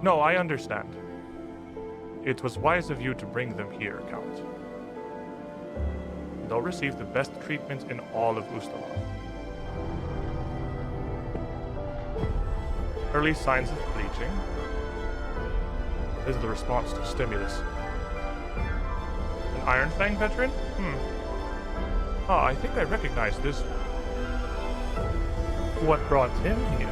No, I understand. It was wise of you to bring them here, Count. They'll receive the best treatment in all of Ustalar. Early signs of bleaching. This is the response to stimulus. An Iron Fang veteran? I think I recognize this. What brought him here?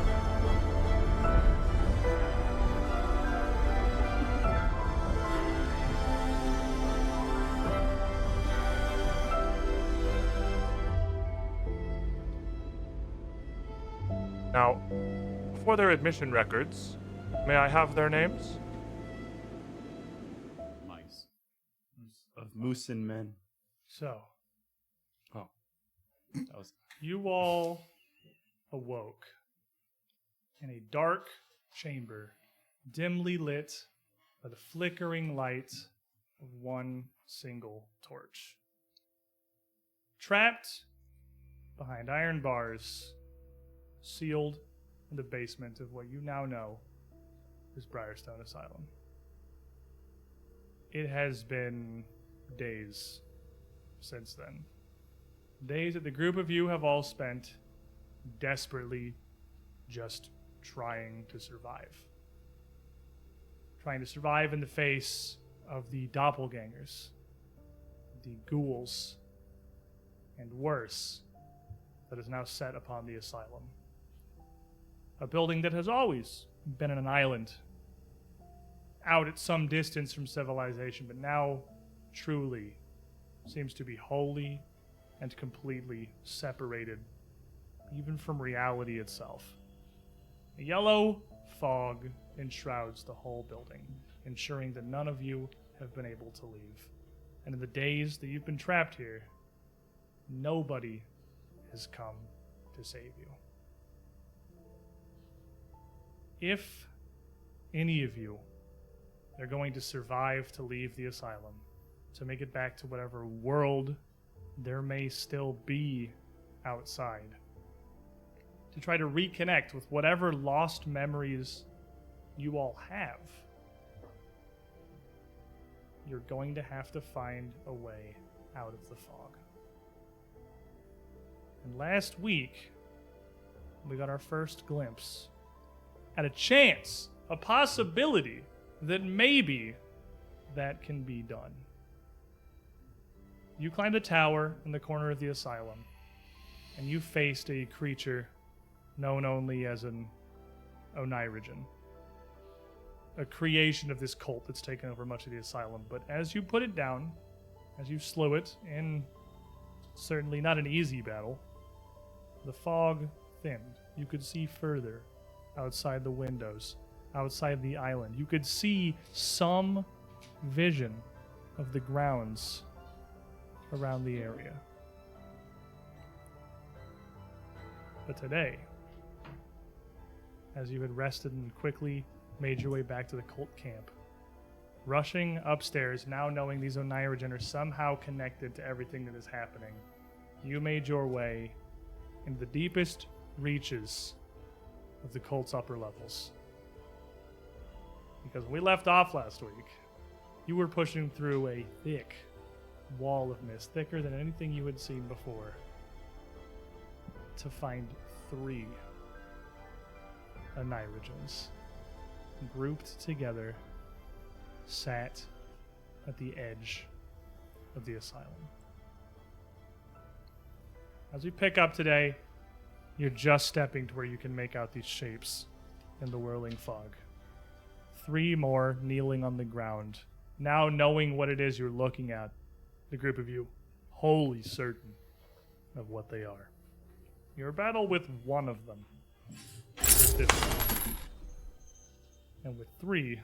Now, for their admission records, may I have their names? Mice. Of moose and men. So, That was you all awoke in a dark chamber, dimly lit by the flickering light of one single torch. Trapped behind iron bars, sealed in the basement of what you now know is Briarstone Asylum. It has been days since then. Days that the group of you have all spent desperately just trying to survive. Trying to survive in the face of the doppelgangers, the ghouls, and worse, that is now set upon the asylum. A building that has always been on an island, out at some distance from civilization, but now truly seems to be wholly and completely separated, even from reality itself. A yellow fog enshrouds the whole building, ensuring that none of you have been able to leave. And in the days that you've been trapped here, nobody has come to save you. If any of you are going to survive to leave the asylum, to make it back to whatever world there may still be outside, to try to reconnect with whatever lost memories you all have, you're going to have to find a way out of the fog. And last week, we got our first glimpse at a chance, a possibility that maybe that can be done. You climbed a tower in the corner of the asylum, and you faced a creature known only as an Onirigen, a creation of this cult that's taken over much of the asylum. But as you put it down, as you slew it, in certainly not an easy battle, the fog thinned. You could see further outside the windows, outside the island. You could see some vision of the grounds around the area. But today, as you had rested and quickly made your way back to the cult camp, rushing upstairs, now knowing these Onirigen are somehow connected to everything that is happening, you made your way into the deepest reaches of the cult's upper levels. Because when we left off last week, you were pushing through a thick wall of mist, thicker than anything you had seen before, to find 3 Onirigens grouped together, sat at the edge of the asylum. As we pick up today, you're just stepping to where you can make out these shapes in the whirling fog. 3 more kneeling on the ground, now knowing what it is you're looking at, the group of you wholly certain of what they are. Your battle with one of them is difficult. And with 3...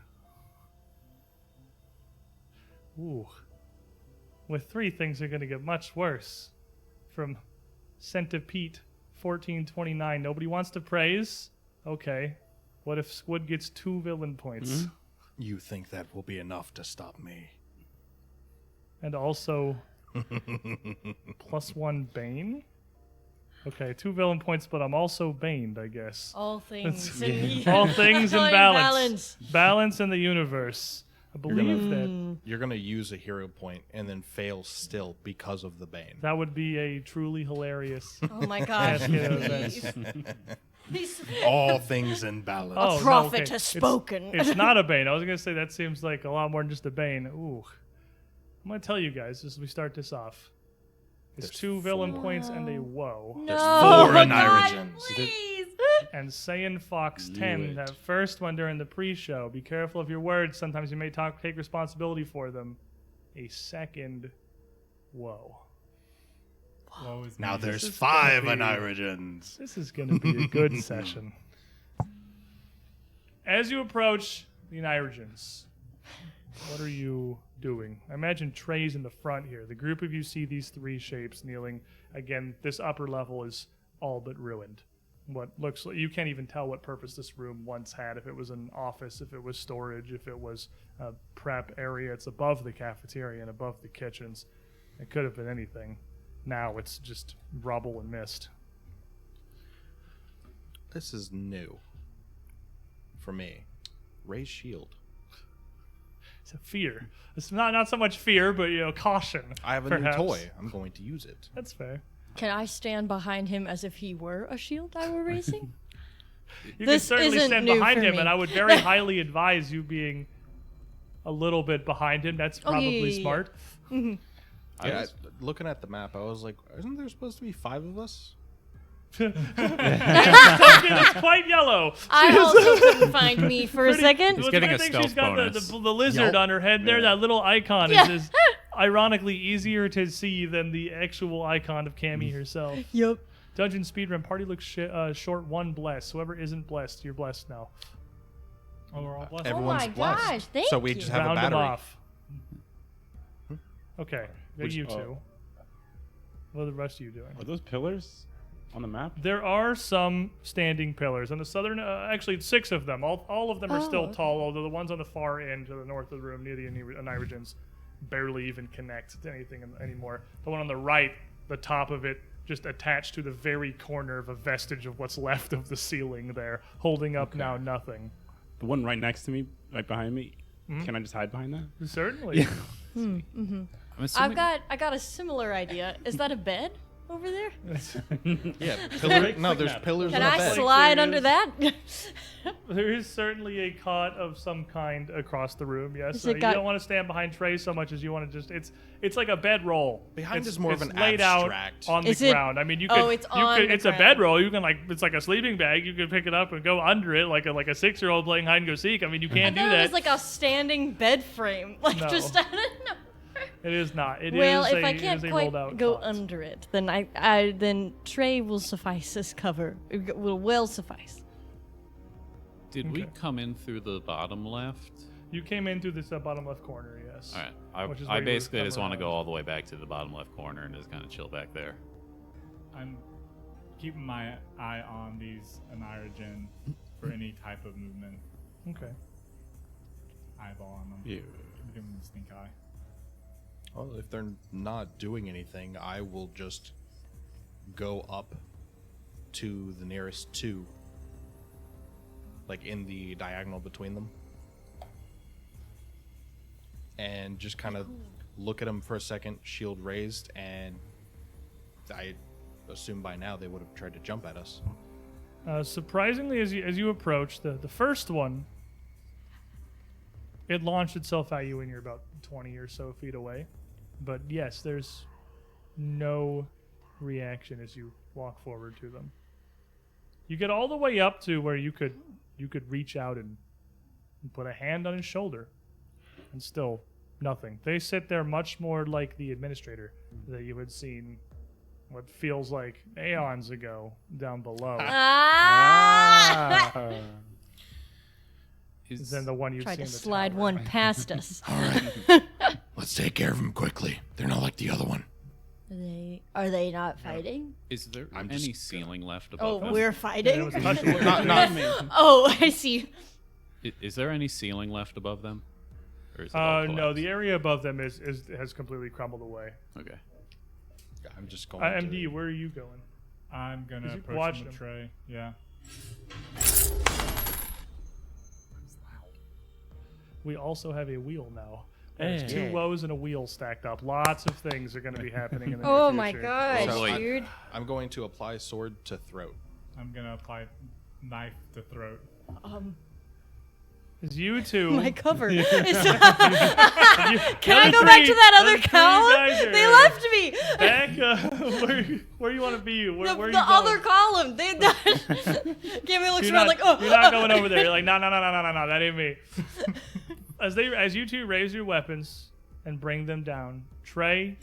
with 3, things are going to get much worse. From Centipede 1429, nobody wants to praise? Okay. What if Squid gets 2 villain points? You think that will be enough to stop me? And also +1 Bane? Okay, 2 villain points, but I'm also baned, I guess. All things All things in All in balance. Balance in the universe. I believe that You're gonna use a hero point and then fail still because of the bane. that would be a truly hilarious. Oh my gosh. Cascade of please. events. He's All things in balance. Oh, no, prophet okay. has spoken. It's not a bane. I was gonna say that seems like a lot more than just a bane. Ooh, I'm gonna tell you guys as we start this off. It's There's 2 villain four. points and a woe. no, There's 4 God, Aniridgens. please. And Saiyan Fox Knew 10, it. that first one during the pre-show. Be careful of your words. Sometimes you may take responsibility for them. A second woe. Woe is Now me. there's is 5 gonna be- Aniridgens. This is going to be a good session. As you approach the Aniridgens, what are you doing? I imagine Trey's in the front here. The group of you see these 3 shapes kneeling. Again, this upper level is all but ruined. What looks like you can't even tell what purpose this room once had. If it was an office, if it was storage, if it was a prep area. It's above the cafeteria and above the kitchens. It could have been anything. Now it's just rubble and mist. This is new for me. Raise shield. It's a fear. It's not so much fear, but caution. I have a perhaps. new toy. I'm going to use it. That's fair. Can I stand behind him as if he were a shield I were raising? You This can certainly isn't stand new behind for him, me. and I would very highly advise you being a little bit behind him. That's Oh, yeah, probably yeah, yeah. smart. Looking at the map, I was like, isn't there supposed to be 5 of us? It's quite yellow. I also couldn't find me for a second. He's getting I a think stealth she's got bonus. the lizard Yup. on her head there. That little icon Yeah. is ironically easier to see than the actual icon of Cammy herself. Yup. Dungeon speedrun party looks short 1 blessed. Whoever isn't blessed, you're blessed now. Oh, we're all blessed. Everyone's my blessed. gosh, thank so we you. just have Round a them battery. off. Okay, got Which- you oh. two. What are the rest of you doing? Are those pillars on the map? There are some standing pillars on the southern. Actually, 6 of them. All of them are still Oh. tall, although the ones on the far end to the north of the room near the Aniridgens barely even connect to anything anymore. The one on the right, the top of it, just attached to the very corner of a vestige of what's left of the ceiling there, holding up now nothing. The one right next to me, right behind me. Can I just hide behind that? Certainly. I'm I assuming got a similar idea. Is that a bed over there? Yeah, there's pillars Can on a I bed. slide there under is. that? There is certainly a cot of some kind across the room. Yes, Is it you got- don't want to stand behind Trey so much as you want to just. It's like a bedroll. Behind it's, is more of it's an laid abstract. out on Is the it- ground. I mean, you could. Oh, it's on the It's a ground. bedroll. You can it's like a sleeping bag. You can pick it up and go under it like a 6-year-old playing hide and go seek. I mean, you I can do thought that. it was like a standing bed frame. Like No. just I don't know. It is not. It is Well, if a, I it can't is a quite rolled out go cot. under it, then I then Trey will suffice as cover. It will well suffice. did we Okay. come in through the bottom left? You came in through this bottom left corner. Yes. All Which is right. where I you were basically just coming want to go around. all the way back to the bottom left corner and just kind of chill back there. I'm keeping my eye on these Aniridgen for any type of movement. Okay. Eyeball on them. Yeah. Give them the stink eye. Well, if they're not doing anything, I will just go up to the nearest 2, like in the diagonal between them, and just kind of look at them for a second, shield raised, and I assume by now they would have tried to jump at us. Surprisingly, as you approach the first one, it launched itself at you when you're about 20 or so feet away. But yes, there's no reaction as you walk forward to them. You get all the way up to where you could reach out and put a hand on his shoulder, and still nothing. They sit there much more like the administrator that you had seen what feels like aeons ago down below Ah! Is, than the one you've Tried seen to in the slide tower. one past us. Let's take care of them quickly. They're not like the other one. Are they not fighting? is there I'm any just ceiling left Oh, above them? we're Yeah, fighting. it was touchable. Not me. Oh, I see. Is there any ceiling left above them? Or is it all No, collapsed? the area above them has completely crumbled away. Okay. I'm just going MD, where are you going? I'm gonna You approach watch him with him. Trey. Yeah. We also have a wheel now. There's Hey. 2 woes and a wheel stacked up. Lots of things are going to be happening in the Oh near my future. gosh, So I- dude. I'm going to apply sword to throat. I'm gonna apply knife to throat. Is you two? My cover. Can the I go other back to three- that other those 3 guys column? are They left me. back where you want to be? Where The are you other going? column. They Cammy looks You're around not, like, oh. you're not going over there. You're like, no, that ain't me. As you two raise your weapons and bring them down, Trey.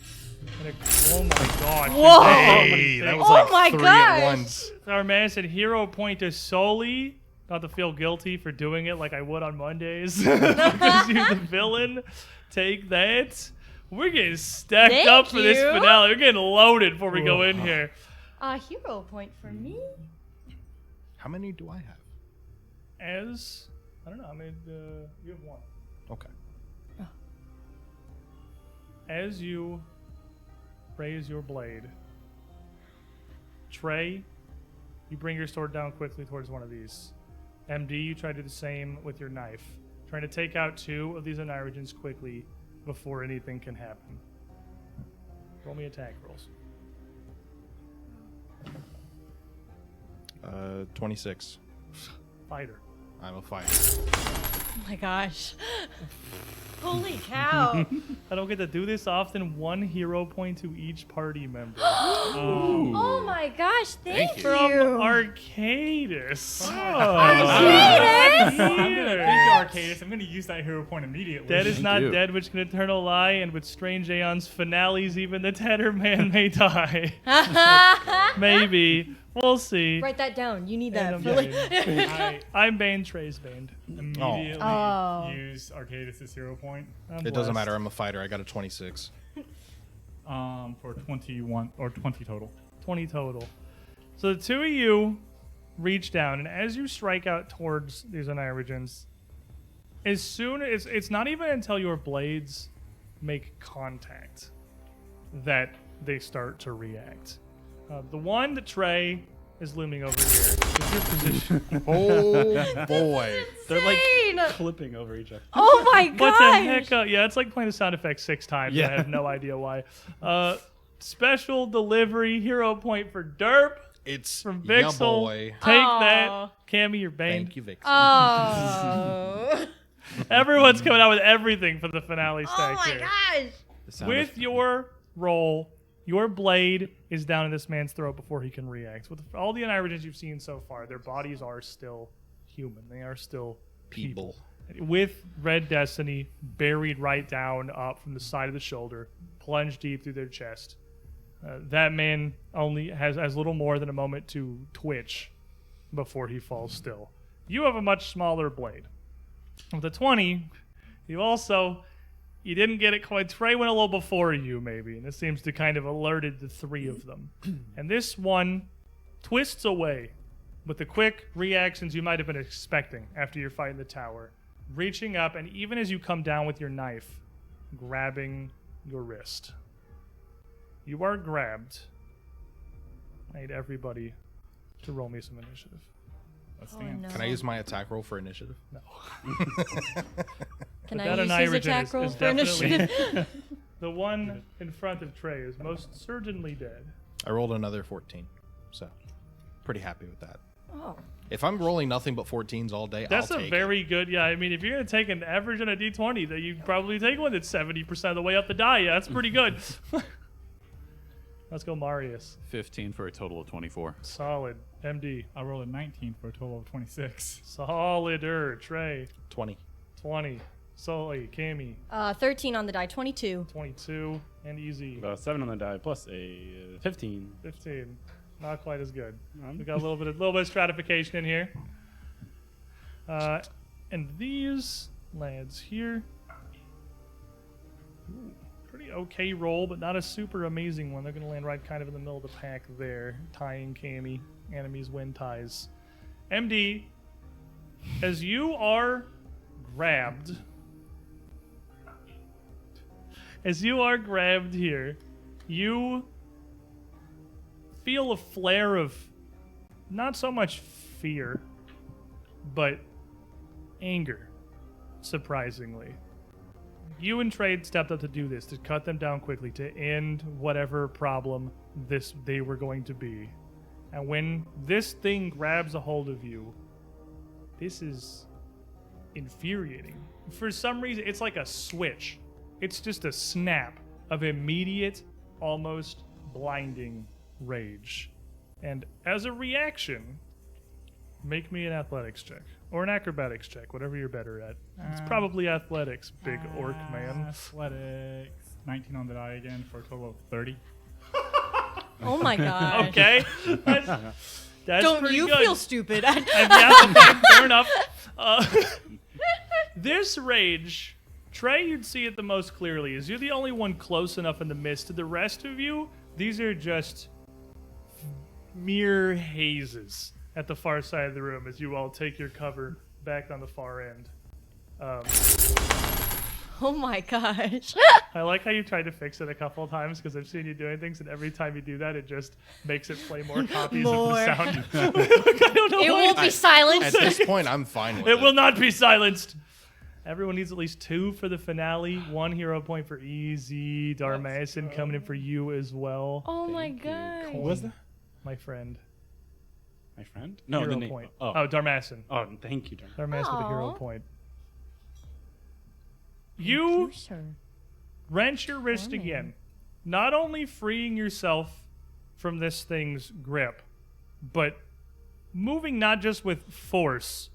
Oh my God! Whoa. Hey, that was Oh like my 3 gosh. at once. Our man said hero point to solely not to feel guilty for doing it like I would on Mondays because you're the villain. Take that. We're getting stacked Thank up for this you. finale. We're getting loaded before we go in here. A hero point for me. How many do I have? As I don't know. I mean, you have 1. Okay. As you raise your blade, Trey, you bring your sword down quickly towards one of these. MD, you try to do the same with your knife, trying to take out 2 of these Onirigens quickly before anything can happen. Roll me attack rolls. 26. Fighter. I'm a fighter. Oh my gosh. Holy cow. I don't get to do this often. 1 hero point to each party member. Oh my gosh, thank you. From Arcadis. Arcadis? I'm gonna thank you, Arcadis. I'm gonna use that hero point immediately. Dead is not you. dead, which can eternal lie, and with Strange Aeons finales, even the Tedder Man may die. Maybe. We'll see. Write that down. You need that. And For I'm like- I'm Bane, Trey's Bane. immediately Oh. use Arcadis' hero point It doesn't matter. I'm a fighter. I got a 26. for 21 or 20 total. 20 total. So the 2 of you reach down, and as you strike out towards these Onirigens, as soon as it's not even until your blades make contact that they start to react. The one that Trey is looming over here is your position. Oh boy. They're like Insane. clipping over each other. Oh my What gosh. the heck? Yeah, it's like playing the sound effect 6 times. Yeah. I have no idea why. Special delivery hero point for Derp It's from ya Vixel. boy. Take Aw. that. Cammy, you're banned. Thank you, Vixen. Oh. Everyone's coming out with everything for the finale Oh stack my here. gosh. The sound With of- your roll, your blade is down in this man's throat before he can react. With all the Onirigens you've seen so far, their bodies are still human. They are still people. With Red Destiny buried right down up from the side of the shoulder, plunged deep through their chest. That man only has little more than a moment to twitch before he falls still. You have a much smaller blade. With a 20, you didn't get it quite. Trey went a little before you, maybe, and this seems to kind of alerted the 3 of them. And this one twists away with the quick reactions you might have been expecting after your fight in the tower, reaching up, and even as you come down with your knife, grabbing your wrist. You are grabbed. I need everybody to roll me some initiative. Let's Oh, stand. no. Can I use my attack roll for initiative? Can But I that use his Onirigen attack is roll for definitely- initiative? The one in front of Trey is most certainly dead. I rolled another 14. So, pretty happy with that. Oh. If I'm rolling nothing but 14s all day, That's I'll a take very good, yeah. I mean, if you're going to take an average on a d20, then you probably take one that's 70% of the way up the die. Yeah, that's pretty good. Let's go, Marius. 15 for a total of 24. Solid. MD. I rolled a 19 for a total of 26. Solider. Trey. 20. 20. Sully. Cammy. 13 on the die. 22. 22. And Easy. 7 on the die plus a 15. 15. Not quite as good. We got a little bit of stratification in here. And these lads here. Ooh, pretty okay roll, but not a super amazing one. They're going to land right kind of in the middle of the pack there, tying Cammy. Enemies win ties. MD, as you are grabbed, here, you feel a flare of not so much fear, but anger, surprisingly. You and Trade stepped up to do this, to cut them down quickly, to end whatever problem they were going to be. And when this thing grabs a hold of you, this is infuriating. For some reason, it's like a switch. It's just a snap of immediate, almost blinding rage. And as a reaction, make me an athletics check. Or an acrobatics check, whatever you're better at. It's probably athletics, big orc man. Athletics. 19 on the die again for a total of 30. Oh my god. Okay. That's Don't pretty you good. feel stupid? Yeah, okay, fair enough. This rage, Trey, you'd see it the most clearly, is you're the only one close enough in the mist. To the rest of you, these are just mere hazes at the far side of the room as you all take your cover back on the far end. Oh my gosh. I like how you tried to fix it a couple of times because I've seen you doing things, and every time you do that, it just makes it play more copies of More. the sound. I don't know It why. won't be silent. At this point, I'm fine with it. It will not be silenced. Everyone needs at least 2 for the finale. 1 hero point for Easy. Darmason coming in for you as well. Oh my god. Who was that? My friend. My friend? No, Hero the name. point. Oh, Darmason. thank you, Darren. Darmason with a hero Aw. point. You Sure. wrench your wrist Darn. again. Not only freeing yourself from this thing's grip, but moving not just with force,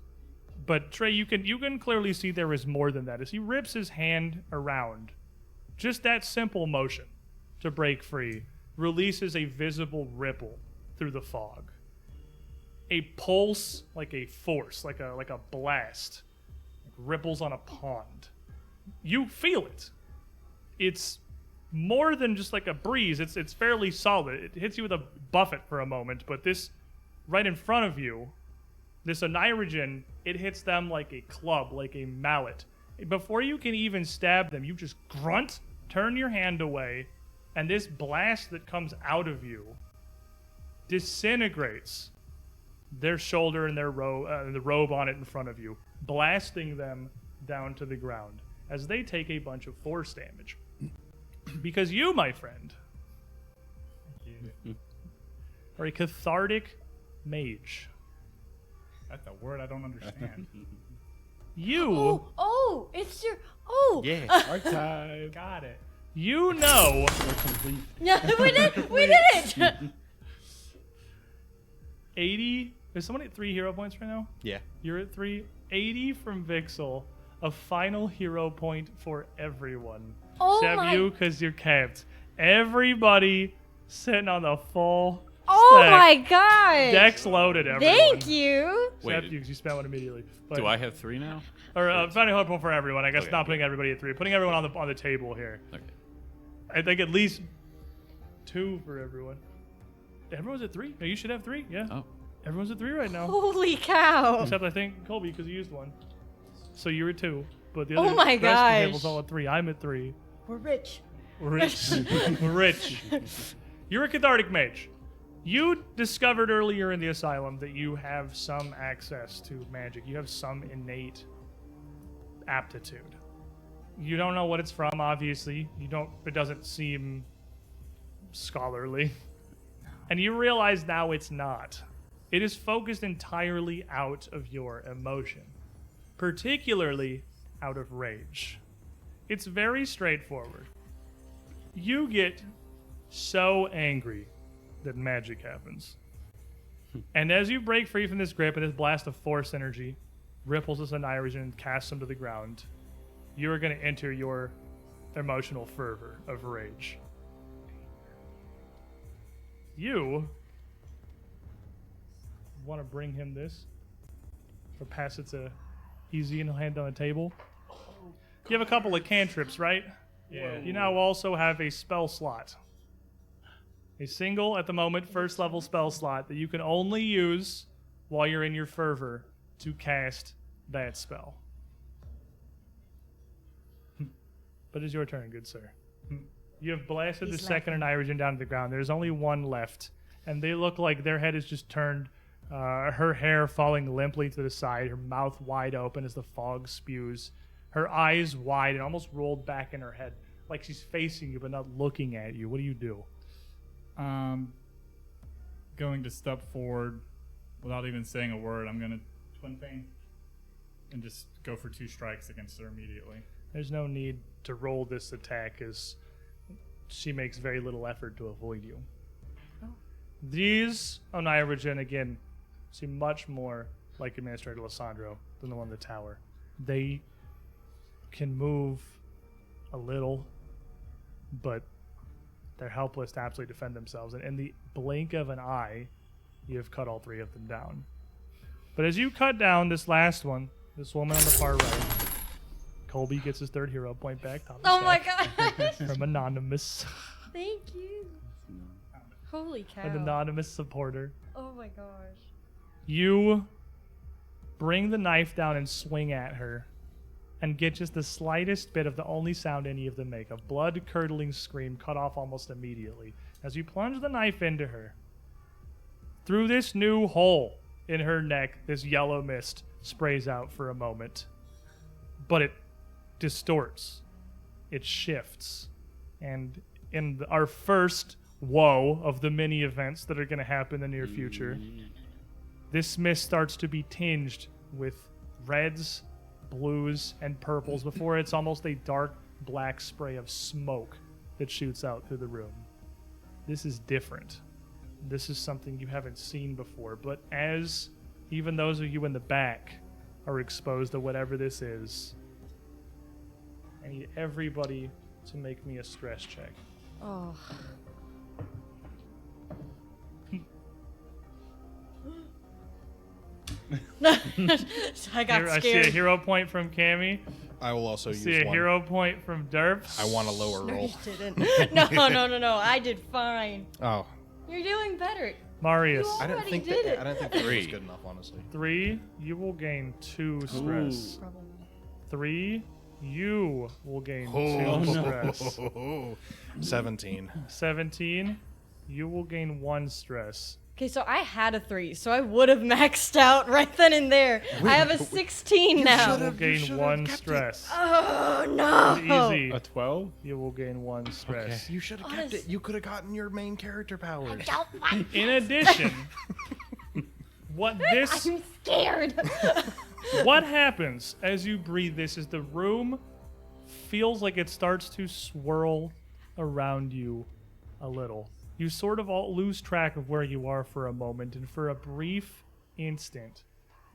but Trey, you can clearly see there is more than that. As he rips his hand around, just that simple motion to break free releases a visible ripple through the fog. A pulse, like a force, like a blast, like ripples on a pond. You feel it. It's more than just like a breeze. It's fairly solid. It hits you with a buffet for a moment, but this right in front of you, this Onirigen, it hits them like a club, like a mallet. Before you can even stab them, you just grunt, turn your hand away, and this blast that comes out of you disintegrates their shoulder and their the robe on it in front of you, blasting them down to the ground as they take a bunch of force damage. Because you, my friend, are a cathartic mage. That's a word I don't understand. You, It's your. Oh. Yeah. Archetype. Got it. you know, We're complete. Yeah, we did it. 80. Is someone at 3 hero points right now? Yeah. You're at 3. 80 from Vixel. A final hero point for everyone. Oh Except my- you, because you're capped. Everybody sitting on the full Oh stack. my god. Dex loaded, everyone. Thank you. Except Wait, you, 'cause you spent one immediately. But, do I have 3 now? Or final hero point for everyone. I guess Okay, not okay. putting everybody at 3. Putting everyone on the table here. Okay. I think at least 2 for everyone. Everyone's at 3? No, you should have 3. Yeah. Oh. Everyone's at 3 right now. Holy cow. Except I think Colby, because you used 1. So you're at 2. But the Oh other my rest of the gosh. table's all at 3. I'm at 3. We're rich. Rich. Rich. You're a cathartic mage. You discovered earlier in the asylum that you have some access to magic. You have some innate aptitude. You don't know what it's from, obviously. It doesn't seem scholarly. And you realize now it's not. It is focused entirely out of your emotion, particularly out of rage. It's very straightforward. You get so angry that magic happens. And as you break free from this grip and this blast of force energy ripples this Onirigen and casts him to the ground, you are going to enter your emotional fervor of rage. You want to bring him this? Or pass it to Easy and he'll hand on the table? You have a couple of cantrips, right? Yeah. You now also have a spell slot. A single, at the moment, first level spell slot that you can only use while you're in your fervor to cast that spell. But it's your turn, good sir. You have blasted the He's second Onirigen down to the ground. There's only one left. and they look like their head is just turned, her hair falling limply to the side, her mouth wide open as the fog spews, her eyes wide and almost rolled back in her head, like she's facing you but not looking at you. What do you do? Going to step forward without even saying a word. I'm going to twin feint and just go for 2 strikes against her immediately. There's no need to roll this attack as she makes very little effort to avoid you. These Onirigen, again, seem much more like Administrator Lissandro than the one in the tower. They can move a little, but they're helpless to absolutely defend themselves. And in the blink of an eye, you have cut all 3 of them down. But as you cut down this last one, this woman on the far right, Colby gets his 3rd hero point back. Oh my gosh. From Anonymous, Thank you. Holy cow. an anonymous supporter. Oh my gosh. You bring the knife down and swing at her and get just the slightest bit of the only sound any of them make, a blood-curdling scream cut off almost immediately. As you plunge the knife into her, through this new hole in her neck, this yellow mist sprays out for a moment. But it distorts. It shifts. And in our first woe of the many events that are going to happen in the near future, this mist starts to be tinged with reds, blues, and purples before it's almost a dark black spray of smoke that shoots out through the room. This is different. This is something you haven't seen before, but as even those of you in the back are exposed to whatever this is, I need everybody to make me a stress check. Oh. I got I see scared. a hero point from Cammy. I will also use See a one. hero point from Derp. I want a lower No, roll. you didn't. No. I did fine. Oh, You're doing better. Marius. You I didn't already think did that. it. I didn't think that was 3. good enough, honestly. 3, you will gain 2 stress. 3, you will gain 2 stress. 17. 17, you will gain 1 stress. Okay, so I had a 3, so I would have maxed out right then and there. I have a 16 You now. will gain 1 stress. Oh no! Easy. A 12? You will gain 1 stress. You should have kept it. You could have gotten your main character powers. In addition, what this I'm scared. what happens as you breathe this is the room feels like it starts to swirl around you a little. You sort of all lose track of where you are for a moment, and for a brief instant,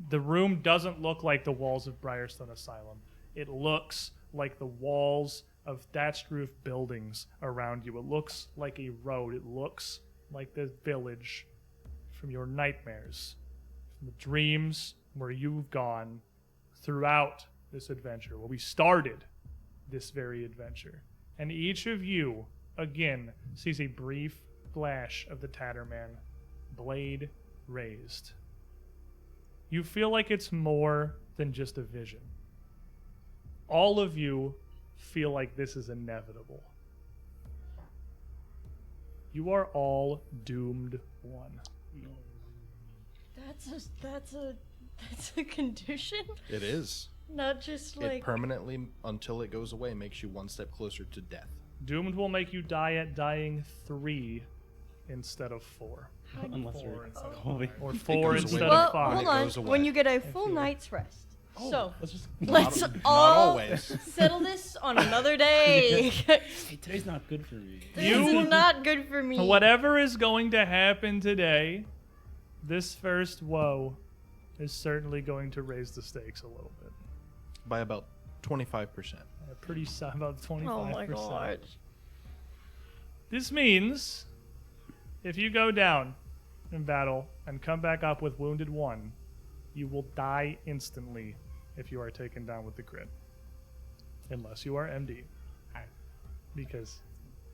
the room doesn't look like the walls of Briarstone Asylum. It looks like the walls of thatched roof buildings around you. It looks like a road. It looks like the village from your nightmares, from the dreams where you've gone throughout this adventure, where we started this very adventure. And each of you, again, sees a brief flash of the Tatterman, blade raised. You feel like it's more than just a vision. All of you feel like this is inevitable. You are all doomed one. That's a condition? It is. Not just It like permanently, until it goes away, makes you 1 step closer to death. Doomed will make you die at dying 3 instead of 4. Unless you're 4 instead of Colby. 5. Or 4 goes instead away. well, of 5. hold It on. goes away. When you get a full night's rest. So Let's just. let's Not all always. settle this on another day. Hey, today's not good for me. This You- is not good for me. Whatever is going to happen today, this first woe is certainly going to raise the stakes a little bit. By about 25%. Pretty about 25%. Oh my god. This means if you go down in battle and come back up with wounded 1, you will die instantly if you are taken down with the crit. Unless you are MD. Because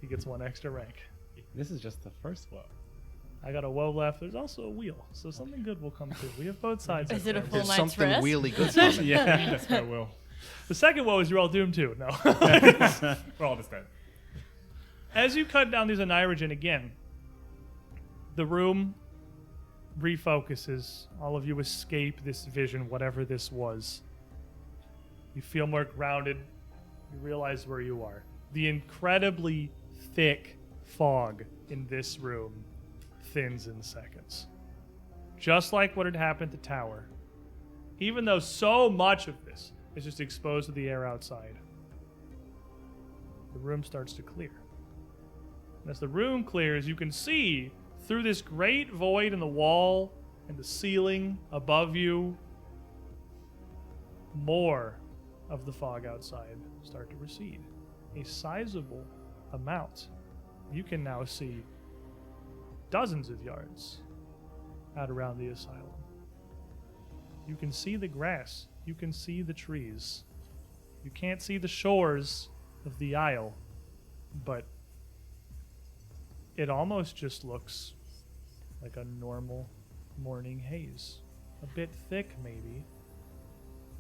he gets 1 extra rank. This is just the first one. I got a woe left. There's also a wheel, so something good will come through. We have both sides. Is of it a this. full There's night's something rest? really good coming. Yeah. That's my will. The second woe is you're all doomed too. No. We're all just dead. As you cut down these Onirigen again, The room refocuses. All of you escape this vision, whatever this was. You feel more grounded. You realize where you are. The incredibly thick fog in this room thins in seconds. Just like what had happened to Tower. Even though so much of this is just exposed to the air outside, the room starts to clear. And as the room clears, you can see through this great void in the wall and the ceiling above you, more of the fog outside start to recede. A sizable amount. You can now see dozens of yards out around the asylum. You can see the grass. You can see the trees. You can't see the shores of the Isle, but it almost just looks like a normal morning haze. A bit thick, maybe,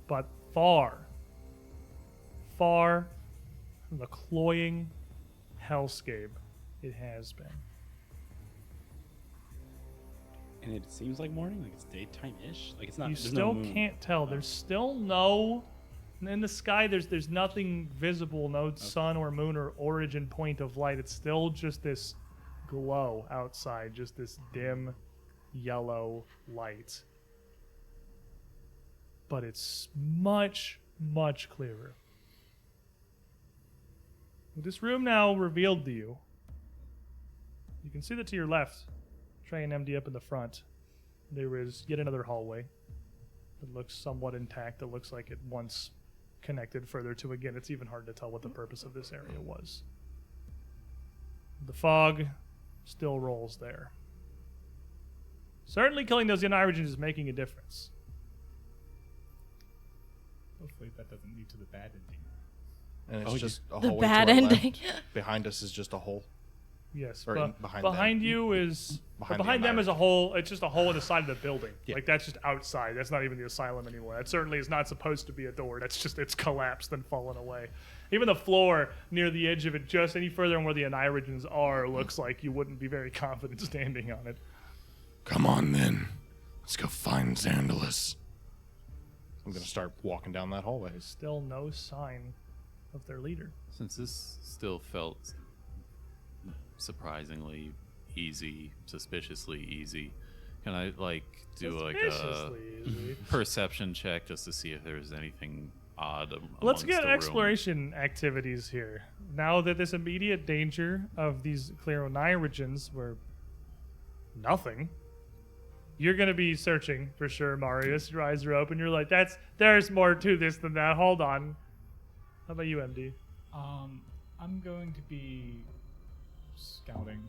but far, far from the cloying hellscape it has been. And it seems like morning, like it's daytime-ish. Like it's not. You there's still no moon. can't tell. There's still no in the sky. There's nothing visible. No sun or moon or origin point of light. It's still just this glow outside. Just this dim yellow light. But it's much, much clearer. With this room now revealed to you, you can see that to your left, Trey and MD up in the front, there is yet another hallway that looks somewhat intact. It looks like it once connected further to, again, it's even hard to tell what the purpose of this area was. The fog still rolls there. Certainly killing those Onirogens is making a difference. Hopefully that doesn't lead to the bad ending. And it's just a The hallway bad to our left. ending. Behind us is just a hole. Yes, Or but behind behind them. you is Behind behind the them is a hole. It's just a hole in the side of the building. Yeah. Like that's just outside. That's not even the asylum anymore. That certainly is not supposed to be a door. That's just it's collapsed and fallen away. Even the floor near the edge of it, just any further than where the Onirogens are, looks like you wouldn't be very confident standing on it. Come on then. Let's go find Zandalus. I'm going to start walking down that hallway. There's still no sign of their leader. Since this still felt surprisingly easy, suspiciously easy, can I do like a Suspiciously easy. perception check just to see if there's anything odd Let's amongst get the room? exploration activities here. Now that this immediate danger of these clear Onirogens were nothing, you're going to be searching for sure, Marius. Your eyes are open. You're like, there's more to this than that. Hold on. How about you, MD? I'm going to be scouting,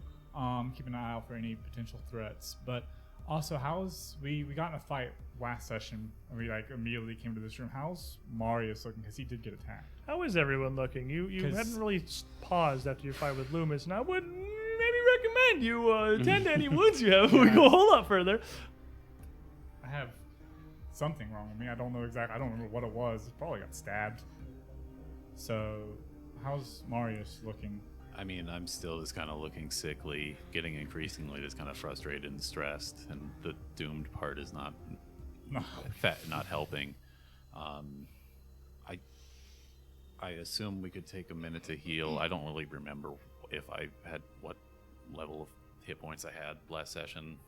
keeping an eye out for any potential threats. But also, we got in a fight last session, and we immediately came to this room. How's Marius looking? Because he did get attacked. How is everyone looking? You 'Cause- hadn't really paused after your fight with Loomis, and I would maybe recommend you tend to any wounds you have. We go a whole lot further. I have something wrong with me. I don't know exactly. I don't remember what it was. It probably got stabbed. So, how's Marius looking? I mean, I'm still just kind of looking sickly, getting increasingly just kind of frustrated and stressed, and the doomed part is not not helping. I assume we could take a minute to heal. I don't really remember if I had what level of hit points I had last session.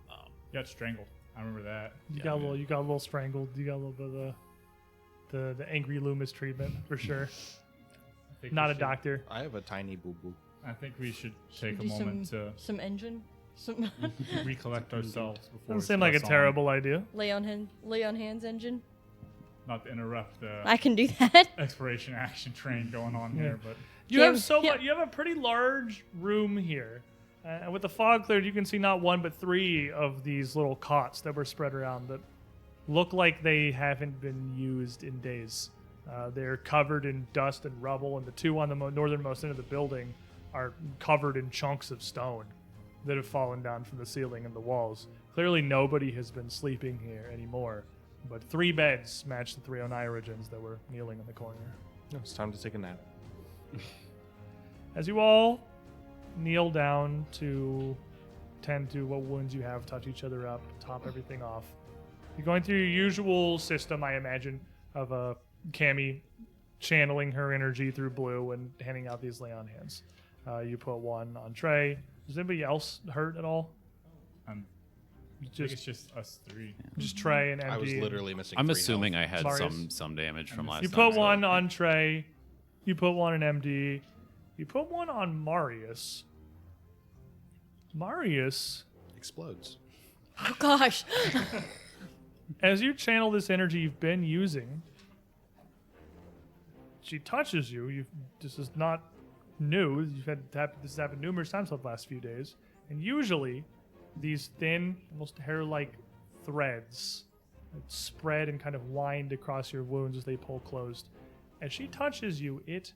You got strangled. I remember that. You Yeah, got a man. little. You got a little strangled. You got a little bit of the angry Loomis treatment for sure. I think Not we a should- doctor. I have a tiny boo-boo. I think we should take a Do moment some engine. Some to recollect ourselves before. Doesn't we seem like a press on. terrible idea. lay on hands engine. Not to interrupt the I can do that. exploration action train going on here, but You have Jim, so yeah. much. You have a pretty large room here, and with the fog cleared, you can see not one but three of these little cots that were spread around that look like they haven't been used in days. They're covered in dust and rubble, and the two on the northernmost end of the building are covered in chunks of stone that have fallen down from the ceiling and the walls. Clearly, nobody has been sleeping here anymore, but three beds match the three Onirogens that were kneeling in the corner. No, it's time to take a nap. As you all kneel down to tend to what wounds you have, touch each other up, top everything off. You're going through your usual system, I imagine, of Cammy channeling her energy through Blue and handing out these lay on hands. You put one on Trey. Does anybody else hurt at all? I think it's just us three. Just Trey and MD. I was literally missing. I'm 3 assuming health. I had Marius? some damage from last You time. put one on Trey. You put one on MD. You put one on Marius. Marius, explodes. Oh gosh. as you channel this energy you've been using, she touches you. This is not new. You've had this happen numerous times over the last few days. And usually, these thin, almost hair-like threads spread and kind of wind across your wounds as they pull closed. As she touches you, it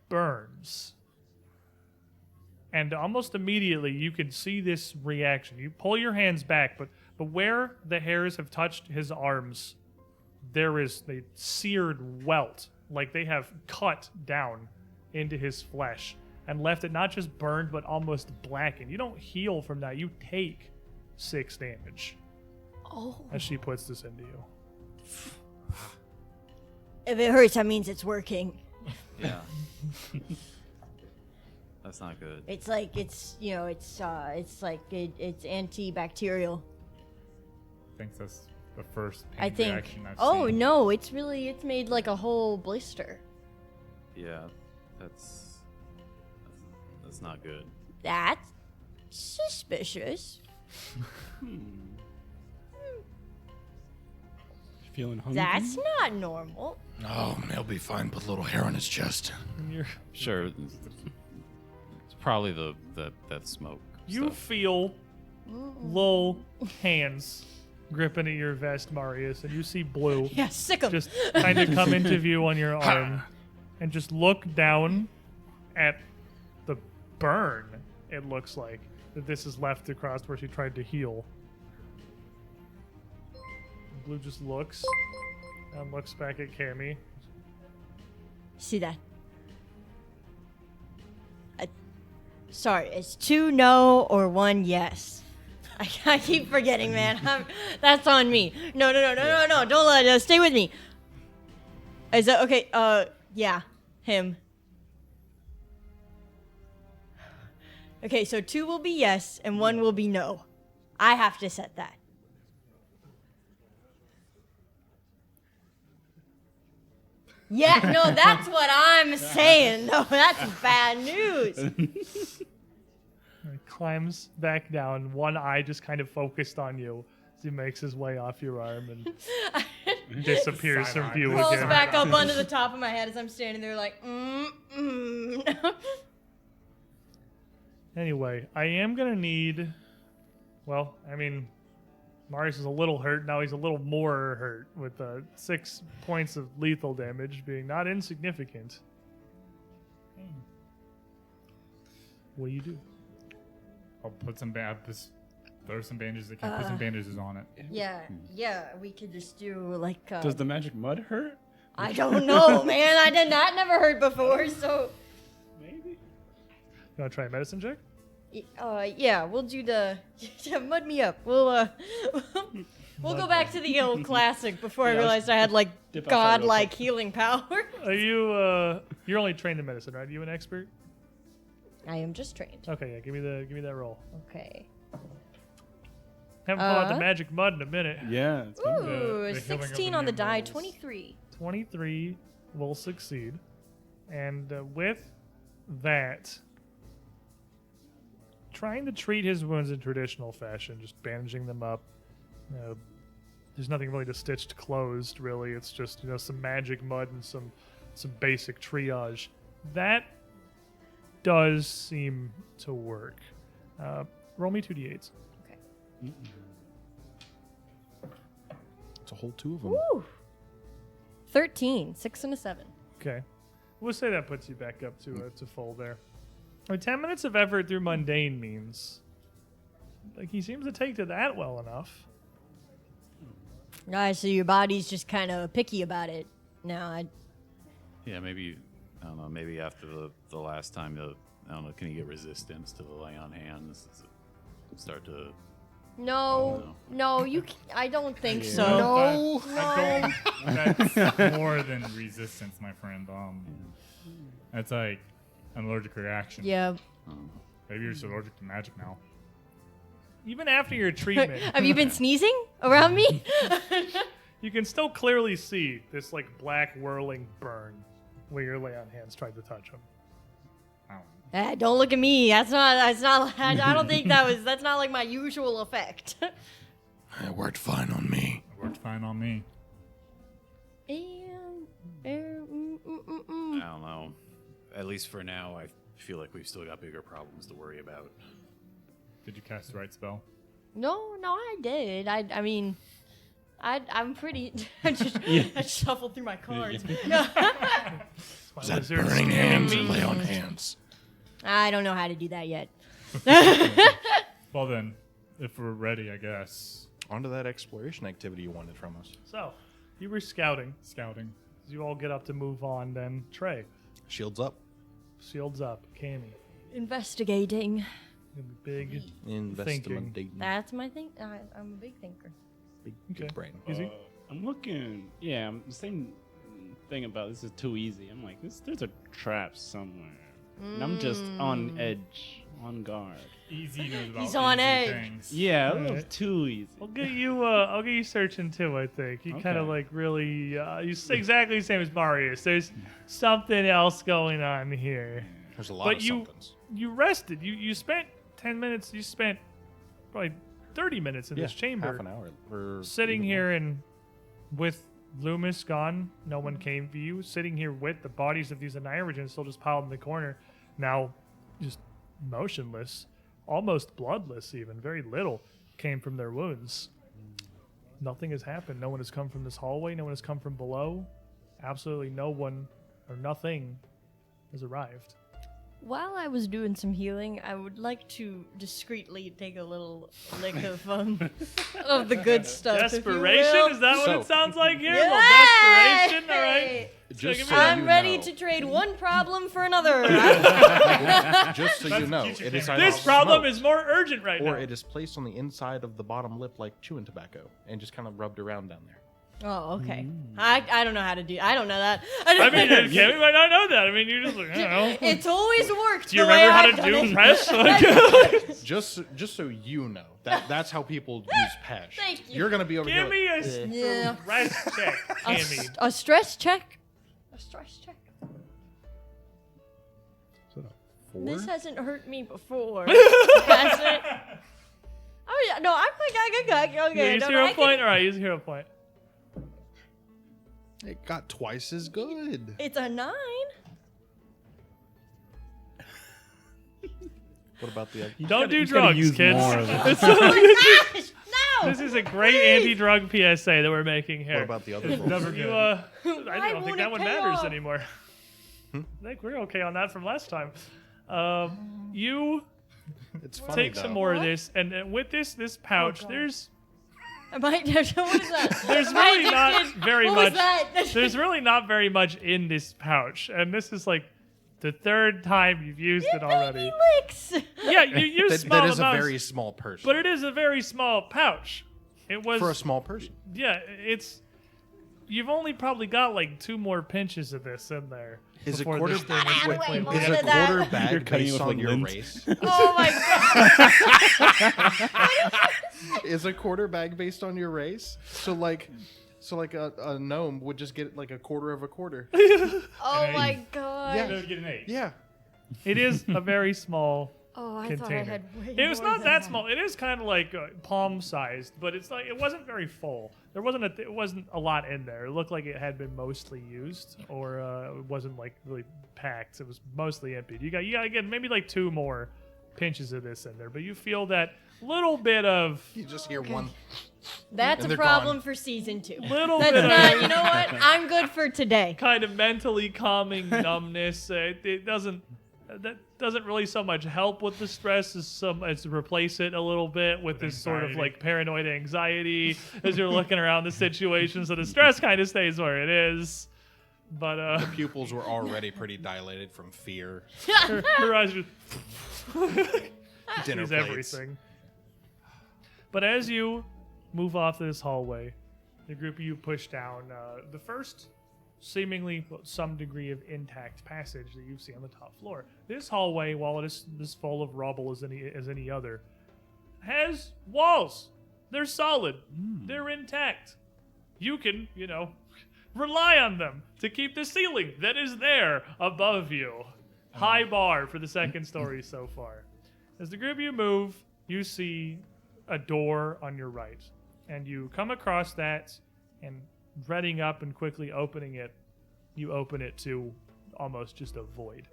burns. And almost immediately, you can see this reaction. You pull your hands back, but where the hairs have touched his arms, there is a seared welt, like they have cut down into his flesh and left it not just burned, but almost blackened. You don't heal from that. You take 6 damage Oh. as she puts this into you. If it hurts, that means it's working. Yeah. That's not good. It's like it's antibacterial. I think that's the first pain I think. reaction I've Oh seen. no, it's made like a whole blister. Yeah, that's not good. That's suspicious. Feeling hungry? That's not normal. Oh, he'll be fine. Put a little hair on his chest. And you're, Sure. It's probably that smoke. you stuff. feel little hands gripping at your vest, Marius, and you see Blue Yeah, sick 'em. just kind of come into view on your arm and just look down at the burn, it looks like, that this is left across where she tried to heal. Blue just looks and looks back at Cammy. See that? Sorry, it's 2 no or 1 yes. I keep forgetting, man. That's on me. No. Don't let it. Stay with me. Is that okay? Yeah, him. Okay, so 2 will be yes and 1 will be no. I have to set that. Yeah, no, that's what I'm saying. No, that's bad news. He climbs back down, one eye just kind of focused on you as he makes his way off your arm and disappears from view Rolls again. back up onto the top of my head as I'm standing there like, Anyway, I am going to need... Well, I mean, Marius is a little hurt. Now he's a little more hurt with 6 points of lethal damage being not insignificant. What do you do? I'll put some throw some bandages. I can put some bandages on it. Yeah, we could just do like... Does the magic mud hurt? I don't know, man. I did not never heard before, so... Maybe. You want to try a medicine check? Yeah, we'll do the... mud me up. We'll go back to the old classic before I Yeah, realized I had, like, dip outside real godlike quick. healing power. Are you, you're only trained in medicine, right? Are you an expert? I am just trained. Okay, yeah, give me that roll. Okay. Haven't pulled out the magic mud in a minute. Yeah. It's been Ooh, the healing of 16 the on the die, immortals. 23. 23 will succeed. And with that, trying to treat his wounds in traditional fashion, just bandaging them up. There's nothing really to stitched closed, really. It's just, some magic mud and some basic triage. That does seem to work. Roll me 2d8s. It's a whole 2 of them. Woo! 13, 6 and a 7. Okay. We'll say that puts you back up to full there. 10 minutes of effort through mundane means. Like, he seems to take to that well enough. So your body's just kind of picky about it. Now, Yeah, maybe I don't know. Maybe after the last time I don't know. Can you get resistance to the lay on hands? Does it start to? No, I don't think so. No. That's more than resistance, my friend. That's like an allergic reaction. Yeah. Maybe you're just allergic to magic now. Even after your treatment, Have you been sneezing around me? you can still clearly see this like black whirling burn where your lay on hands tried to touch him. Don't look at me. That's not. I don't think that's not like my usual effect. It worked fine on me. It worked fine on me. I don't know. At least for now, I feel like we've still got bigger problems to worry about. Did you cast the right spell? No, I did. I mean, I'm pretty. I shuffled through my cards. Is that burning hands or lay on hands? I don't know how to do that yet. Well then, if we're ready, I guess. On to that exploration activity you wanted from us. So, you were scouting. Scouting. As you all get up to move on, then Trey, Shields up. shields up, Cammy, Investigating. big Investigating. That's my thing. I'm a big thinker. Big brain. easy. I'm looking. Yeah, I'm the same thing about this is too easy. I'm like, there's a trap somewhere. And I'm just on edge, on guard. Easy knows about He's on easy edge. things. Yeah, a All little right. too easy. I'll get you searching too. I think you kind of Okay. like really. You say exactly the same as Marius. There's something else going on here. There's a lot But of you somethings. you rested. You spent 10 minutes. You spent probably 30 minutes in this chamber, half an hour. Or sitting even here and with Loomis gone, no one came for you. Sitting here with the bodies of these Annihilations still just piled in the corner, now just motionless, almost bloodless. Even very little came from their wounds. Nothing has happened. No one has come from this hallway. No one has come from below. Absolutely no one or nothing has arrived. While I was doing some healing, I would like to discreetly take a little lick of the good stuff. if you Desperation? will. Is that what So- it sounds like here? Yay! Well, desperation. All right. Just So so I'm you ready know, to trade one problem for another. Just so you know, teacher it is came either This problem smoked is more urgent right now. or it is placed on the inside of the bottom lip like chewing tobacco and just kind of rubbed around down there. Oh, okay. I don't know how to do. I don't know that. I mean, Cammy might not know that. I mean, you're just like, I don't know. It's always worked. Do you the way remember how I've to done do it. press? Like, Just so you know, that's how people use Pesh. Thank you. You're gonna be over give me here. a Yeah. press check, A, Cammy. a stress check. A stress check. This hasn't hurt me before. Has it? Oh yeah, no, I'm like, okay. Use no, hero I can- point? All right, use hero point. It got twice as good. It's a 9. What about the other? Don't do you gotta drugs, use kids. more of it. Gosh, no. This is a great anti-drug PSA that we're making here. What about the other? folks? Never You, good. I Why don't think won't that it one pay matters off? anymore. I think we're okay on that from last time. You It's funny take though. some more of What? this, and with this pouch, God. there's What is that? There's Am I really not addicted? very What much. was that? There's really not very much in this pouch, and this is like the third time you've used it already. Baby licks. Yeah, you That, small that is a amounts, very small person. but it is a very small pouch. It was for a small person. yeah. It's you've only probably got like 2 more pinches of this in there. Is a before quarter this thing is Wait, completely- more Is than a that. quarter You're bag cutting it based with, on like, your lint. race? Oh my god. Is a quarter bag based on your race? So like a gnome would just get like a quarter of a quarter. Oh my god. Yeah. Get an 8. Yeah. It is a very small. Oh, I thought I Container. had way It was more not than that small. It is kind of like palm sized, but it's like it wasn't very full. There wasn't it wasn't a lot in there. It looked like it had been mostly used, or it wasn't like really packed. It was mostly emptied. You got to get maybe like 2 more pinches of this in there, but you feel that little bit of You just hear one. That's And a they're problem gone. for season 2. little That's bit not. of You know what? I'm good for today. kind of mentally calming numbness. It doesn't. That doesn't really so much help with the stress as replace it a little bit with this sort of anxiety. like paranoid anxiety as you're looking around the situation. So the stress kind of stays where it is, But The pupils were already pretty dilated from fear. her eyes just Dinner sees plates. everything. But as you move off this hallway, the group of you push down the first seemingly some degree of intact passage that you see on the top floor. This hallway, while it is as full of rubble as any other, has walls. They're solid. They're intact. You can, rely on them to keep the ceiling that is there above you. High bar for the second story so far. As the group of you move, you see a door on your right. And you come across that, and running up and quickly opening it, you open it to almost just a void.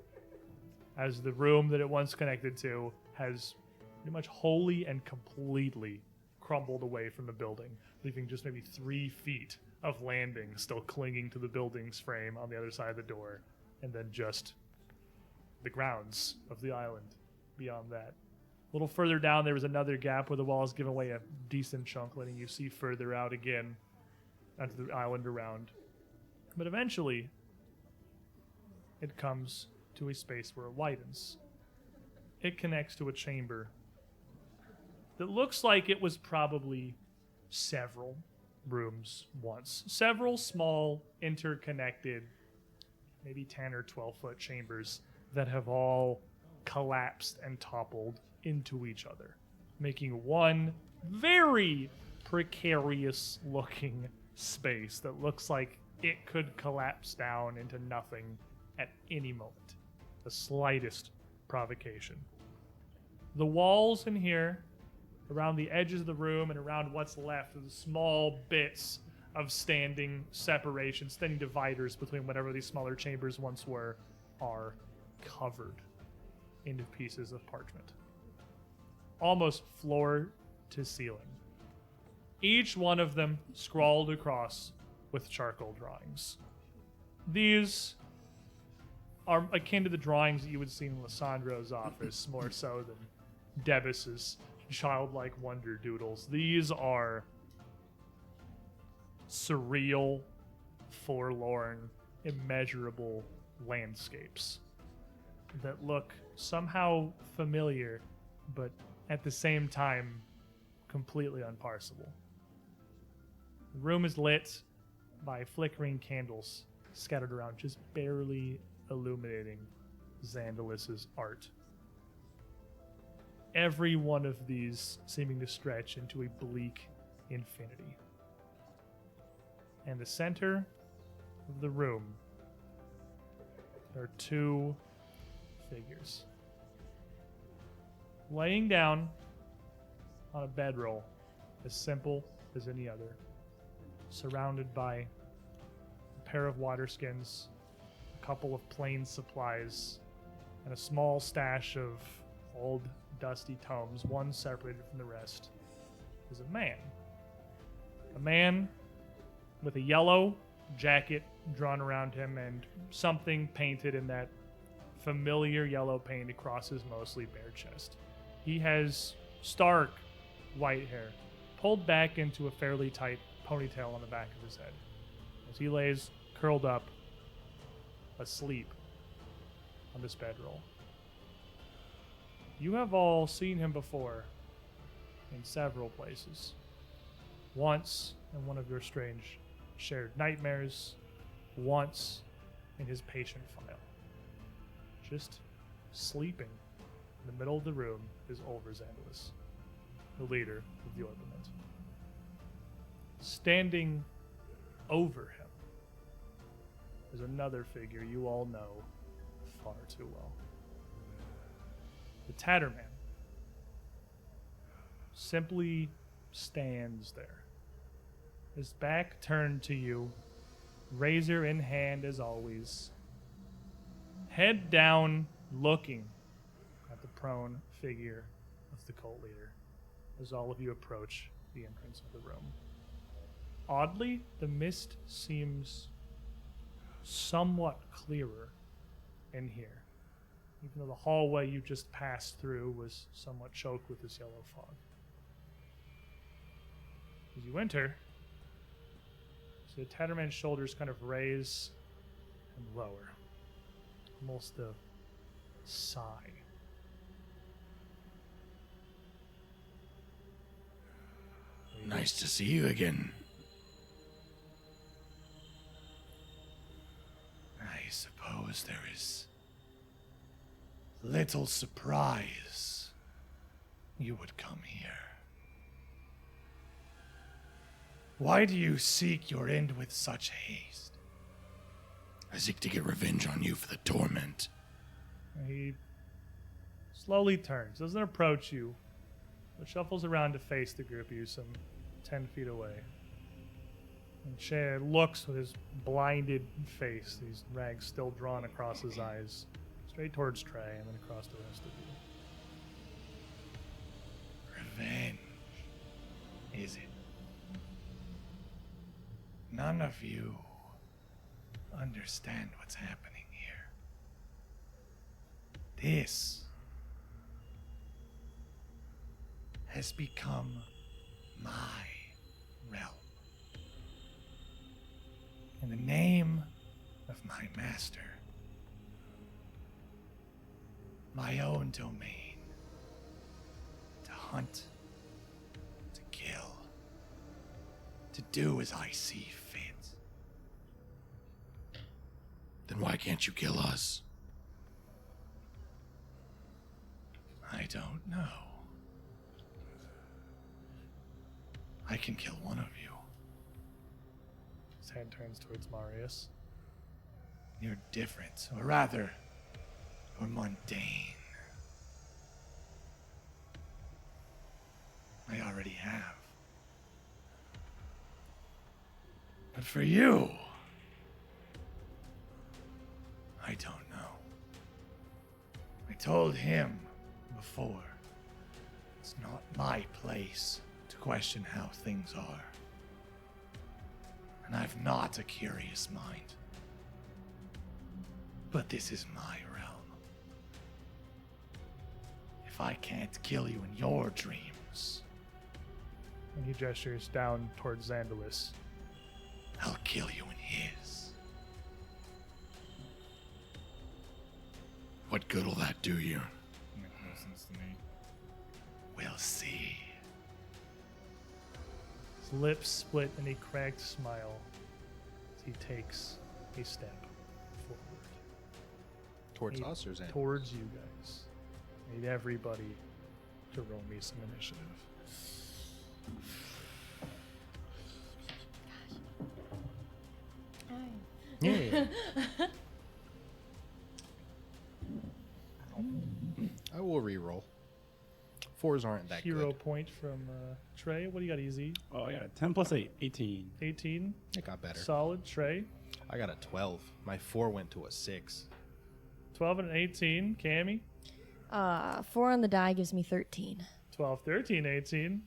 As the room that it once connected to has pretty much wholly and completely crumbled away from the building, leaving just maybe 3 feet of landing still clinging to the building's frame on the other side of the door, and then just the grounds of the island beyond that. A little further down, there was another gap where the walls give away a decent chunk, letting you see further out again onto the island around. But eventually, it comes to a space where it widens. It connects to a chamber that looks like it was probably several rooms once. Several small, interconnected, maybe 10 or 12-foot chambers that have all collapsed and toppled into each other, making one very precarious-looking space that looks like it could collapse down into nothing at any moment. The slightest provocation. The walls in here, around the edges of the room and around what's left of the small bits of standing separation, standing dividers between whatever these smaller chambers once were, are covered into pieces of parchment. Almost floor to ceiling. Each one of them scrawled across with charcoal drawings. These are akin to the drawings that you would see in Lissandro's office, more so than Debus's childlike wonder doodles. These are surreal, forlorn, immeasurable landscapes that look somehow familiar, but at the same time completely unparsable. The room is lit by flickering candles scattered around, just barely illuminating Zandalus's art. Every one of these seeming to stretch into a bleak infinity. And the center of the room, there are 2 figures. Laying down on a bedroll as simple as any other, surrounded by a pair of water skins, a couple of plain supplies, and a small stash of old dusty tomes, one separated from the rest, is a man. A man with a yellow jacket drawn around him and something painted in that familiar yellow paint across his mostly bare chest. He has stark white hair, pulled back into a fairly tight ponytail on the back of his head, as he lays curled up, asleep on this bedroll. You have all seen him before in several places. Once in one of your strange shared nightmares, once in his patient file. Just sleeping in the middle of the room is Olver Zandalus, the leader of the Ornament. Standing over him is another figure you all know far too well. The Tatterman simply stands there, his back turned to you, razor in hand as always, head down, looking at the prone figure of the cult leader as all of you approach the entrance of the room. Oddly, the mist seems somewhat clearer in here, even though the hallway you just passed through was somewhat choked with this yellow fog. As you enter, so the Tatterman's shoulders kind of raise and lower. Almost a sigh. Nice to see you again. I suppose there is little surprise you would come here. Why do you seek your end with such haste? I seek to get revenge on you for the torment. He slowly turns, doesn't approach you, but shuffles around to face the group of you some 10 feet away. And Cher looks with his blinded face, these rags still drawn across his eyes, straight towards Trey and then across the rest of you. Revenge, is it? None of you understand what's happening here. This has become my realm. In the name of my master, my own domain, to hunt, to kill, to do as I see fit. Then why can't you kill us? I don't know. I can kill one of you. His head turns towards Marius. You're different, or rather, you're mundane. I already have. But for you, I don't know. I told him before, it's not my place to question how things are. And I've not a curious mind. But this is my realm. If I can't kill you in your dreams, And he gestures down towards Zandalus. I'll kill you in his. What good will that do you? Makes no sense to me. We'll see. His lips split in a cracked smile as he takes a step forward. Towards us or Xan? Towards you guys. I need everybody to roll me some initiative. Yeah. I will re-roll. 4s aren't that Hero good. point from Trey. What do you got, Easy? Oh, yeah. 10 plus 8, 18. 18. It got better. Solid. Trey. I got a 12. My 4 went to a 6. 12 and an 18. Cammy. 4 on the die gives me 13. 12, 13, 18.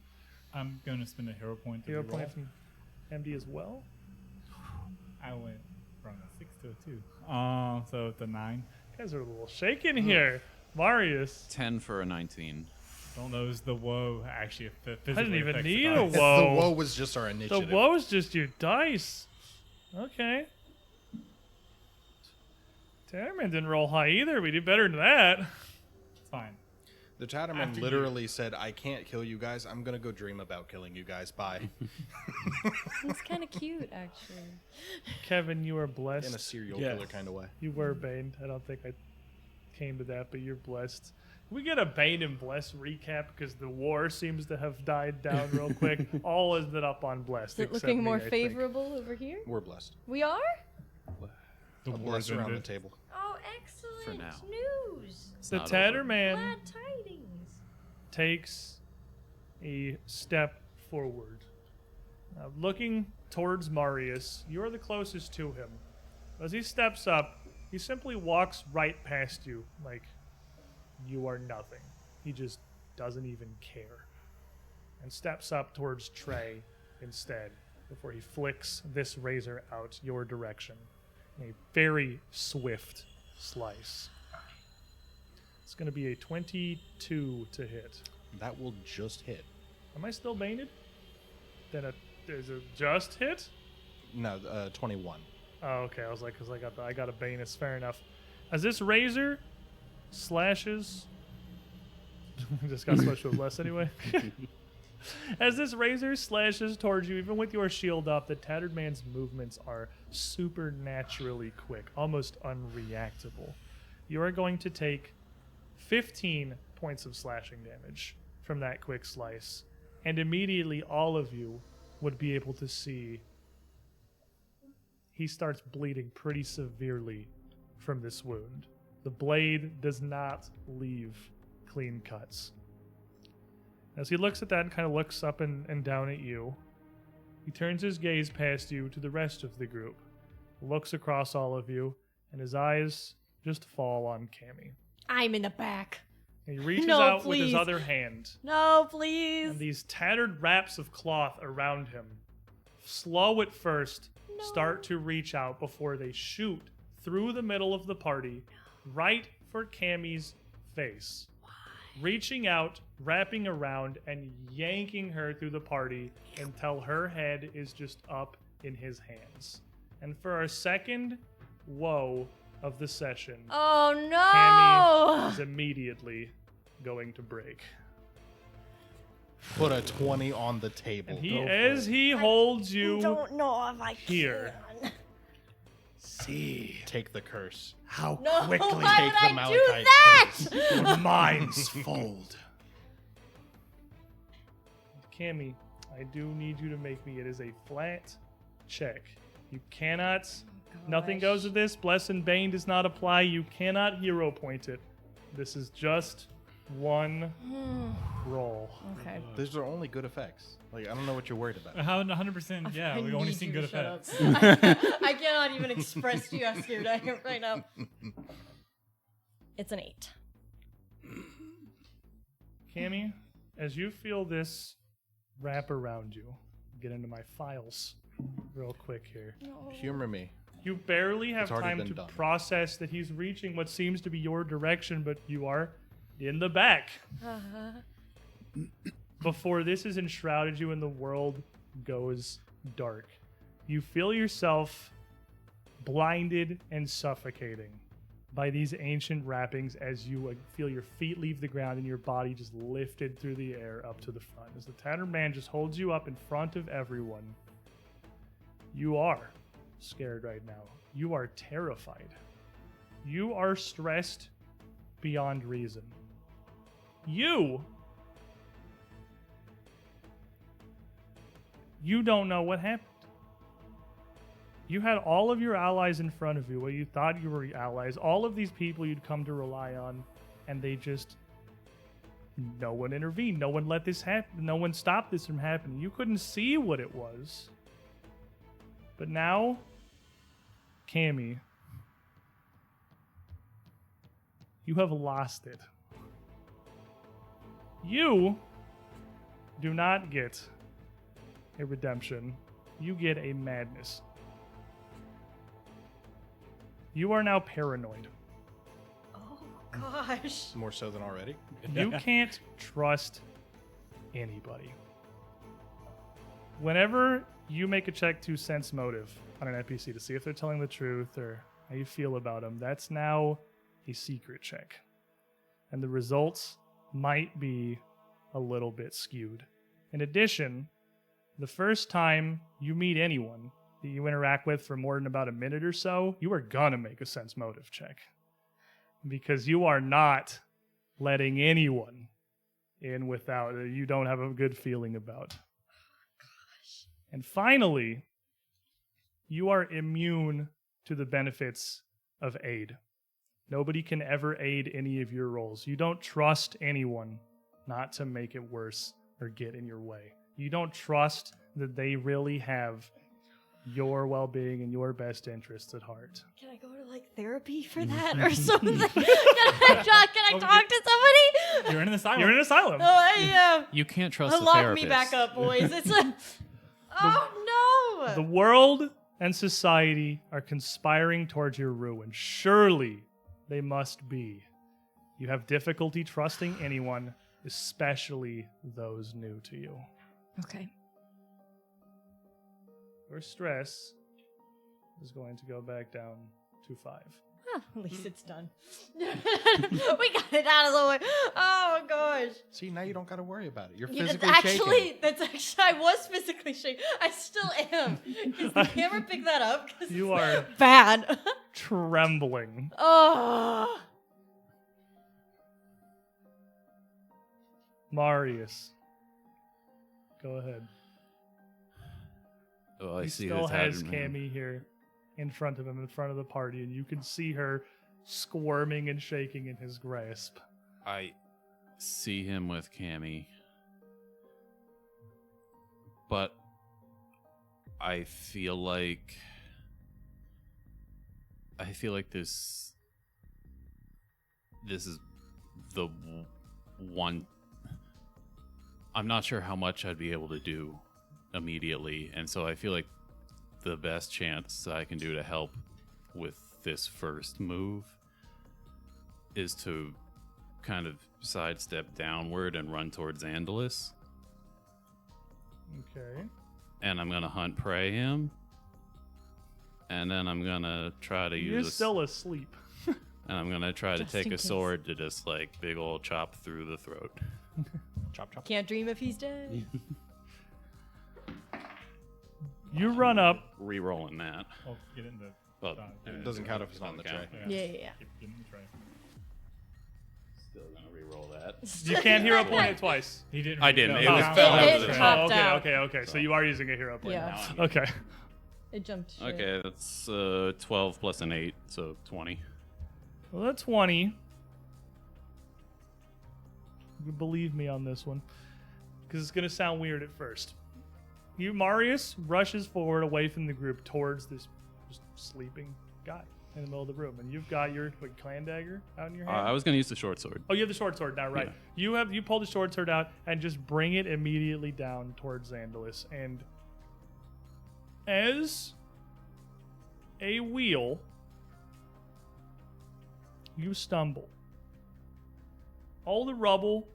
I'm going to spend a hero point to Hero reroll. point from MD as well. I went from a 6 to a 2. So it's a 9. You guys are a little shaken here. Marius. 10 for a 19. Don't know is the woe actually physically I didn't even affects need the a dice. The woe. woe was just our The initiative. woe's just your dice. Okay. Tatterman didn't roll high either. We did better than that. It's fine. The Tatterman After literally said, I can't kill you guys. I'm going to go dream about killing you guys. Bye. It's kind of cute, actually. Kevin, you are blessed. In a serial Yes. killer kind of way. You were Bane. I don't think I came to that, but you're blessed. Can we get a Bane and Bless recap because the war seems to have died down real quick. All ended up on Blessed. Is it except looking me, more I think. favorable over here? We're blessed. We are? The A war's bless around the ended. table. Oh, excellent now. news. It's The not over. Tatterman Glad tidings. takes a step forward. Looking towards Marius, you're the closest to him. As he steps up, he simply walks right past you like you are nothing. He just doesn't even care. And steps up towards Trey instead before he flicks this razor out your direction in a very swift slice. It's going to be a 22 to hit. That will just hit. Am I still baned? Then there's a just hit? No, 21. Oh, okay. I was like, because I got a Banus. Fair enough. As this razor slashes, just got switched to a bless anyway. As this razor slashes towards you, even with your shield up, the tattered man's movements are supernaturally quick, almost unreactable. You are going to take 15 points of slashing damage from that quick slice, and immediately all of you would be able to see he starts bleeding pretty severely from this wound. The blade does not leave clean cuts. As he looks at that and kind of looks up and down at you, he turns his gaze past you to the rest of the group, looks across all of you, and his eyes just fall on Cammy. I'm in the back. And he reaches No, out with his please. other hand, No, please. and these tattered wraps of cloth around him, slow at first, start to reach out before they shoot through the middle of the party, right for Cammy's face. Reaching out, wrapping around, and yanking her through the party until her head is just up in his hands. And for our second woe of the session, Oh Cammy no! is immediately going to break. Put a 20 on the table. And he, Go for as it. he holds you Don't know if I here. can. See Take the curse. how No, quickly why take the would I do Malachite that? curse. your minds fold. Cammy, I do need you to make me. It is a flat check. You cannot. Nothing goes with this. Bless and Bane does not apply. You cannot hero point it. This is just one roll. Okay. These are only good effects. Like, I don't know what you're worried about. 100%. Yeah, I we've only need seen you good to shut effects. up. I cannot even express to you how scared I am right now. It's an 8. Cammy, as you feel this wrap around you, get into my files real quick here. Humor me. You barely have It's already time been to done. process that he's reaching what seems to be your direction, but you are in the back. Before this has enshrouded you and the world goes dark, you feel yourself blinded and suffocating by these ancient wrappings as you feel your feet leave the ground and your body just lifted through the air up to the front. As the tattered man just holds you up in front of everyone, you are scared right now. You are terrified. You are stressed beyond reason. You don't know what happened. You had all of your allies in front of you, what you thought you were allies, all of these people you'd come to rely on, and they just, no one intervened. No one let this happen. No one stopped this from happening. You couldn't see what it was. But now, Cammy, you have lost it. You do not get a redemption. You get a madness. You are now paranoid. Oh, gosh. More so than already. You can't trust anybody. Whenever you make a check to sense motive on an NPC to see if they're telling the truth or how you feel about them, that's now a secret check. And the results might be a little bit skewed. In addition, the first time you meet anyone that you interact with for more than about a minute or so, you are gonna make a sense motive check. Because you are not letting anyone in without you don't have a good feeling about. And finally, you are immune to the benefits of aid. Nobody can ever aid any of your roles. You don't trust anyone not to make it worse or get in your way. You don't trust that they really have your well-being and your best interests at heart. Can I go to like therapy for that or something? Can I talk to somebody? You're in an asylum. You're in an asylum. Oh, I You can't trust a Unlock therapist. me back up, boys. It's a. Oh The no! world and society are conspiring towards your ruin. Surely they must be. You have difficulty trusting anyone, especially those new to you. Okay. Your stress is going to go back down to 5. At least it's done. We got it out of the way. Oh my gosh. See, now you don't got to worry about it. You're Yeah, physically shaking. that's actually, I was physically shaking. I still am. Does the camera pick that up? 'Cause You it's are bad. trembling. Oh. Marius, go ahead. Oh, I He see. still that's has happening. Cammy here in front of him, in front of the party, and you can see her squirming and shaking in his grasp. I see him with Cammy, but I feel like this is the one. I'm not sure how much I'd be able to do immediately, and so I feel like the best chance I can do to help with this first move is to kind of sidestep downward and run towards Zandalus. Okay. And I'm gonna hunt prey him, and then I'm gonna try to You're use still asleep. and I'm gonna try to Just take in a case. sword to just like big old chop through the throat. Chop, chop. Can't dream if he's dead. You run up. Re-rolling that. Oh, get in the. Well, It doesn't count if it's not on the tray. Yeah. Get in the tray. Still gonna re-roll that. You can't hero point it twice. He didn't. I didn't. No, It was no, fell no, out no, of the no, tray. no. Oh, okay, out. okay. So you are using a hero point. Yeah. Okay. It jumped shit. Okay, that's 12 plus an 8, so 20. Well, that's 20. You believe me on this one, because it's gonna sound weird at first. Marius rushes forward away from the group towards this just sleeping guy in the middle of the room, and you've got your clan dagger out in your hand. I was gonna use the short sword. Oh, you have the short sword now, right? Yeah. You pull the short sword out and just bring it immediately down towards Zandalus, and as a wheel, you stumble. All the rubble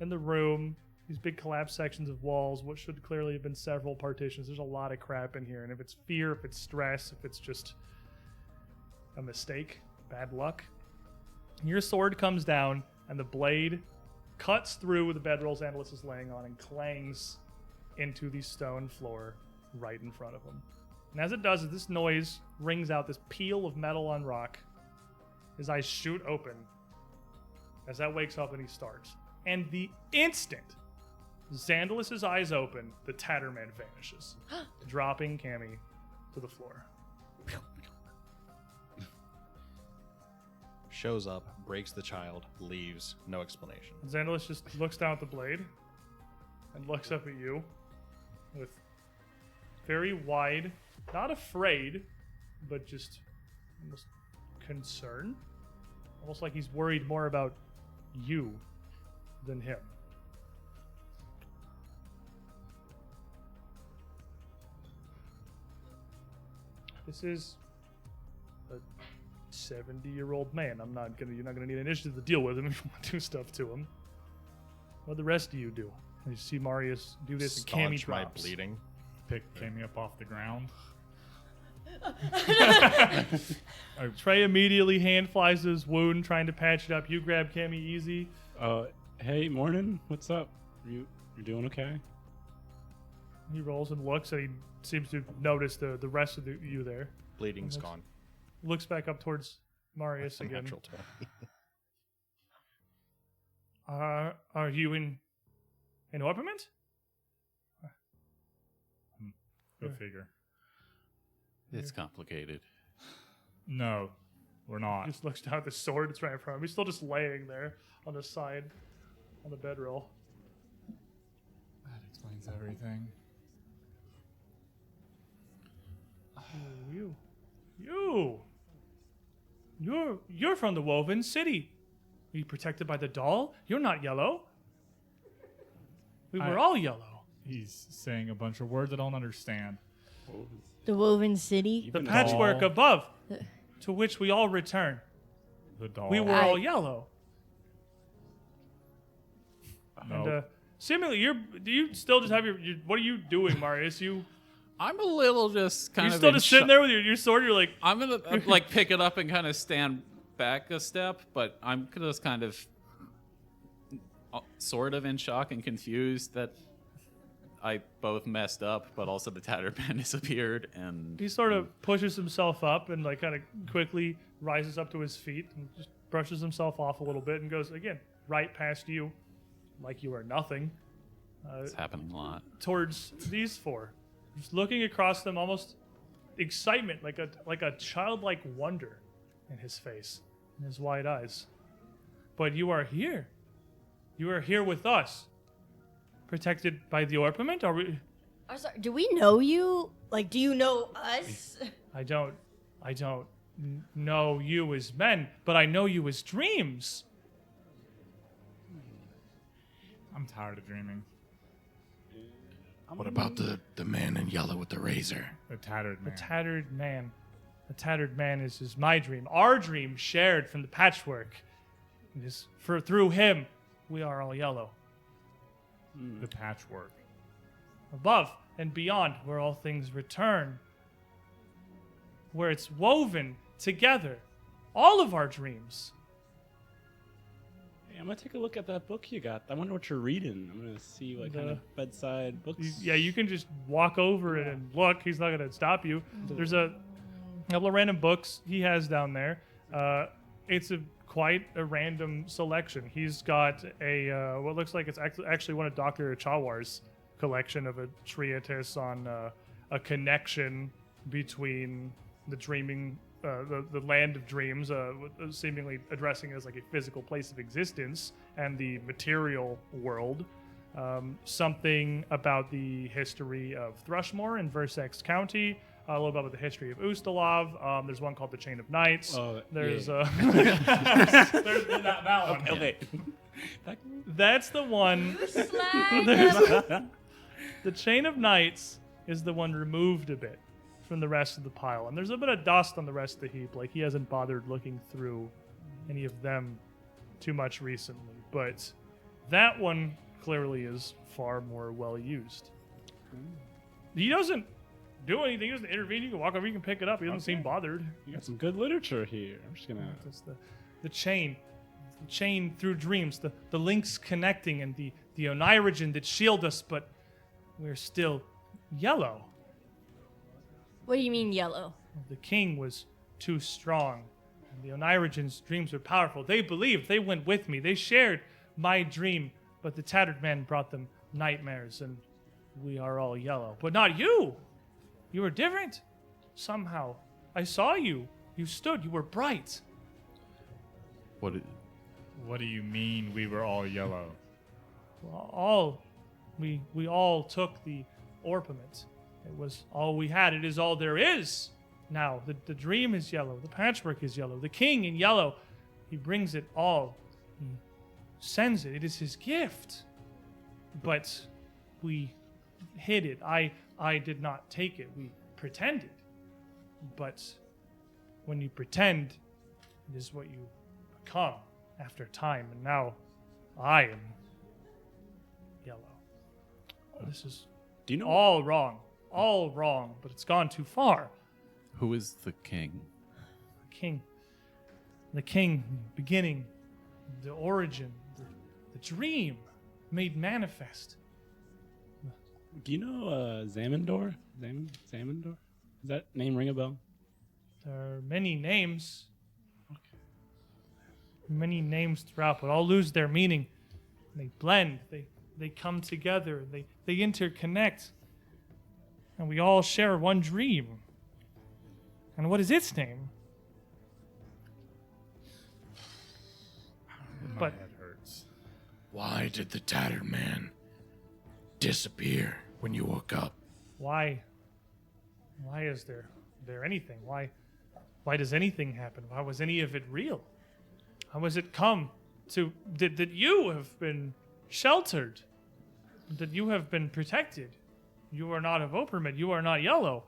in the room, these big collapsed sections of walls, what should clearly have been several partitions. There's a lot of crap in here, and if it's fear, if it's stress, if it's just a mistake, bad luck, your sword comes down, and the blade cuts through the bedroll Zandalus is laying on and clangs into the stone floor right in front of him. And as it does, this noise rings out, this peal of metal on rock. His eyes shoot open as that wakes up and he starts. And the instant Zandalus' eyes open, the Tatterman vanishes, dropping Cammy to the floor. Shows up, breaks the child, leaves, no explanation. Zandalus just looks down at the blade and looks up at you with very wide, not afraid, but just almost concern. Almost like he's worried more about you than him. This is a 70-year-old man. You're not gonna need initiative to deal with him if you want to do stuff to him. What the rest of you do? You see Marius do this, and Cammy Staunch my drops. bleeding. Pick Cammy up off the ground. Trey immediately hand flies to his wound, trying to patch it up. You grab Cammy easy. Hey, morning. What's up? You doing okay? He rolls and looks, and he seems to notice the rest of you there. Bleeding's gone. Looks back up towards Marius That's a again. natural 20. Are you in orbiment? Go Yeah. figure. It's complicated. No, we're not. He just looks down at the sword that's right in front of him. He's still just laying there on the side, on the bedroll. That explains everything. You're from the Woven City. Are you protected by the doll? You're not yellow. We were all yellow. He's saying a bunch of words I don't understand. The Woven City. The Even patchwork doll. above, to which we all return. The doll. We were I- all yellow. No. And seemingly, do you still just have your? What are you doing, Marius? You I'm a little just kind You're of. still just sitting there with your sword. You're like, I'm gonna like pick it up and kind of stand back a step, but I'm just kind of sort of in shock and confused that I both messed up, but also the tattered man disappeared, and he sort of pushes himself up and like kind of quickly rises up to his feet and just brushes himself off a little bit and goes again right past you, like you are nothing, it's happening a lot. towards these four, just looking across them, almost excitement, like a childlike wonder in his face, in his wide eyes. But you are here. You are here with us, protected by the orpiment. Are we? I'm sorry, do we know you? Like, do you know us? I don't know you as men, but I know you as dreams. I'm tired of dreaming. What about the man in yellow with the razor? The tattered The man. tattered man. The tattered man is my dream. Our dream shared from the patchwork. It is through him we are all yellow. The patchwork. Above and beyond, where all things return. Where it's woven together. All of our dreams. Hey, I'm gonna take a look at that book you got. I wonder what you're reading. I'm gonna see what kind of bedside books. You can just walk over it and look. He's not going to stop you. There's a couple of random books he has down there. It's quite a random selection. He's got a what looks like it's actually one of Dr. Chawar's collection of a treatise on a connection between the dreaming, the land of dreams, seemingly addressing it as like a physical place of existence, and the material world. Something about the history of Thrushmore in Versex County, a little bit about the history of Ustalov. There's one called the Chain of Knights. There's there's that one. Okay. That's the one. Slag. The Chain of Knights is the one removed a bit from the rest of the pile, and there's a bit of dust on the rest of the heap. Like he hasn't bothered looking through any of them too much recently, but that one clearly is far more well used. He doesn't do anything. He doesn't intervene. You can walk over. You can pick it up. He doesn't seem bothered. You got some good literature here. I'm just gonna. That's the chain through dreams, the links connecting, and the onirigen that shield us, but we're still yellow. What do you mean yellow? The king was too strong, and the onirigen's dreams were powerful. They believed. They went with me. They shared my dream, but the tattered man brought them nightmares, and we are all yellow. But not you. You were different. Somehow. I saw you. You stood. You were bright. What do you mean we were all yellow? We all took the orpiment. It was all we had. It is all there is. Now, the dream is yellow. The patchwork is yellow. The king in yellow. He brings it all. He sends it. It is his gift. But we hid it. I did not take it. We pretended. But when you pretend, it is what you become after time. And now I am yellow. This is Do you know? all wrong. All wrong, but it's gone too far. Who is the king? The king, beginning, the origin, the dream made manifest. Do you know Zamindor? Zamindor? Does that name ring a bell? There are many names. Many names throughout, but all lose their meaning. They blend. They come together. They interconnect. And we all share one dream. And what is its name? My head hurts. Why did the tattered man disappear when you woke up? Why is there anything? Why does anything happen? Why was any of it real? How was it come to that you have been sheltered? That you have been protected? You are not of Opermid. You are not yellow.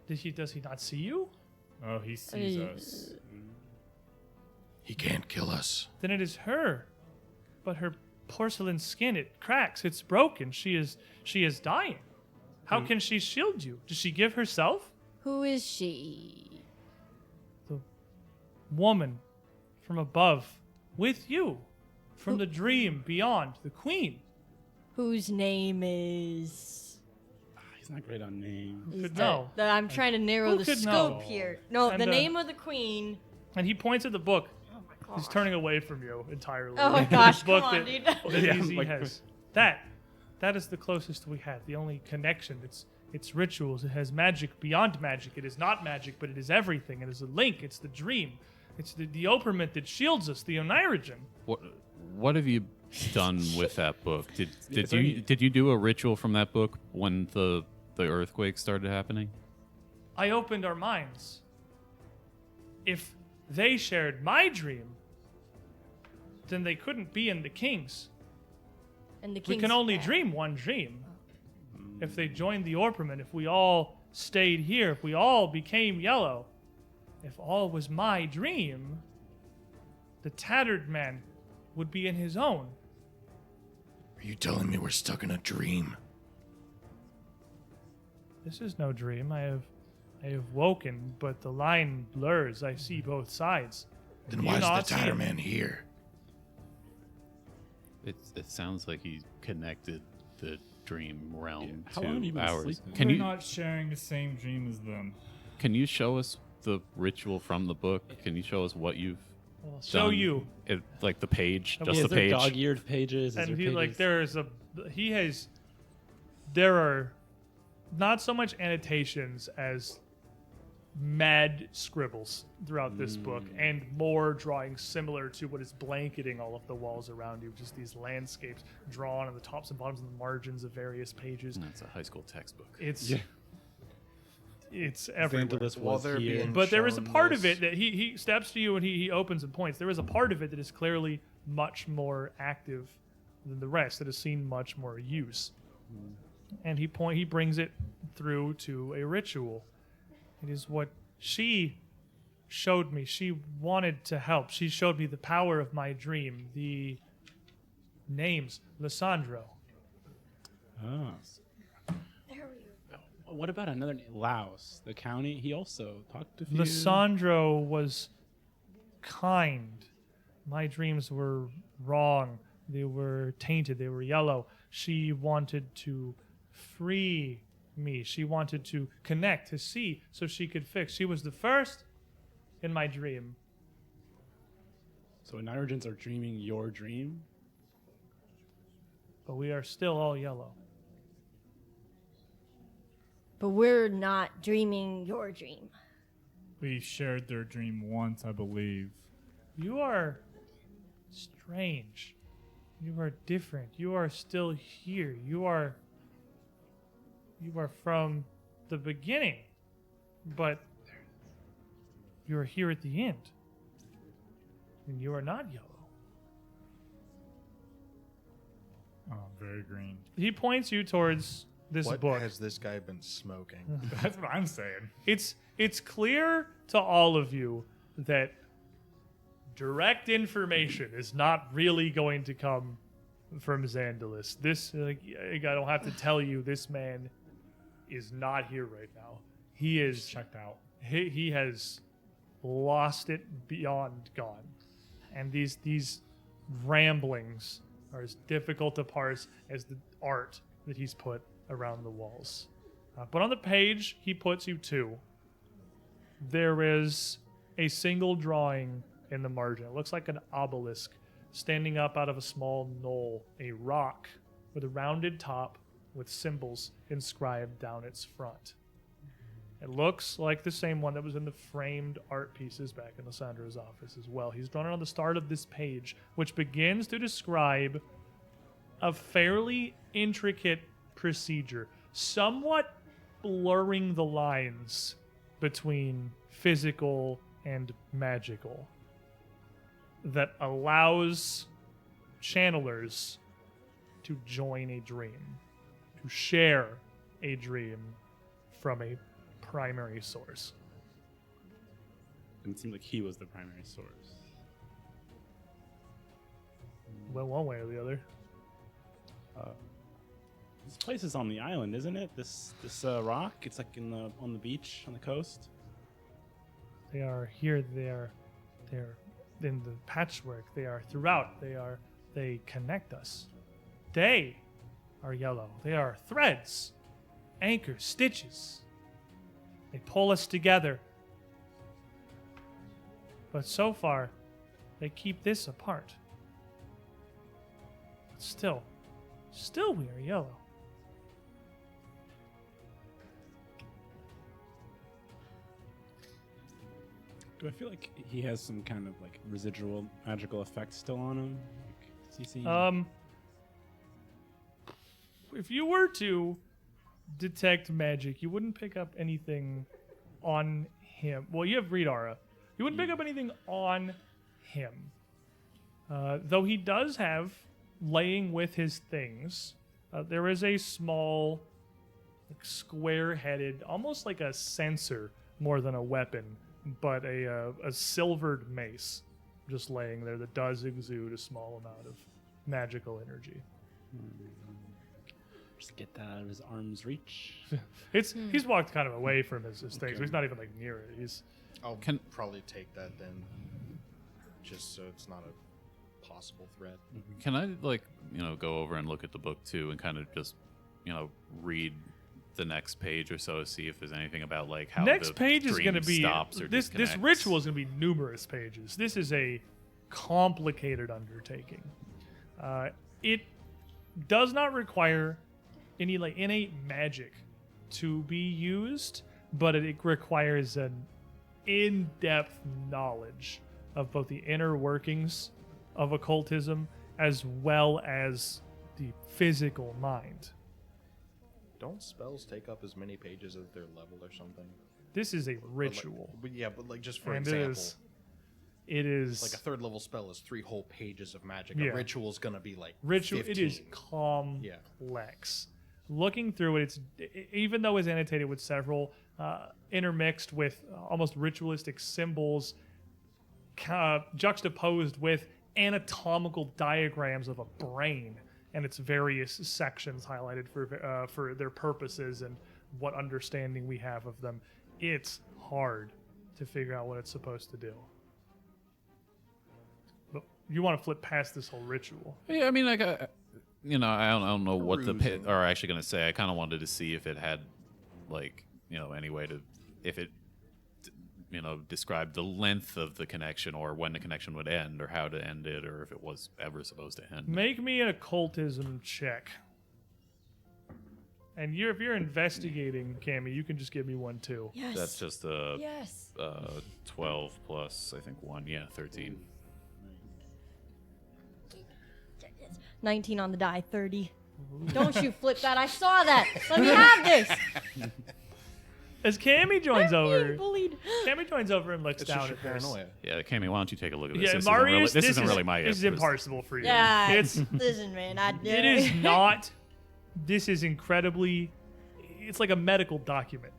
Does he not see you? Oh, he sees us. He can't kill us. Then it is her. But her porcelain skin, it cracks. It's broken. She is dying. How can she shield you? Does she give herself? Who is she? The woman from above with you. From the dream beyond, the queen. Whose name is... He's not great on names. Could know. I'm trying to narrow Who the could scope know? here. No, And, the name of the queen. And he points at the book. Oh my god. He's turning away from you entirely. Oh my gosh, This come book on, that, dude. that Yeah, Easy like- has. That is the closest we have. The only connection. It's rituals. It has magic beyond magic. It is not magic, but it is everything. It is a link. It's the dream. It's the operment that shields us, the Onirigen. What have you done with that book? Is there any- Did you do a ritual from that book when the earthquake started happening? I opened our minds. If they shared my dream, then they couldn't be in the king's. And the We king's can only back. dream one dream. If they joined the Orperman, if we all stayed here, if we all became yellow, if all was my dream, the tattered man would be in his own. Are you telling me we're stuck in a dream? This is no dream. I have woken, but the line blurs. I see both sides. Then Do why you is the not see it? Tatterman here? It sounds like he connected the dream realm How long have you to been ours. sleeping? Can We're you not sharing the same dream as them. can you show us the ritual from the book? Can you show us what you've I'll show done? you. Like the page, And just Is the there page. dog-eared pages? Is And there he pages? there are not so much annotations as mad scribbles throughout this book, and more drawings similar to what is blanketing all of the walls around you, just these landscapes drawn on the tops and bottoms and the margins of various pages. That's a high school textbook. It's Yeah. it's everywhere. Zandalus While was they're here. being But there is a shown part of this- it that he steps to you and he opens and points. There is a part of it that is clearly much more active than the rest, that has seen much more use. And he brings it through to a ritual. It is what she showed me. She wanted to help. She showed me the power of my dream. The names, Lissandro. Oh. What about another name? Laos, the county? He also talked to you. Lissandro was kind. My dreams were wrong. They were tainted. They were yellow. She wanted to free me. She wanted to connect, to see, so she could fix. She was the first in my dream. So Nirogans are dreaming your dream? But we are still all yellow. But we're not dreaming your dream. We shared their dream once, I believe. You are strange. You are different. You are still here. You are from the beginning, but you're here at the end. And you are not yellow. Oh, very green. He points you towards this What book. has this guy been smoking? That's what I'm saying. It's clear to all of you that direct information is not really going to come from Zandalus. This, I don't have to tell you, this man is not here right now. He is Checked out. he has lost it beyond gone, and these ramblings are as difficult to parse as the art that he's put around the walls. But on the page he puts you to, there is a single drawing in the margin. It looks like an obelisk standing up out of a small knoll, a rock with a rounded top with symbols inscribed down its front. It looks like the same one that was in the framed art pieces back in Lissandro's office as well. He's drawn it on the start of this page, which begins to describe a fairly intricate procedure, somewhat blurring the lines between physical and magical, that allows channelers to join a dream, to share a dream from a primary source. And it seemed like he was the primary source. Well, one way or the other. This place is on the island, isn't it? This rock. It's like on the beach on the coast. They are here. They're in the patchwork. They are throughout. They connect us. They are yellow. They are threads, anchors, stitches. They pull us together. But so far, they keep this apart. But still we are yellow. Do I feel like he has some kind of like residual magical effect still on him? Like, does he seem... If you were to detect magic, you wouldn't pick up anything on him. Well, you have read aura. You wouldn't pick up anything on him. Though he does have, laying with his things, there is a small, like, square-headed, almost like a censer more than a weapon, but a silvered mace just laying there that does exude a small amount of magical energy. Just get that out of his arm's reach. He's walked kind of away from his thing, so he's not even like near it. I'll probably take that then, just so it's not a possible threat. Can I go over and look at the book too, and kind of just read the next page or so, see if there's anything about like how next the page is going to be stops or this disconnects. ritual is going to be numerous pages. This is a complicated undertaking. It does not require any like innate magic to be used, but it requires an in-depth knowledge of both the inner workings of occultism as well as the physical mind. Don't spells take up as many pages as their level or something? This is a ritual. But like just for And example, it is like a third level spell is 3 whole pages of magic. Yeah. A ritual is gonna be like ritual. 15. It is complex. Looking through it, it's even though it's annotated with several intermixed with almost ritualistic symbols, juxtaposed with anatomical diagrams of a brain and its various sections highlighted for their purposes and what understanding we have of them. It's hard to figure out what it's supposed to do. But you want to flip past this whole ritual. Yeah, I mean, like, I don't know what the Perusing. are actually going to say. I kind of wanted to see if it had, like, any way to, if it, described the length of the connection or when the connection would end or how to end it or if it was ever supposed to end. Make me an occultism check. And if you're investigating, Cammy, you can just give me one too. Yes. That's just a Yes. 12 plus, I think, 1. Yeah, 13. 19 on the die, 30. Don't you flip that. I saw that. Let me have this. As Cammy joins I'm being over, bullied. Cammy joins over and looks It's down just at your this. paranoia. Yeah, Cammy, why don't you take a look at this? Yeah, This Marius, isn't really my this is interest. impartible for you. Yeah. It's Listen, man. it is not. This is incredibly. It's like a medical document.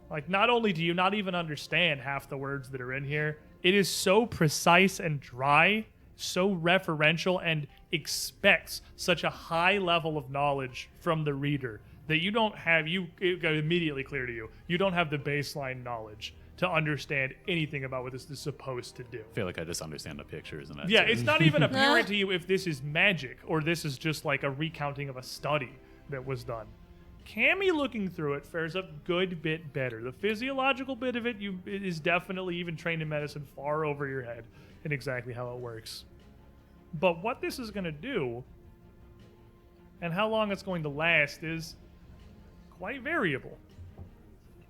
Like, not only do you not even understand half the words that are in here, it is so precise and dry, so referential, and expects such a high level of knowledge from the reader that you don't have. It got immediately clear to you. You don't have the baseline knowledge to understand anything about what this is supposed to do. I feel like I just understand the pictures and that's Yeah, it. it's not even apparent to you if this is magic or this is just like a recounting of a study that was done. Cammy looking through it fares a good bit better. The physiological bit of it, it is definitely, even trained in medicine, far over your head in exactly how it works. But what this is going to do and how long it's going to last is quite variable.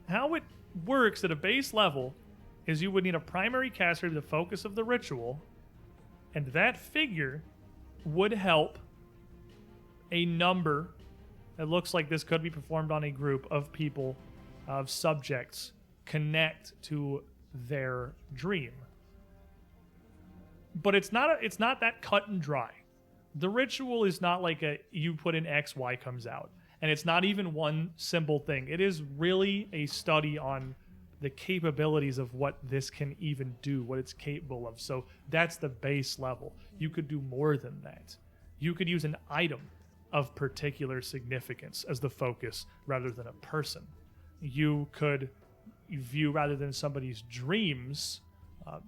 How it works at a base level is you would need a primary caster to the focus of the ritual, and that figure would help a number. It looks like this could be performed on a group of people, of subjects, connect to their dream. But it's not that cut and dry. The ritual is not like you put in X, Y comes out. And it's not even one simple thing. It is really a study on the capabilities of what this can even do, what it's capable of. So that's the base level. You could do more than that. You could use an item, of particular significance as the focus rather than a person. You could view, rather than somebody's dreams,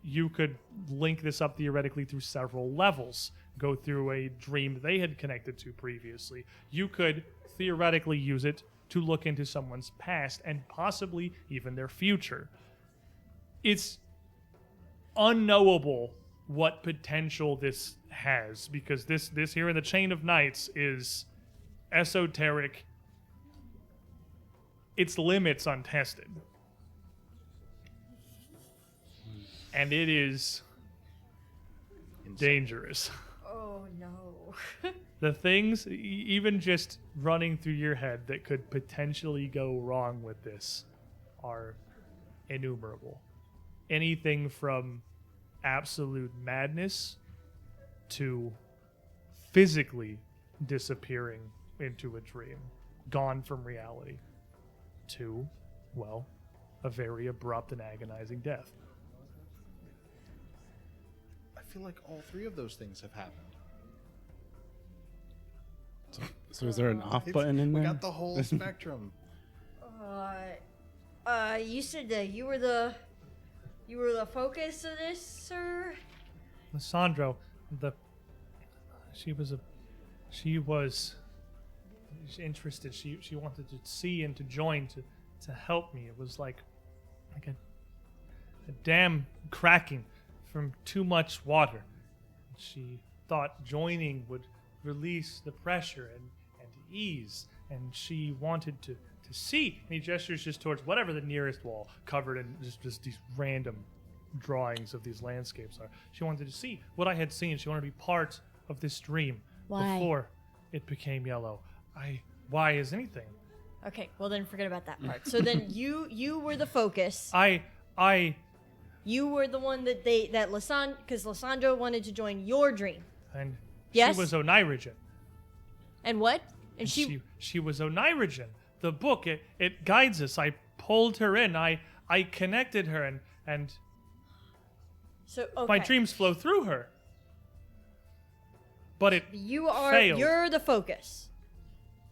you could link this up theoretically through several levels, go through a dream they had connected to previously. You could theoretically use it to look into someone's past and possibly even their future. It's unknowable what potential this has, because this here in the Chain of Nights is esoteric. Its limits untested. And it is dangerous. Oh no. The things, even just running through your head, that could potentially go wrong with this are innumerable. Anything from absolute madness to physically disappearing into a dream, gone from reality, to, well, a very abrupt and agonizing death. I feel like all three of those things have happened. So is there an off button in We there? got the whole spectrum. You said that you were the focus of this, sir? Lissandro, she was interested. She wanted to see and to join, to help me. It was like a dam cracking from too much water. She thought joining would release the pressure and ease, and she wanted to see. And he gestures just towards whatever the nearest wall, covered in just these random drawings of these landscapes are. She wanted to see what I had seen. She wanted to be part of this dream. Why? Before it became yellow. Why is anything? Okay, well then forget about that part. So then you were the focus. You were the one that because Lissandro wanted to join your dream. And Yes? she was Onirigen. And what? And And she she was Onirigen. The book, it guides us. I pulled her in. I connected her, and so okay. my dreams flow through her. But it failed. You're the focus.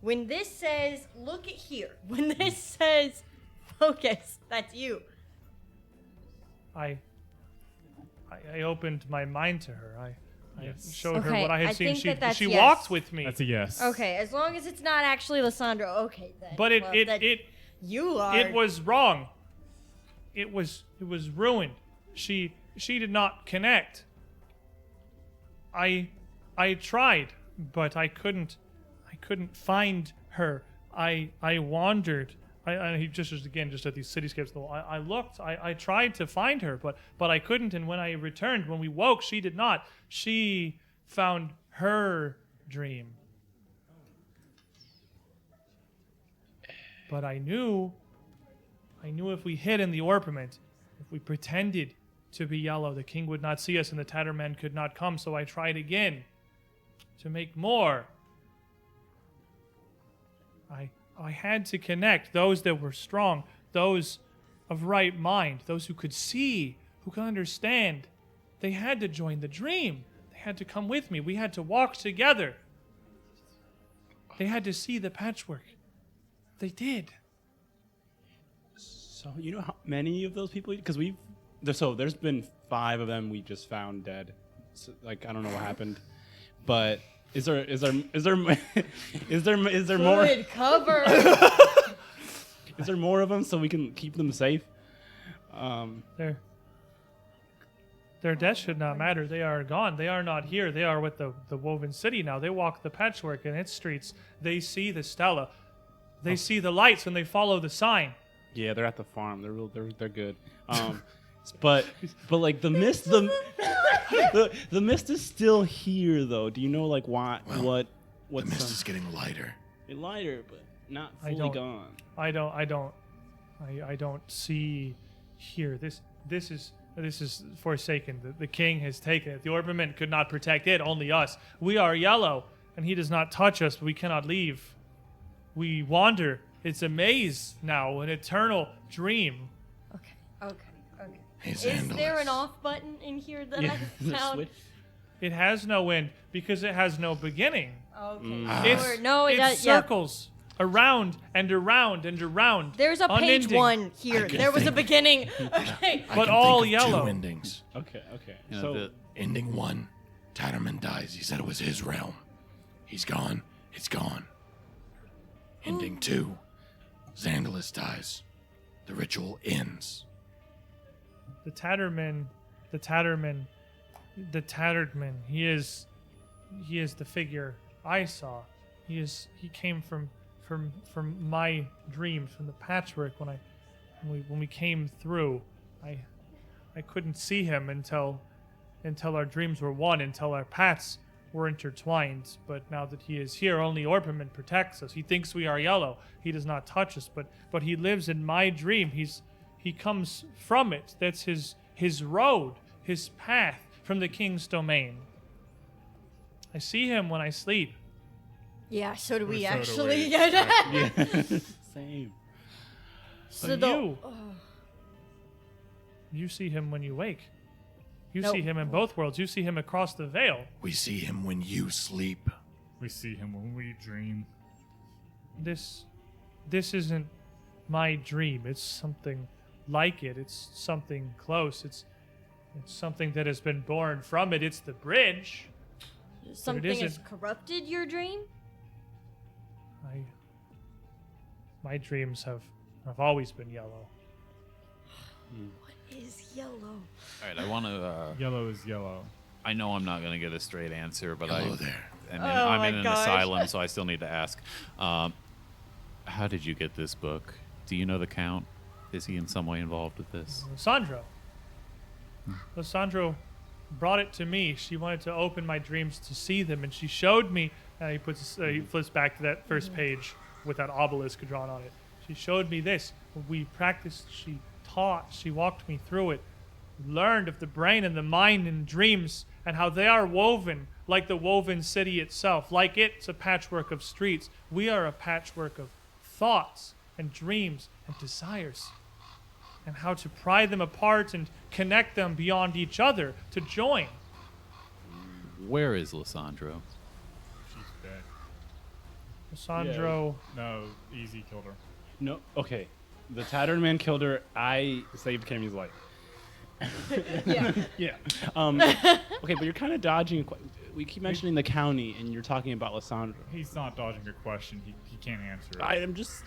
When this says look at here, when this says focus, that's you. I opened my mind to her. I Yes. showed her Okay, what I had I seen. think that's She yes. walked with me. That's a yes. Okay, as long as it's not actually Lissandro. Okay, then. But you are. it was wrong. It was ruined. She did not connect. I tried, but I couldn't find her. I wandered. He gestures again just at these cityscapes. I looked. I tried to find her, but I couldn't. And when I returned, when we woke, she did not. She found her dream. But I knew if we hid in the orpiment, if we pretended to be yellow, the king would not see us and the Tattermen could not come. So I tried again to make more. I had to connect those that were strong, those of right mind, those who could see, who could understand. They had to join the dream. They had to come with me. We had to walk together. They had to see the patchwork. They did. So you know how many of those people? Because there's been 5 of them we just found dead. So, like, I don't know what happened, but is there more? Good cover. Is there more of them so we can keep them safe? Their death should not matter. They are gone. They are not here. They are with the Woven City now. They walk the patchwork in its streets. They see the Stella. They see the lights and they follow the sign. Yeah, they're at the farm. They're good. But like the mist, the mist is still here though. Do you know like why? Well, What's the mist is getting lighter. lighter, but not fully gone. I don't see here. This is forsaken. The king has taken it. The ornament could not protect it, only us. We are yellow, and he does not touch us, but we cannot leave. We wander. It's a maze now, an eternal dream. Okay. Hey, Is there Zandalus. an off button in here that Yeah, I the found? switch. It has no end because it has no beginning. Okay. It's, No, it does. Yep. circles around and around and around. There's a page unending. 1 here. can There was a think- beginning. Okay. I But can all think of yellow. two endings. Okay, okay. You know, So Ending 1, Tatterman dies. He said it was his realm. He's gone. It's gone. Ending 2, Zandalus dies. The ritual ends. The Tatterman, he is the figure I saw. He came from my dreams, from the patchwork when we came through. I couldn't see him until our dreams were one, until our paths were intertwined. But now that he is here, only Orpiment protects us. He thinks we are yellow. He does not touch us, but he lives in my dream. He comes from it. That's his road, his path from the king's domain. I see him when I sleep. Yeah, so do we So do actually. we. yeah. Same. So But you see him when you wake. You Nope. see him in both worlds. You see him across the veil. We see him when you sleep. We see him when we dream. This isn't my dream. It's something like it. It's something close. It's something that has been born from it. It's the bridge. something has isn't- corrupted your dream? My dreams have always been yellow. What is yellow? All right, I want to. Yellow is yellow. I know I'm not going to get a straight answer, but Hello there. I'm my in an gosh. asylum, so I still need to ask. How did you get this book? Do you know the Count? Is he in some way involved with this? Lissandro brought it to me. She wanted to open my dreams to see them, and she showed me. And he flips back to that first page with that obelisk drawn on it. She showed me this. We practiced. She taught. She walked me through it. Learned of the brain and the mind and dreams and how they are woven like the woven city itself. Like it's a patchwork of streets. We are a patchwork of thoughts and dreams and desires. And how to pry them apart and connect them beyond each other to join. Where is Lissandro? She's dead. Lissandro. No, Easy killed her. No, okay. The Tattered Man killed her. I saved Cammy's life. Yeah. Yeah. Okay, but you're kind of dodging. We keep mentioning the county, and you're talking about Lissandro. He's not dodging your question. He can't answer it. I'm just.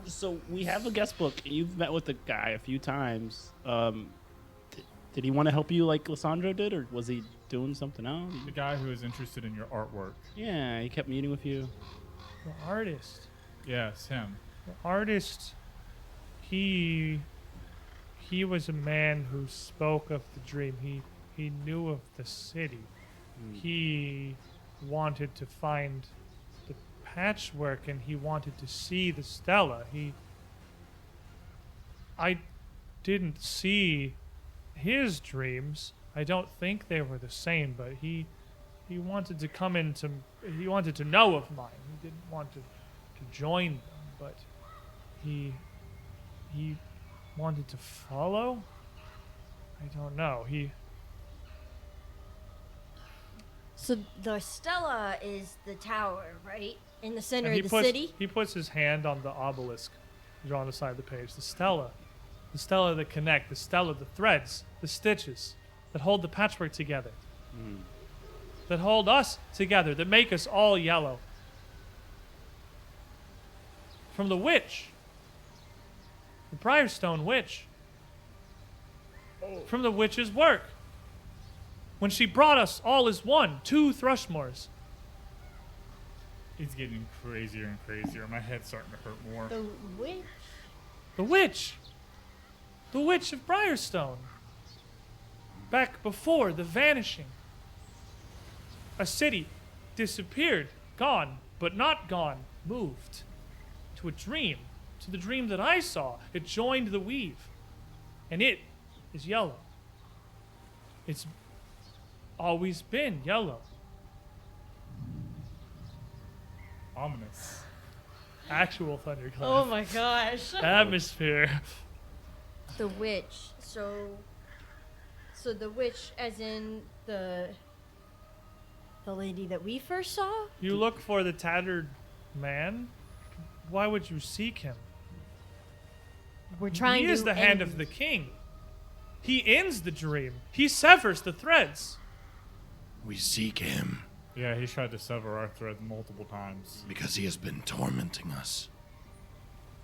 So we have a guest book. And you've met with the guy a few times. Did he want to help you like Lissandro did, or was he doing something else? The guy who is interested in your artwork. Yeah, he kept meeting with you. The artist. Yes, him. The artist. He was a man who spoke of the dream. He knew of the city. He wanted to find the patchwork, and he wanted to see the Stella. I didn't see his dreams. I don't think they were the same, but he wanted to come into. He wanted to know of mine. He didn't want to join them, but he wanted to follow. I don't know. So the Stella is the tower, right? In the center And of the city? He puts his hand on the obelisk drawn on the side of the page. The Stella that connect, the Stella, the threads, the stitches that hold the patchwork together, that hold us together, that make us all yellow. From the witch, the Briarstone witch, from the witch's work, when she brought us all as one, 2 Thrushmores. It's getting crazier and crazier. My head's starting to hurt more. The witch? The witch! The witch of Briarstone. Back before the vanishing. A city disappeared, gone, but not gone, moved to a dream, to the dream that I saw. It joined the weave, and it is yellow. It's always been yellow. Ominous. Actual thunderclap. Oh my gosh. Atmosphere. The witch. So the witch as in the The lady that we first saw? You look for the tattered man? Why would you seek him? We're trying to He is the hand of the king. He ends the dream. He severs the threads. We seek him Yeah, he's tried to sever our thread multiple times. because he has been tormenting us.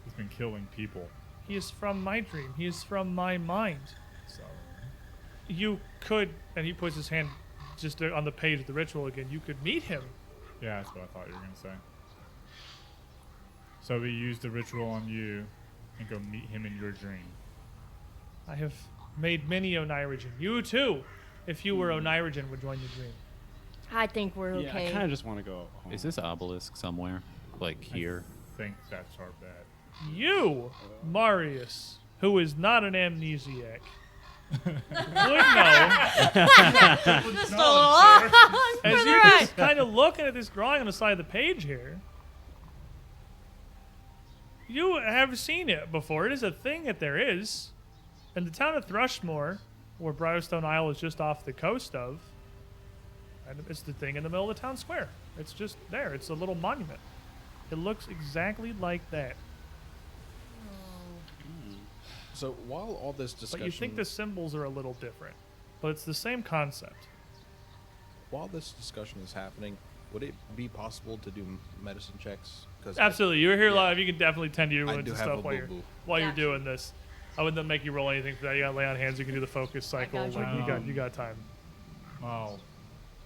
He's been killing people. He is from my dream. He is from my mind. So you could, and he puts his hand just on the page of the ritual again, you could meet him. Yeah, that's what I thought you were going to say. So we use the ritual on you and go meet him in your dream. I have made many Onirigen. You too, if you were Onirigen, would join the dream. I think we're Yeah, okay. I kind of just want to go home. Is this obelisk somewhere? Like here? I think that's our bet. You, Marius, who is not an amnesiac, would know. Just a lot As for the you're ride. just kind of looking at this drawing on the side of the page here, you have seen it before. It is a thing that there is. In the town of Thrushmore, where Briarstone Isle is just off the coast of, and it's the thing in the middle of the town square. It's just there. It's a little monument. It looks exactly like that. So while all this discussion, But you think the symbols are a little different. But it's the same concept. while this discussion is happening, would it be possible to do medicine checks? Because Absolutely. You're here live. You can definitely tend to your I wounds do and have stuff a while Yeah. you're doing this. I wouldn't make you roll anything for that. You gotta lay on hands. You can do the focus cycle. got you. Like, you got time. Well,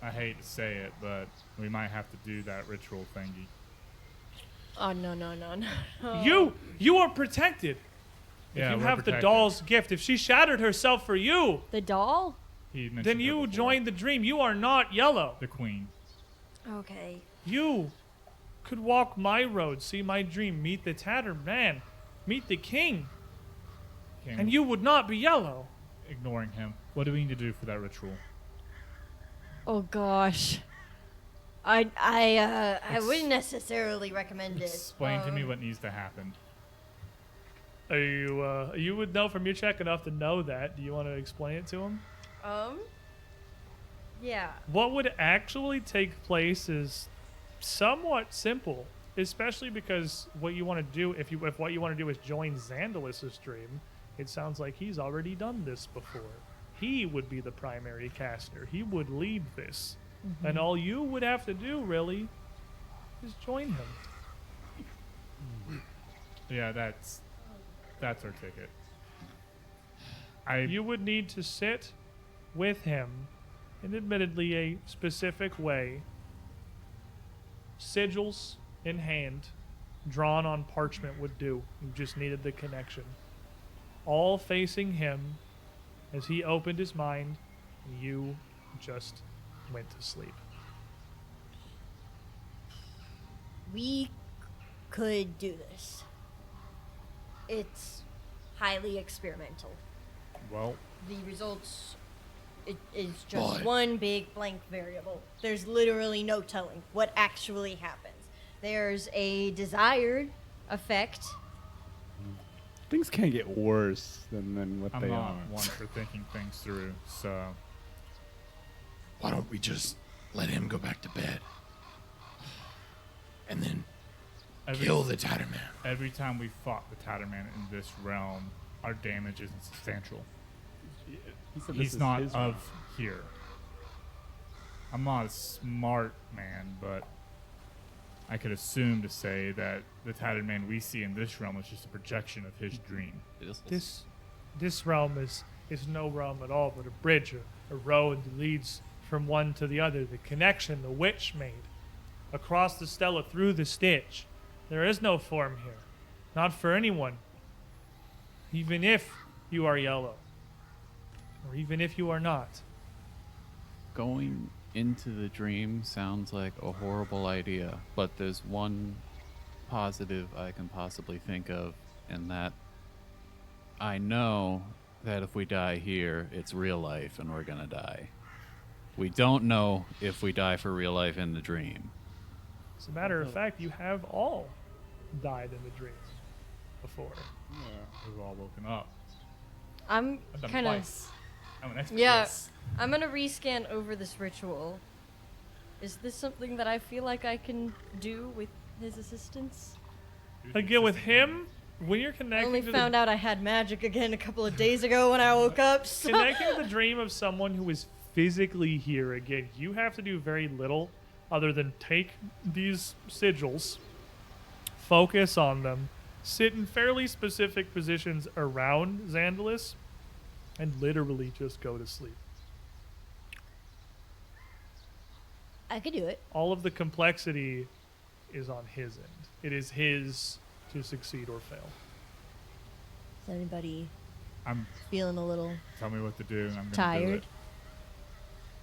I hate to say it, but we might have to do that ritual thingy. Oh, no. You are protected. Yeah, if you we're have the protected. doll's gift, if she shattered herself for you, The doll? He mentioned then her you before. join the dream. You are not yellow. The queen. Okay. You could walk my road, see my dream, meet the tattered man, meet the king, King. and you would not be yellow. Ignoring him. What do we need to do for that ritual? Oh, gosh. I wouldn't necessarily recommend it. Explain to me what needs to happen. Are you you would know from your check enough to know that. Do you want to explain it to him? Yeah. What would actually take place is somewhat simple, especially because what you want to do, if what you want to do is join Zandalus' dream, it sounds like he's already done this before. He would be the primary caster. He would lead this. And all you would have to do, really, is join him. Yeah, that's our ticket. You would need to sit with him in admittedly a specific way, sigils in hand, drawn on parchment would do. You just needed the connection. All facing him as he opened his mind, and you just went to sleep. We could do this. It's highly experimental. Well, The results is just Boy. one big blank variable. There's literally no telling what actually happens. There's a desired effect. Things can't get worse than what I'm they not are. one for thinking things through, so Why don't we just let him go back to bed? And then kill the Tatterman. every time we fought the Tatterman in this realm, our damage isn't substantial. He said this He's is not his of realm. here. I'm not a smart man, but I could assume to say that the tattered man we see in this realm is just a projection of his dream. This realm is no realm at all, but a bridge, a road that leads from one to the other. The connection the witch made across the stella through the stitch. There is no form here, not for anyone. Even if you are yellow, or even if you are not. Going into the dream sounds like a horrible idea, but there's one positive I can possibly think of, and that I know that if we die here, it's real life and we're gonna die. We don't know if we die for real life in the dream. As a matter of fact, you have all died in the dream before. We've all woken up. I'm I've done kind of twice. I'm an expert. yeah. Yes. I'm gonna rescan over this ritual Is this something that I feel like I can do with his assistance? Again, with him, when you're I connecting only to found out I had magic again a couple of days ago when I woke up. So. connecting to the dream of someone who is physically here again, you have to do very little other than take these sigils, focus on them, sit in fairly specific positions around Zandalus, and literally just go to sleep. I could do it. All of the complexity is on his end. It is his to succeed or fail. Is anybody I'm feeling a little tell me what to do, and I'm gonna do tired? it.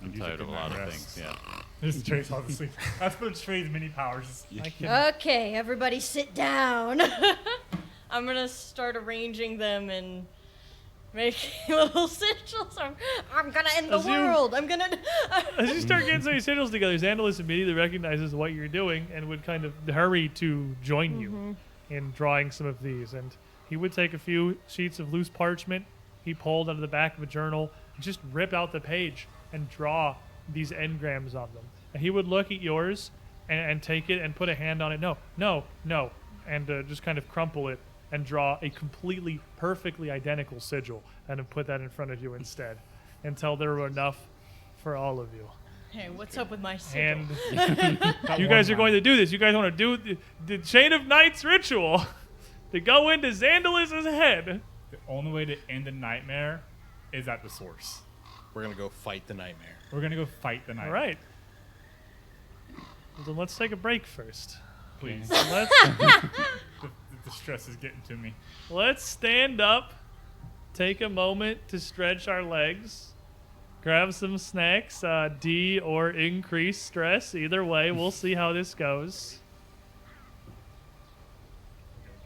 I'm Use tired it of a in lot that of rest. things. Yeah. This is Trace falls asleep. That's what Trace's mini powers. I can, Okay, everybody sit down. I'm gonna start arranging them and making little sigils. I'm gonna end the As you- world. I'm gonna. As you start getting some of your sigils together, Zandalus immediately recognizes what you're doing and would kind of hurry to join you in drawing some of these. And he would take a few sheets of loose parchment he pulled out of the back of a journal, just rip out the page and draw these engrams on them. And he would look at yours and take it and put a hand on it. No. And just kind of crumple it and draw a completely, perfectly identical sigil and then put that in front of you instead until there were enough for all of you. Hey, what's up with my sigil? And you guys are going to do this. You guys want to do the Chain of Knights ritual to go into Zandalus' head. The only way to end the nightmare is at the source. We're gonna go fight the nightmare. We're gonna go fight the All nightmare. right. Well, then let's take a break first. Please. Let's The stress is getting to me. let's stand up, take a moment to stretch our legs, grab some snacks, D or increase stress. Either way, we'll see how this goes.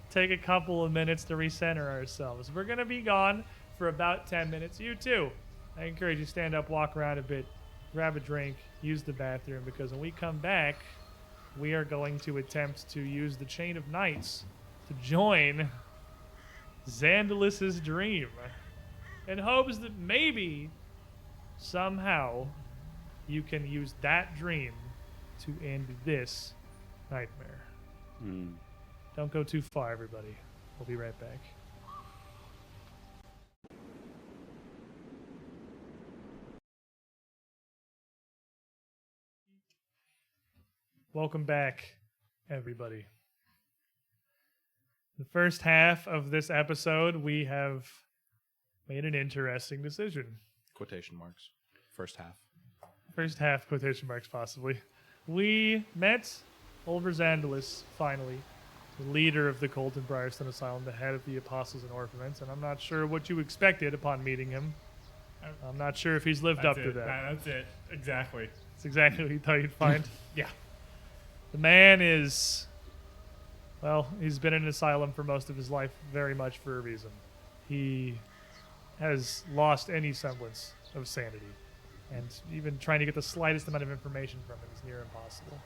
Take a couple of minutes to recenter ourselves. We're going to be gone for about 10 minutes. You too. I encourage you to stand up, walk around a bit, grab a drink, use the bathroom, because when we come back, we are going to attempt to use the Chain of Knights to join Zandalus' dream in hopes that maybe, somehow, you can use that dream to end this nightmare. Hmm. Don't go too far, everybody. We'll be right back. Welcome back, everybody. The first half of this episode, we have made an interesting decision. Quotation marks. First half. First half, quotation marks, possibly. We met Oliver Zandalus, finally, the leader of the Colton Briarstone Asylum, the head of the Apostles and Orphans, and I'm not sure what you expected upon meeting him. I'm not sure if he's lived up to that. That's it. Exactly. That's exactly what you thought you'd find. Yeah. The man is, well, he's been in an asylum for most of his life, very much for a reason. He has lost any semblance of sanity, and even trying to get the slightest amount of information from him is near impossible.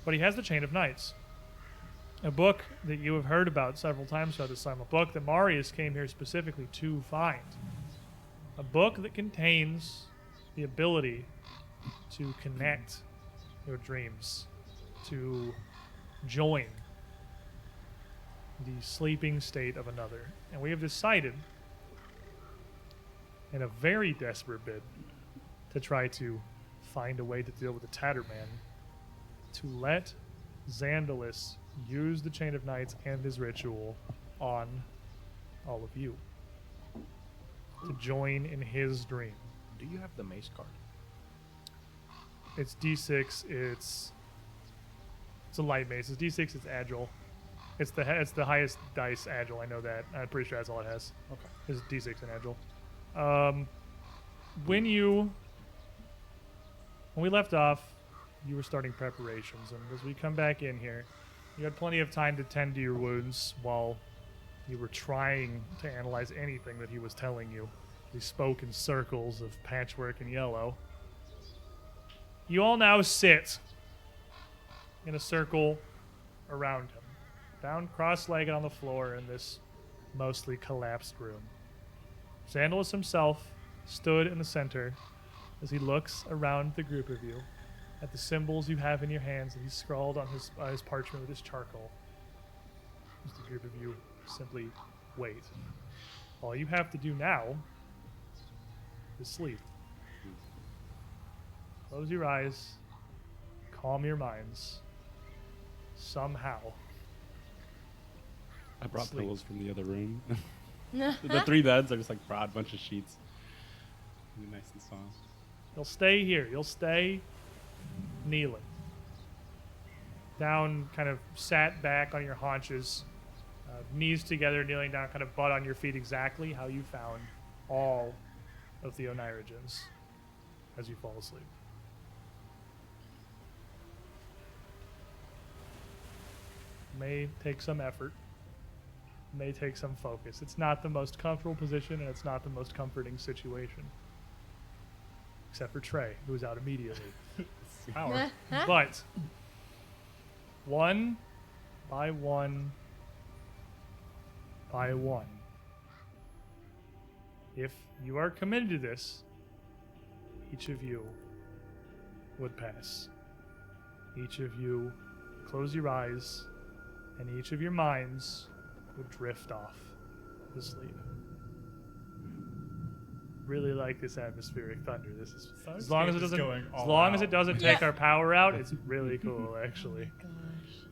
But he has the Chain of Knights, a book that you have heard about several times throughout this time, a book that Marius came here specifically to find. A book that contains the ability to connect your dreams, to join the sleeping state of another. And we have decided, in a very desperate bid, to try to find a way to deal with the Tatterman, to let Zandalus use the Chain of Knights and his ritual on all of you. To join in his dream. Do you have the mace card? It's D6. It's a light mace. It's D6. It's agile. It's the highest dice agile. I know that. I'm pretty sure that's all it has. Okay. It's D6 and agile. When we left off, you were starting preparations, and as we come back in here, you had plenty of time to tend to your wounds while you were trying to analyze anything that he was telling you. He spoke in circles of patchwork and yellow. You all now sit in a circle around him, down cross-legged on the floor in this mostly collapsed room. Zandalus himself stood in the center, as he looks around the group of you at the symbols you have in your hands that he's scrawled on his parchment with his charcoal. As the group of you simply wait. All you have to do now is sleep. Close your eyes, calm your minds. Somehow. I brought Sleep. pillows from the other room. The 3 beds are just like broad bunch of sheets. Really nice and soft. You'll stay here. You'll stay kneeling. Down, kind of sat back on your haunches, knees together, kneeling down, kind of butt on your feet, exactly how you found all of the Onirigens as you fall asleep. May take some effort, may take some focus. It's not the most comfortable position, and it's not the most comforting situation. Except for Trey, who was out immediately. Power. But one by one by one, if you are committed to this, each of you would pass. Each of you close your eyes, and each of your minds would drift off to sleep. Really like this atmospheric thunder. This is as long as it doesn't take our power out, it's really cool actually. Gosh.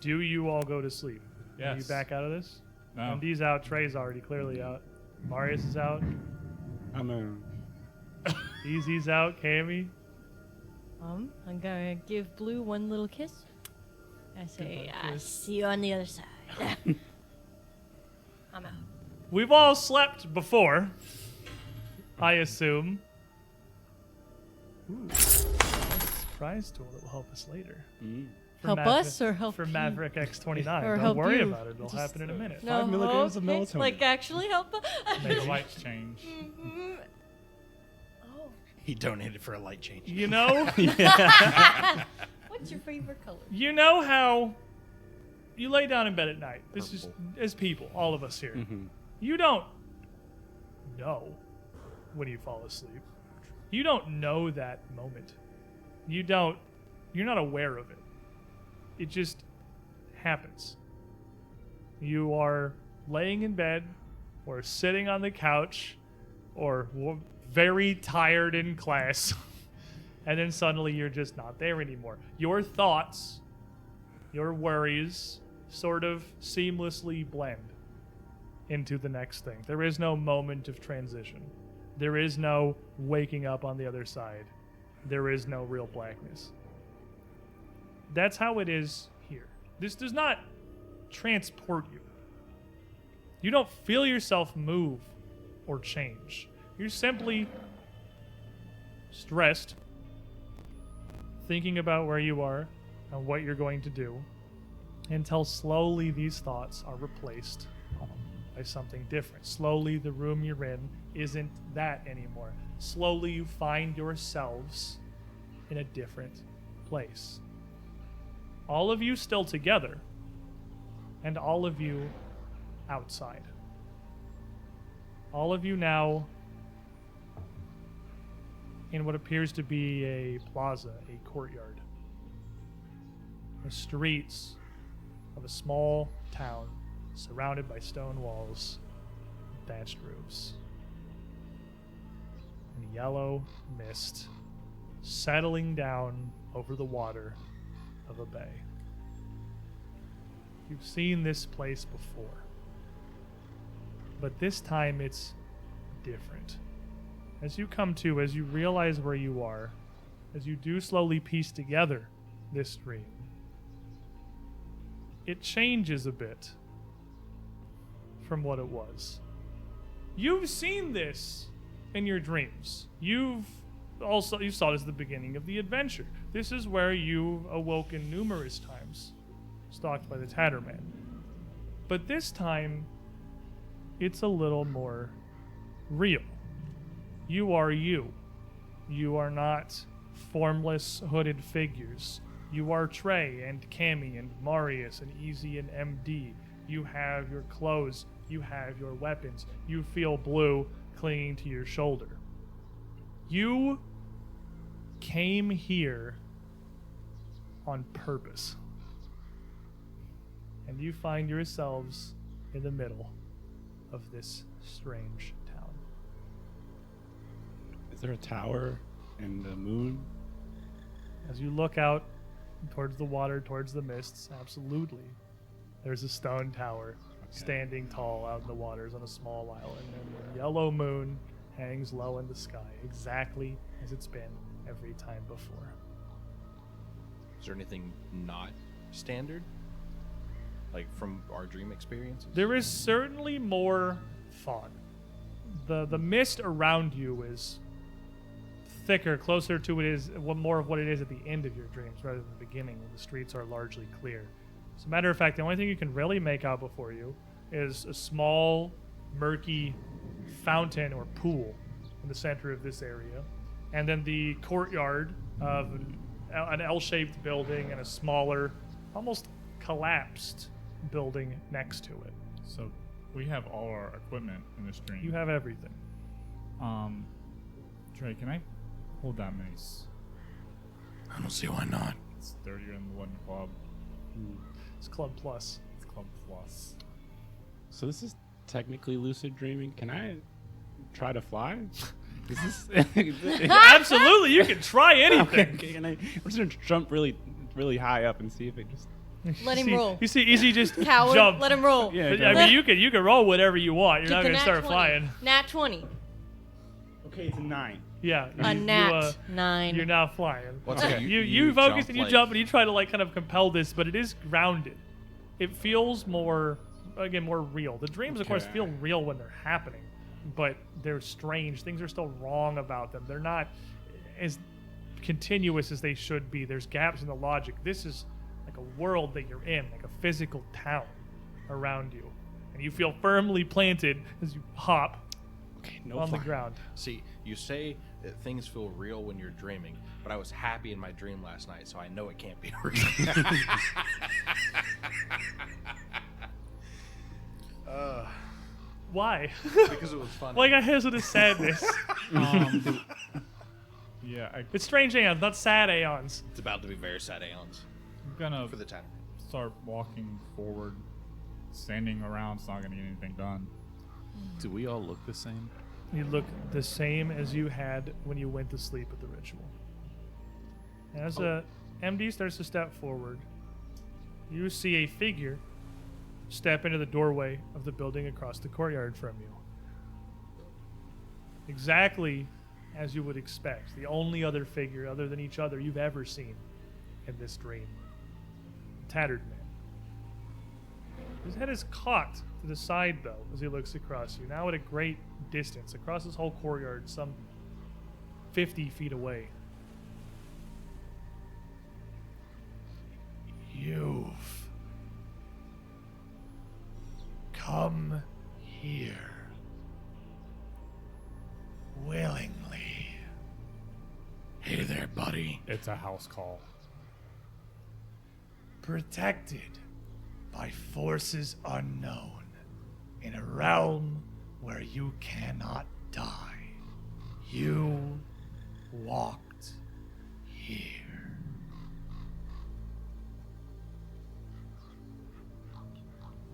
Do you all go to sleep? Are you Yes. back out of this? No. Undi's out, Trey's already clearly out. Marius is out, I'm Easy's out, Cammy. I'm gonna give Blue one little kiss. I say, I see you on the other side. I'm out. We've all slept before, I assume. Ooh, nice surprise tool that will help us later. For Help us or help for you? Maverick X29. Or Don't help worry you. about it. It'll happen in a minute. No, 5 milligrams of okay. melatonin. Like actually help us? Make the lights change. Oh. He donated for a light change. You know, What's your favorite color? you know how you lay down in bed at night. This is as people, all of us here. You don't know when you fall asleep. You don't know that moment. You're not aware of it. It just happens. You are laying in bed or sitting on the couch or very tired in class, and then suddenly you're just not there anymore. Your thoughts, your worries sort of seamlessly blend into the next thing. There is no moment of transition. There is no waking up on the other side. There is no real blackness. That's how it is here. This does not transport you. You don't feel yourself move or change. You're simply stressed, thinking about where you are and what you're going to do, until slowly these thoughts are replaced by something different. Slowly the room you're in isn't that anymore. Slowly you find yourselves in a different place. All of you still together, and all of you outside. All of you now in what appears to be a plaza, a courtyard. The streets of a small town surrounded by stone walls and thatched roofs. And yellow mist settling down over the water of a bay. You've seen this place before, but this time it's different. As you come to, as you realize where you are, as you do slowly piece together this dream, it changes a bit from what it was. You've seen this in your dreams. You saw this at the beginning of the adventure. This is where you've awoken numerous times, stalked by the Tatterman. But this time, it's a little more real. You are you. You are not formless, hooded figures. You are Trey and Cammy and Marius and Easy and MD. You have your clothes. You have your weapons. You feel Blue clinging to your shoulder. You came here on purpose. And you find yourselves in the middle of this strange town. Is there a tower and a moon? As you look out towards the water, towards the mists, absolutely. There's a stone tower standing tall out in the waters on a small island, and the yellow moon hangs low in the sky, exactly as it's been every time before. Is there anything not standard? Like from our dream experiences? There is certainly more fog. The mist around you is thicker, closer to more of what it is at the end of your dreams rather than the beginning when the streets are largely clear. As a matter of fact, the only thing you can really make out before you is a small, murky fountain or pool in the center of this area. And then the courtyard of an L-shaped building and a smaller, almost collapsed building next to it. So we have all our equipment in this dream. You have everything. Trey, can I hold that mace? I don't see why not. It's 30 in the one club. It's Club Plus. It's club plus. So this is technically lucid dreaming. Can I try to fly? Is this Absolutely, you can try anything. okay, I'm just gonna jump really, really high up and see if it just. Let him roll. You see Izzy just Coward, jump. let him roll. Yeah, But, I mean, you can roll whatever you want. You're Get not the going to nat start 20. flying. Nat 20. Okay, it's a 9. Yeah. A you, nat 9. You're not flying. What's it? You focus jump and you like- jump and you try to like kind of compel this, but it is grounded. It feels more real. The dreams, of course, Okay. feel real when they're happening, but they're strange. Things are still wrong about them. They're not as continuous as they should be. There's gaps in the logic. This is like a world that you're in, like a physical town around you, and you feel firmly planted as you hop Okay, no on the flying. ground. See, you say that things feel real when you're dreaming, but I was happy in my dream last night, so I know it can't be real. Why? Because it was funny. Like I hesitate sadness. Yeah, I'm It's Strange Aeons, not Sad Aeons. It's about to be very sad aeons gonna for the town. start walking forward. Standing around's not gonna get anything done. Do we all look the same? You look the same as you had when you went to sleep at the ritual. As MD starts to step forward, you see a figure step into the doorway of the building across the courtyard from you. Exactly as you would expect. The only other figure other than each other you've ever seen in this dream. A tattered man. His head is cocked to the side, though, as he looks across you, now at a great distance, across this whole courtyard, some 50 feet away. You've come here willingly. Hey there, buddy. It's a house call. Protected by forces unknown in a realm where you cannot die. You walked here.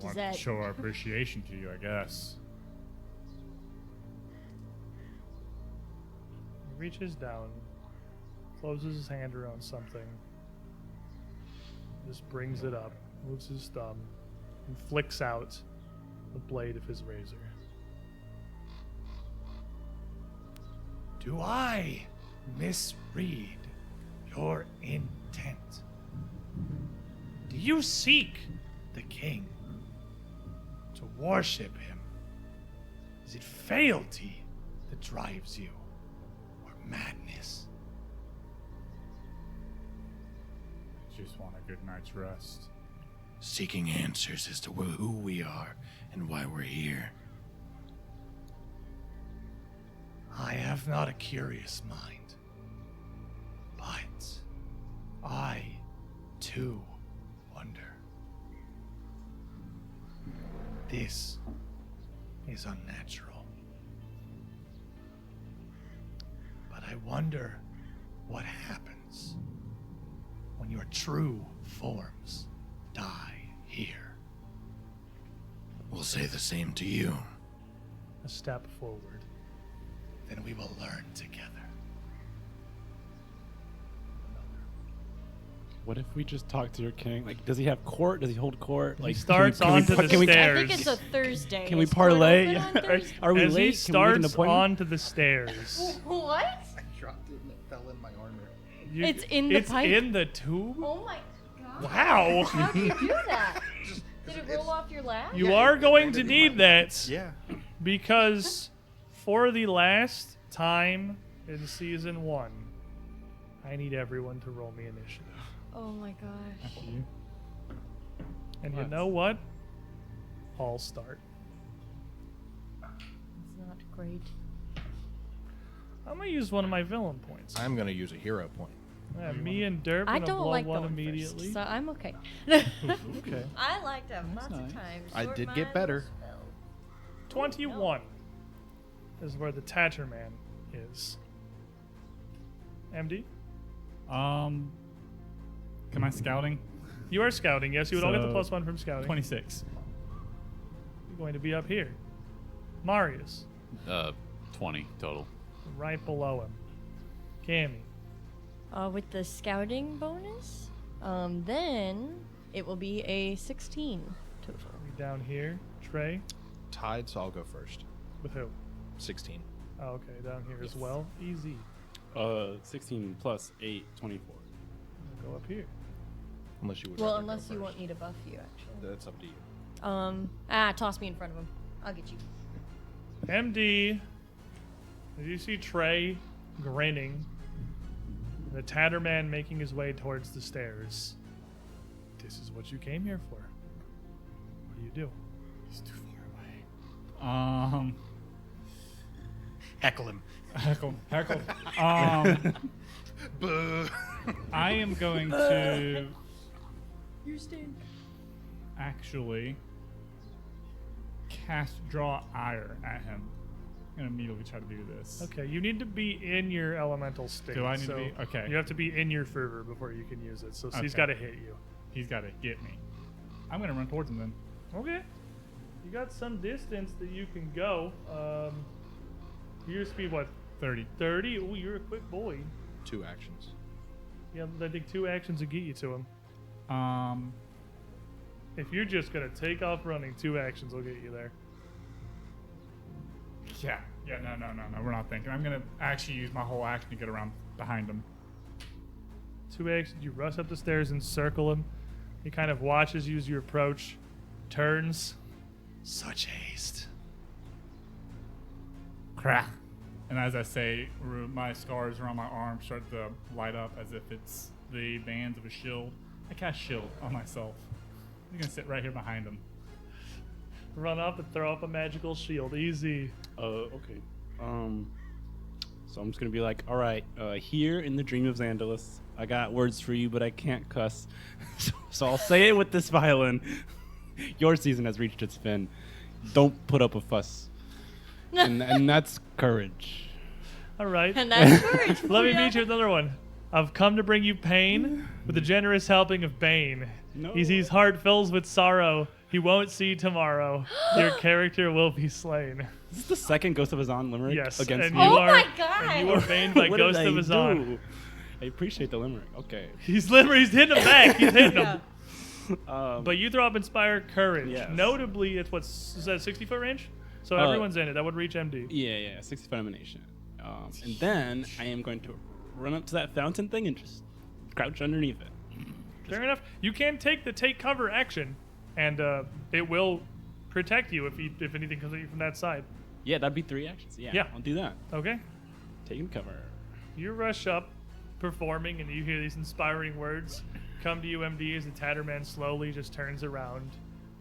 Want that- to show our appreciation to you, I guess. He reaches down, closes his hand around something, just brings it up, moves his thumb, and flicks out the blade of his razor. Do I misread your intent? Do you seek the king to worship him? Is it fealty that drives you, or madness? Just want a good night's rest. Seeking answers as to who we are and why we're here. I have not a curious mind, but I, too, wonder. This is unnatural. But I wonder what happens when your true forms die here. We'll say the same to you. A step forward. Then we will learn together. What if we just talk to your king? Like, does he have court? Does he hold court? Like, starts can we onto the can we, stairs. I think it's a Thursday. Can we Is court parlay? open on Thursday? Are we As late? he Can we make an starts appointment? onto the stars, What? I dropped it and it fell in my armor. It's in the pipe. It's in the tube? Oh my god. Wow. How'd you do that? Did it roll off your lap? You are going to need that. Yeah. Because for the last time in season 1, I need everyone to roll me initiative. Oh my gosh. After you. And you What? know what? I'll start. It's not great. I'm going to use one of my villain points. I'm going to use a hero point. Yeah, me and Derp I gonna don't blow like one going immediately. first, so I'm okay. Okay. I like to have lots nice. of time. I Short did mind, get better. spell. 21 is where the Tatterman is. MD? Am I scouting? You are scouting, yes. You would all get the So, +1 from scouting. 26. You're going to be up here. Marius, 20 total. right below him. Cammy, With the scouting bonus, then it will be a 16 total. you down here. Trey, Tied, so I'll go first. with who? 16. Oh, okay, down here as Yes. well. Easy. 16 plus 8, 24. We'll go up here. Unless you would Well, rather go unless you first. want me to buff you, actually. That's up to you. Toss me in front of him. I'll get you. MD, as you see Trey grinning, the Tatterman making his way towards the stairs. This is what you came here for. What do you do? He's too far away. Heckle him. Heckle. Boo. I am going to You stink. actually cast Draw Ire at him. I'm gonna immediately try to do this. Okay, you need to be in your elemental state. Do I need to so be? Okay. You have to be in your fervor before you can use it. So he's Okay. got to hit you. He's got to get me. I'm gonna run towards him then. Okay. You got some distance that you can go. Your speed, what? 30. 30? Oh, you're a quick boy. 2 actions. Yeah, I think 2 actions will get you to him. If you're just gonna take off running, 2 actions will get you there. Yeah. No. We're not thinking. I'm gonna actually use my whole action to get around behind him. 2 actions. You rush up the stairs and circle him. He kind of watches you as you approach, turns. Such haste. Crack. And as I say, my scars around my arm start to light up as if it's the bands of a shield. I cast shield on myself. I'm gonna sit right here behind him. Run up and throw up a magical shield. Easy. Okay. So I'm just gonna be like, all right, here in the Dream of Zandalus, I got words for you, but I can't cuss. so I'll say it with this violin. Your season has reached its fin. Don't put up a fuss. and that's courage. All right. And that's courage. Let me for ya. meet you with another one. I've come to bring you pain with a generous helping of Bane. No. His heart fills with sorrow. He won't see tomorrow. Your character will be slain. Is this the second Ghost of Azan limerick Yes. against and me? you Oh are, my God. And you are baned by What Ghost did of I Azan. do? I appreciate the limerick. Okay. He's hitting him back. He's hitting him. Yeah. But you throw up Inspire Courage. Yes. Notably, it's is that 60-foot range? So Uh, everyone's in it. That would reach MD. Yeah, 65 emanation. And then I am going to run up to that fountain thing and just crouch underneath it. Fair enough. You can take the take cover action, and it will protect you if anything comes at you from that side. Yeah, that'd be 3 actions. Yeah, Yeah. I'll do that. Okay. Taking cover. You rush up, performing, and you hear these inspiring words come to you, MD, as the Tatterman slowly just turns around,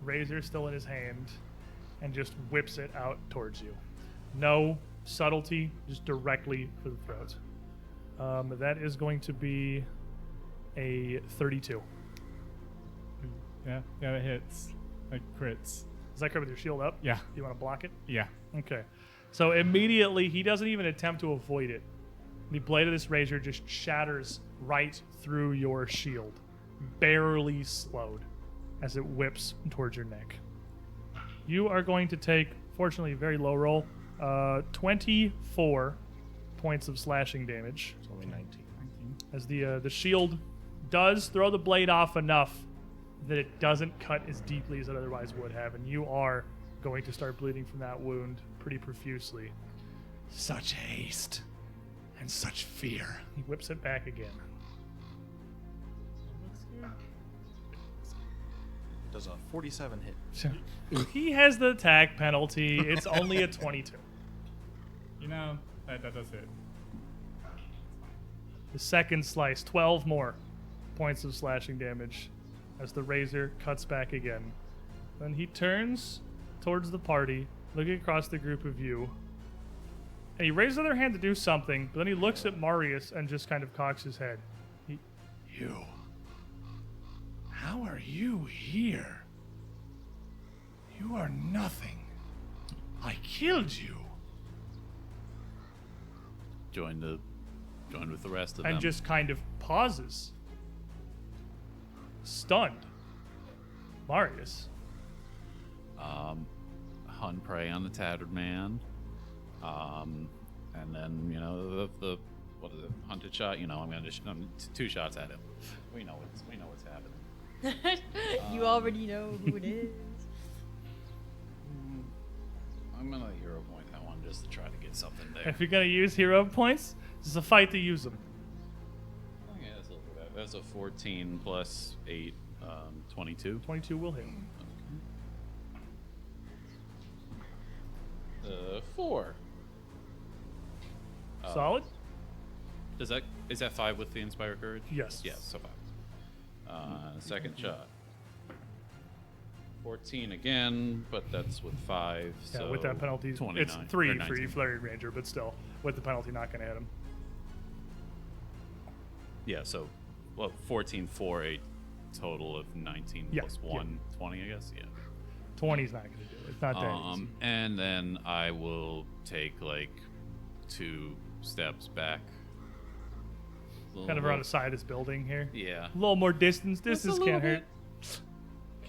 razor still in his hand, and just whips it out towards you. No subtlety, just directly for the throat. That is going to be a 32. Yeah, that hits. Like crits. Does that cover with your shield up? Yeah. You want to block it? Yeah. Okay. So immediately, he doesn't even attempt to avoid it. The blade of this razor just shatters right through your shield, barely slowed as it whips towards your neck. You are going to take, fortunately, a very low roll, 24 points of slashing damage. It's only 19. As the shield does throw the blade off enough that it doesn't cut as deeply as it otherwise would have, and you are going to start bleeding from that wound pretty profusely. Such haste and such fear. He whips it back again. Does a 47 hit? He has the attack penalty. It's only a 22. You know, that does it. The second slice, 12 more points of slashing damage as the razor cuts back again. Then he turns towards the party, looking across the group of you. And he raises the other hand to do something, but then he looks at Marius and just kind of cocks his head. You. How are you here? You are nothing. I killed you. Joined with the rest of them. And just kind of pauses. Stunned. Marius. Hunt prey on the tattered man. And then, you know, the what is it? Hunted shot. You know, I'm gonna just 2 shots at him. We know what's happening. You already know who it is. I'm gonna hero point that one just to try to get something there. If you're going to use hero points, this is a fight to use them. Okay, that's a little bit. That's a 14 plus 8, 22. 22 will hit. 4. Solid? Is that 5 with the Inspire Courage? Yes. Yes, so 5. Second shot. 14 again, but that's with 5. Yeah, so with that penalty, 29, it's or 3 for 19. you, Flurry Ranger, but still, with the penalty, not going to hit him. Yeah, so 14 for a total of 19 Yeah, plus 1, 20, I guess. Yeah. 20's not going to do it. It's not that easy. And then I will take like 2 steps back. Kind of around the side of this building here. Yeah. A little more distance. Distance a little can't hurt.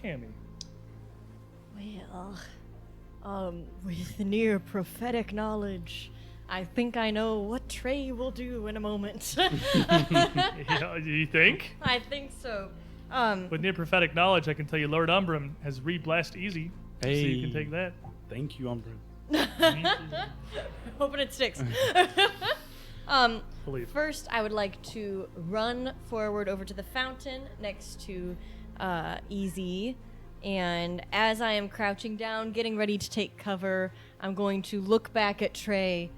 Cammy. Well, with near prophetic knowledge, I think I know what Trey will do in a moment. Yeah, do you think? I think so. With near prophetic knowledge, I can tell you Lord Umbrum has re-blessed easy. So you can take that. Thank you, Umbra. Hoping it sticks. Believe. First, I would like to run forward over to the fountain next to Easy. And as I am crouching down, getting ready to take cover, I'm going to look back at Trey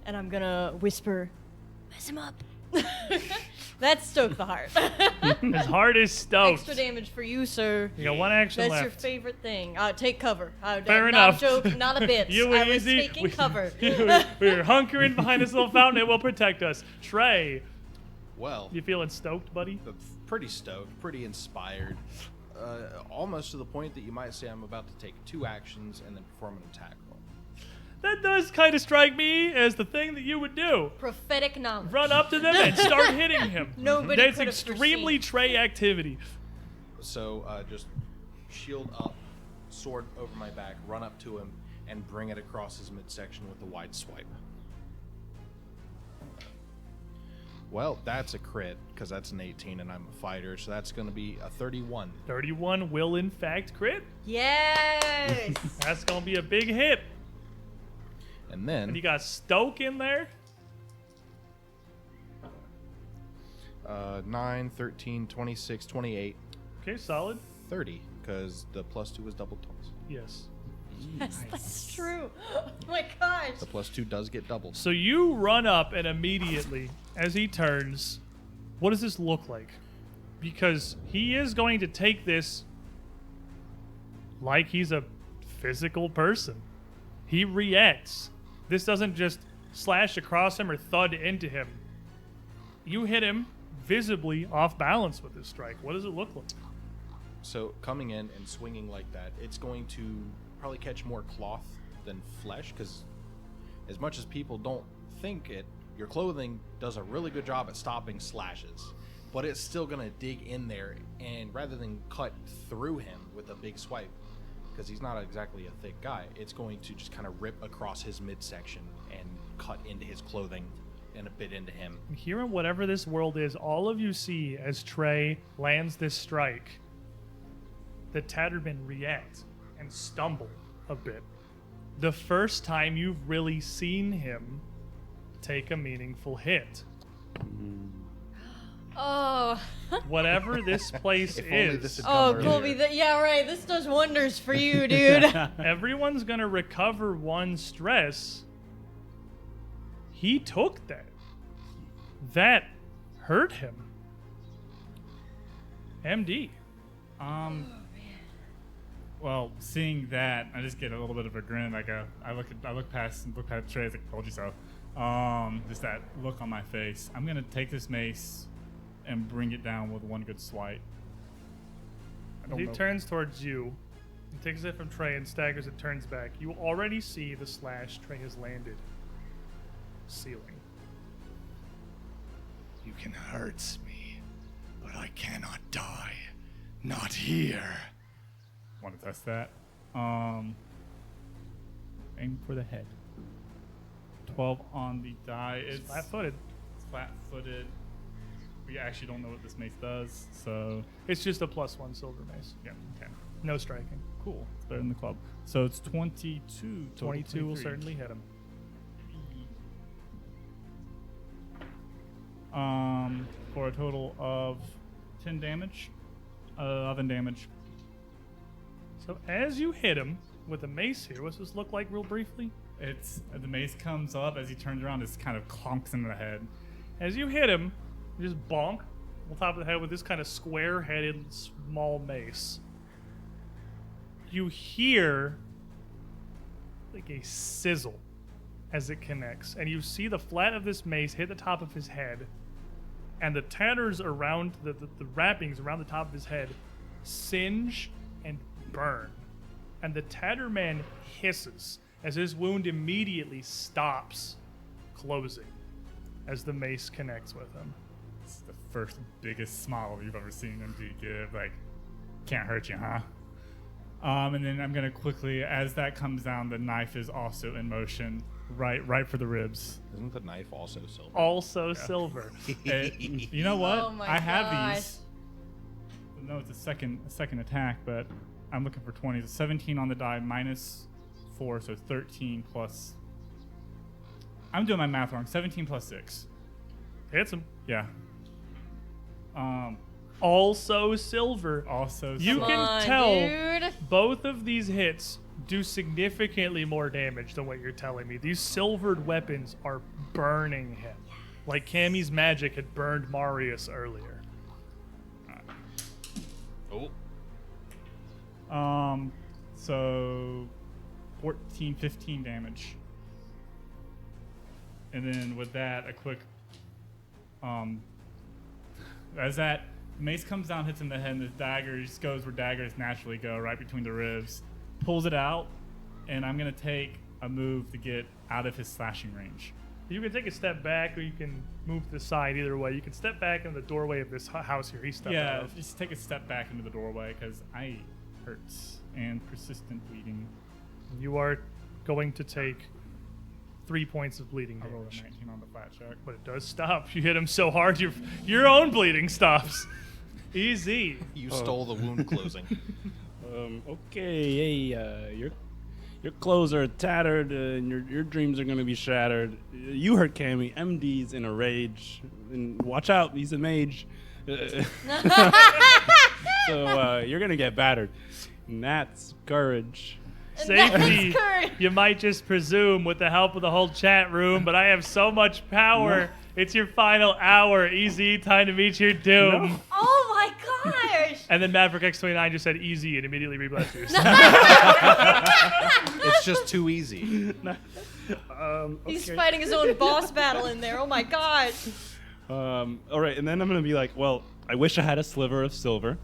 and I'm going to whisper, mess him up. That's Stoke the Heart. His heart is stoked. Extra damage for you, sir. You got 1 action That's left. your favorite thing. Take cover. Fair not enough. a joke, not a bit. You I was Easy. taking cover. We're hunkering behind this little fountain. It will protect us. Trey, Well, you feeling stoked, buddy? pretty stoked, pretty inspired. Almost to the point that you might say I'm about to take 2 actions and then perform an attack roll. That does kind of strike me as the thing that you would do. Prophetic knowledge. Run up to them and start hitting him. Nobody That's could have extremely foreseen. Trey activity. So just shield up, sword over my back, run up to him, and bring it across his midsection with a wide swipe. Well, that's a crit, because that's an 18 and I'm a fighter, so that's going to be a 31. 31 will in fact crit. Yes. That's going to be a big hit. And then And you got Stoke in there. 9, 13, 26, 28, Okay, solid. 30, because the +2 is doubled twice. Yes. Yes, that's true. Oh my gosh. The +2 does get doubled. So you run up and immediately, as he turns, what does this look like? Because he is going to take this like he's a physical person. He reacts. This doesn't just slash across him or thud into him. You hit him visibly off balance with this strike. What does it look like? So coming in and swinging like that, it's going to probably catch more cloth than flesh, because as much as people don't think it, Your clothing does a really good job at stopping slashes, but it's still going to dig in there, and rather than cut through him with a big swipe, because he's not exactly a thick guy, it's going to just kind of rip across his midsection and cut into his clothing and a bit into him. Here in whatever this world is, all of you see as Trey lands this strike, the Tatterman react and stumble a bit. The first time you've really seen him take a meaningful hit. Oh. Whatever this place If only is, this had come Oh, earlier. Colby, yeah, right. This does wonders for you, dude. everyone's gonna recover 1 stress. He took that. That hurt him. MD. Well, seeing that, I just get a little bit of a grin. Like I look past Trey. Like, told you so. Just that look on my face. I'm gonna take this mace and bring it down with 1 good swipe. He turns towards you. He takes it from Trey and staggers it, turns back. You already see the slash Trey has landed. Ceiling. You can hurt me, but I cannot die. Not here. Want to test that? Aim for the head. 12 on the die. It's Flat-footed. flat-footed. We actually don't know what this mace does, so It's just a +1 silver mace. yeah, okay, No striking. cool. It's better than the club. So it's 22. Total 22 will 23. certainly hit him. For a total of 10 damage, 11 damage. So as you hit him with a mace here, what's this look like real briefly? It's the mace comes up as he turns around. It kind of clonks in the head. As you hit him, you just bonk on top of the head with this kind of square-headed small mace. You hear like a sizzle as it connects, and you see the flat of this mace hit the top of his head, and the tatters around the wrappings around the top of his head singe and burn. And the Tatterman hisses as his wound immediately stops closing as the mace connects with him. It's the first biggest smile you've ever seen MD give. Like, can't hurt you, huh? And then I'm gonna quickly, as that comes down, the knife is also in motion, right for the ribs. Isn't the knife also silver? Also silver. You know what? Oh my I have gosh. these. No, it's a second attack, but I'm looking for 20. It's 17 on the die, -4, so 13 plus. I'm doing my math wrong. 17 plus 6. Hits him. Yeah. Also silver. Also, You Come can on, tell dude. both of these hits do significantly more damage than what you're telling me. These silvered weapons are burning him. Like Cammy's magic had burned Marius earlier. So 14, 15 damage. And then with that, a quick, as that mace comes down, hits him in the head, and the dagger just goes where daggers naturally go, right between the ribs, pulls it out, and I'm gonna take a move to get out of his slashing range. You can take a step back or you can move to the side. Either way, you can step back in the doorway of this house here. He's stepped out Yeah, of. just take a step back into the doorway because I hurts and persistent bleeding. You are going to take 3 points of bleeding I rolled a damage. 19 on the flat check. But it does stop. You hit him so hard, your own bleeding stops. Easy. You stole the wound closing. Okay, hey, your clothes are tattered, and your dreams are gonna be shattered. You heard Cammy. MD's in a rage, and watch out, he's a mage. So you're gonna get battered. And that's courage. Safety, That's you might just presume with the help of the whole chat room, but I have so much power. No. It's your final hour. Easy, time to meet your doom. No. Oh my gosh. And then Maverick X29 just said easy and immediately reblessed you. It's just too easy. He's Okay. fighting his own boss battle in there. Oh my god. All right, and then I'm gonna be like, well, I wish I had a sliver of silver.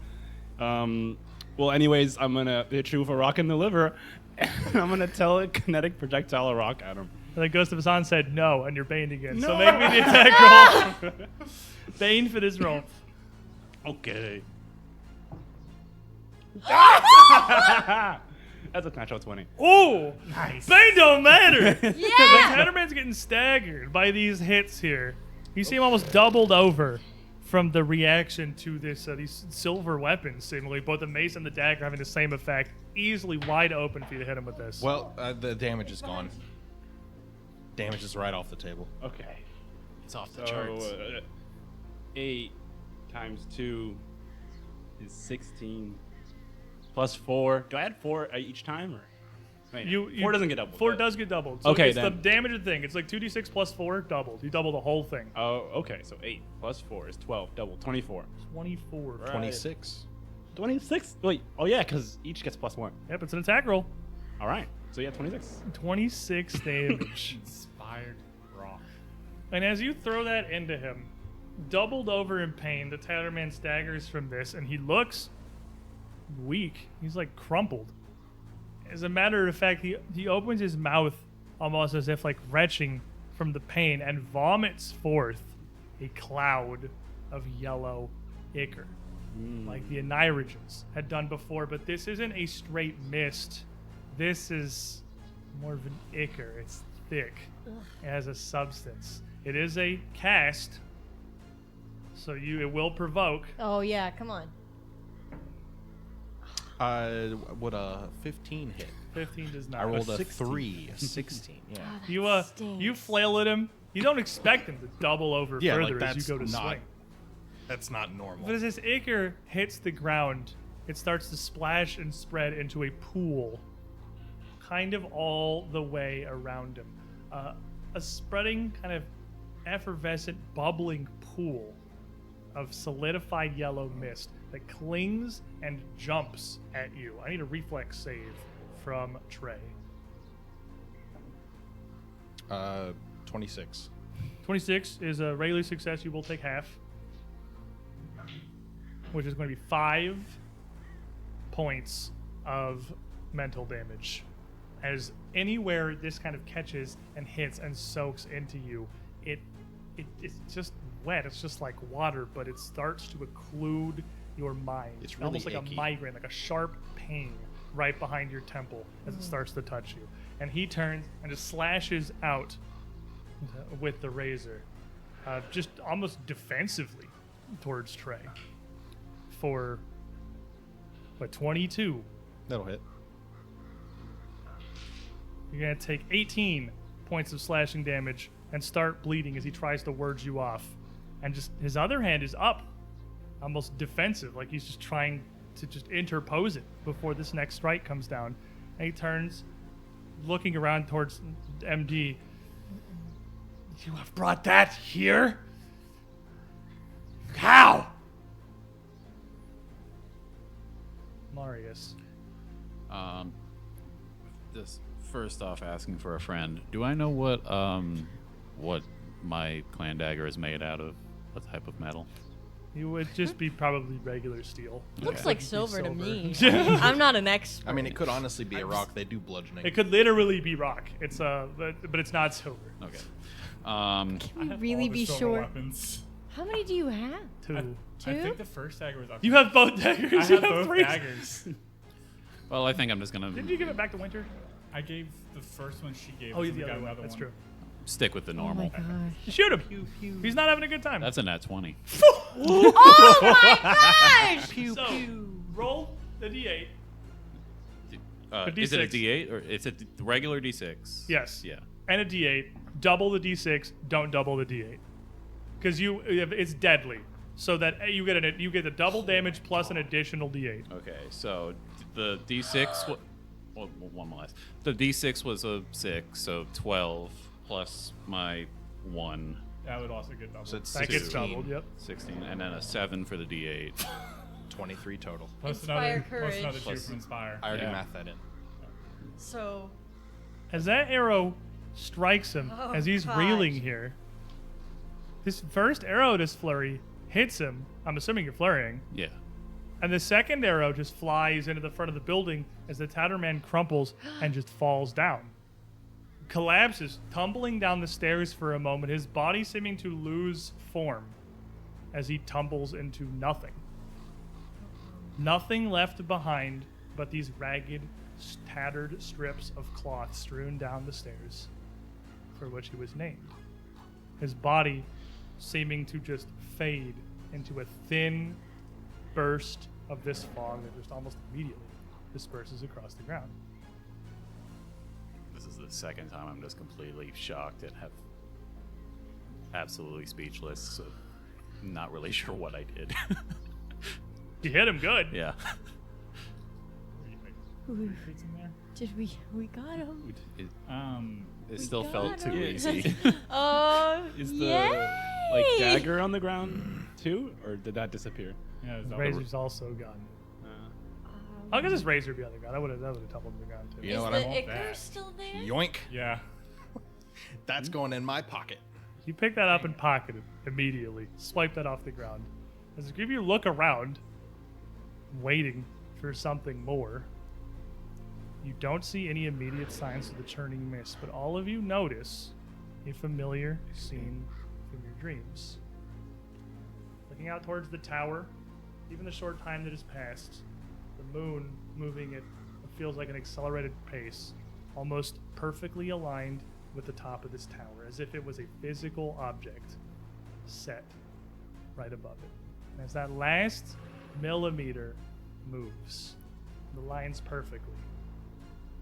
Well, anyways, I'm gonna hit you with a rock in the liver, and I'm gonna tell a kinetic projectile a rock at him. And then Ghost of Hassan said no, and you're baned again. So make me the attack roll. Bane for this roll. Okay. That's a natural 20. Ooh! Nice. Bane don't matter! Yeah. The Tatterman's getting staggered by these hits here. You see him almost doubled over from the reaction to this these silver weapons, seemingly. Both the mace and the dagger having the same effect. Easily wide open for you to hit him with this. Well, the damage is gone. Damage is right off the table. Okay. It's off the So, charts. 8 times 2 is 16. Plus 4. Do I add 4 each time? Or? Wait, 4 doesn't get doubled. 4 but- does get doubled. So Okay, it's then. the damage thing. It's like 2d6 plus 4 doubled. You double the whole thing. Oh, okay. So 8 plus 4 is 12. Double. 24. 24. Right. 26. 26? Wait. Oh, yeah, because each gets plus 1. Yep, it's an attack roll. All right. So, yeah, 26. 26 damage. Inspired rock. And as you throw that into him, doubled over in pain, the Tatterman staggers from this, and he looks weak. He's like crumpled. As a matter of fact, he opens his mouth almost as if like retching from the pain and vomits forth a cloud of yellow ichor, like the Anirogens had done before. But this isn't a straight mist. This is more of an ichor. It's thick. It has a substance. It is a cast, so it will provoke. Oh yeah, come on. Would a 15 hit? 15 does not. I rolled a 16. 3, a 16. Yeah. You Stinks. you flail at him. You don't expect him to double over Yeah, further like, as you go to that's not- swing. That's not normal. But as this ichor hits the ground, it starts to splash and spread into a pool, kind of all the way around him. A spreading, kind of effervescent, bubbling pool of solidified yellow mist that clings and jumps at you. I need a reflex save from Trey. 26. 26 is a regular success. You will take half, which is going to be 5 points of mental damage. As anywhere this kind of catches and hits and soaks into you, it's just wet. It's just like water, but it starts to occlude your mind. It's really almost like icky. a migraine, like a sharp pain right behind your temple as it starts to touch you. And he turns and just slashes out with the razor, just almost defensively towards Trey for 22. That'll hit. You're gonna take 18 points of slashing damage and start bleeding as he tries to ward you off. And just his other hand is up, almost defensive, like he's just trying to just interpose it before this next strike comes down. And he turns, looking around towards MD. You have brought that here? How? Marius. This first off, asking for a friend. Do I know what my clan dagger is made out of? What type of metal? You would just be probably regular steel. Looks Okay. like silver to me. silver. I'm not an expert. I mean, it could honestly be a rock. They do bludgeoning. It could literally be rock. It's but it's not silver. Okay. Can you All really the be silver sure? Weapons. How many do you have? Two. I Two? think the first dagger was up. You have both daggers. I You have have both 3. daggers. Well, I think I'm just gonna Didn't you give it back to Winter? I gave the first one she gave. Oh, us, you and we the got other one. another That's one. true. stick with the Oh my normal. gosh. Shoot him. He's not having a good time. That's a nat 20. Oh my gosh! so, roll the d8. A Is it a D6. D8 or it's a regular D6? Yes. Yeah. And a d8. Double the d6. Don't double the d8. Because it's deadly. So that you get the double damage plus an additional d8. Okay, so the D6. Well, one more less. The D6 was a 6, so 12 plus my 1, That would also get doubled. So it's That gets 16. doubled. Yep. 16, and then a 7 for the D8. 23 total. Plus Inspire another, plus another courage. 2 from Inspire. I already Yeah. mathed that in. So, As that arrow strikes him, Oh, as he's gosh. reeling here, this first arrow, this flurry, hits him. I'm assuming you're flurrying. Yeah. And the second arrow just flies into the front of the building as the Tatterman crumples and just falls down. collapses, tumbling down the stairs for a moment, his body seeming to lose form as he tumbles into nothing. Nothing left behind but these ragged, tattered strips of cloth strewn down the stairs for which he was named. His body seeming to just fade into a thin burst of this fog that just almost immediately disperses across the ground. This is the second time I'm just completely shocked and have absolutely speechless. So not really sure what I did. You hit him good. Yeah. Creatures in there? Did we got him? It still got felt too him. easy. Oh, Is the yay! dagger on the ground too, or did that disappear? Yeah, is that Razor's also gone. I guess his razor would be on the ground. That would have tumbled to the ground too. You know Is what the I'm ichor still there? Yoink. Yeah. That's going in my pocket. You pick that up and pocket it immediately. Swipe that off the ground. As the group of you look around, waiting for something more, you don't see any immediate signs of the churning mist, but all of you notice a familiar scene from your dreams. Looking out towards the tower, even the short time that has passed, the moon moving at what feels like an accelerated pace, almost perfectly aligned with the top of this tower, as if it was a physical object set right above it. And as that last millimeter moves, the lines perfectly,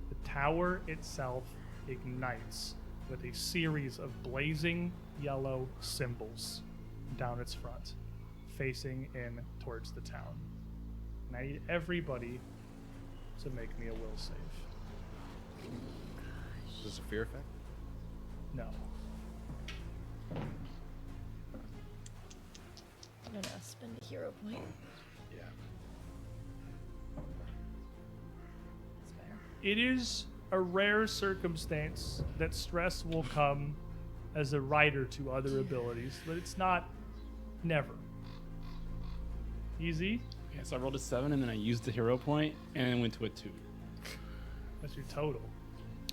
the tower itself ignites with a series of blazing yellow symbols down its front, facing in towards the town. And I need everybody to make me a will save. Is this a fear effect? No. I'm gonna spend a hero point. Yeah. That's better. It is a rare circumstance that stress will come as a rider to other abilities, but it's not never. Easy. Yeah, so I rolled a 7 and then I used the hero point and then went to a 2. That's your total.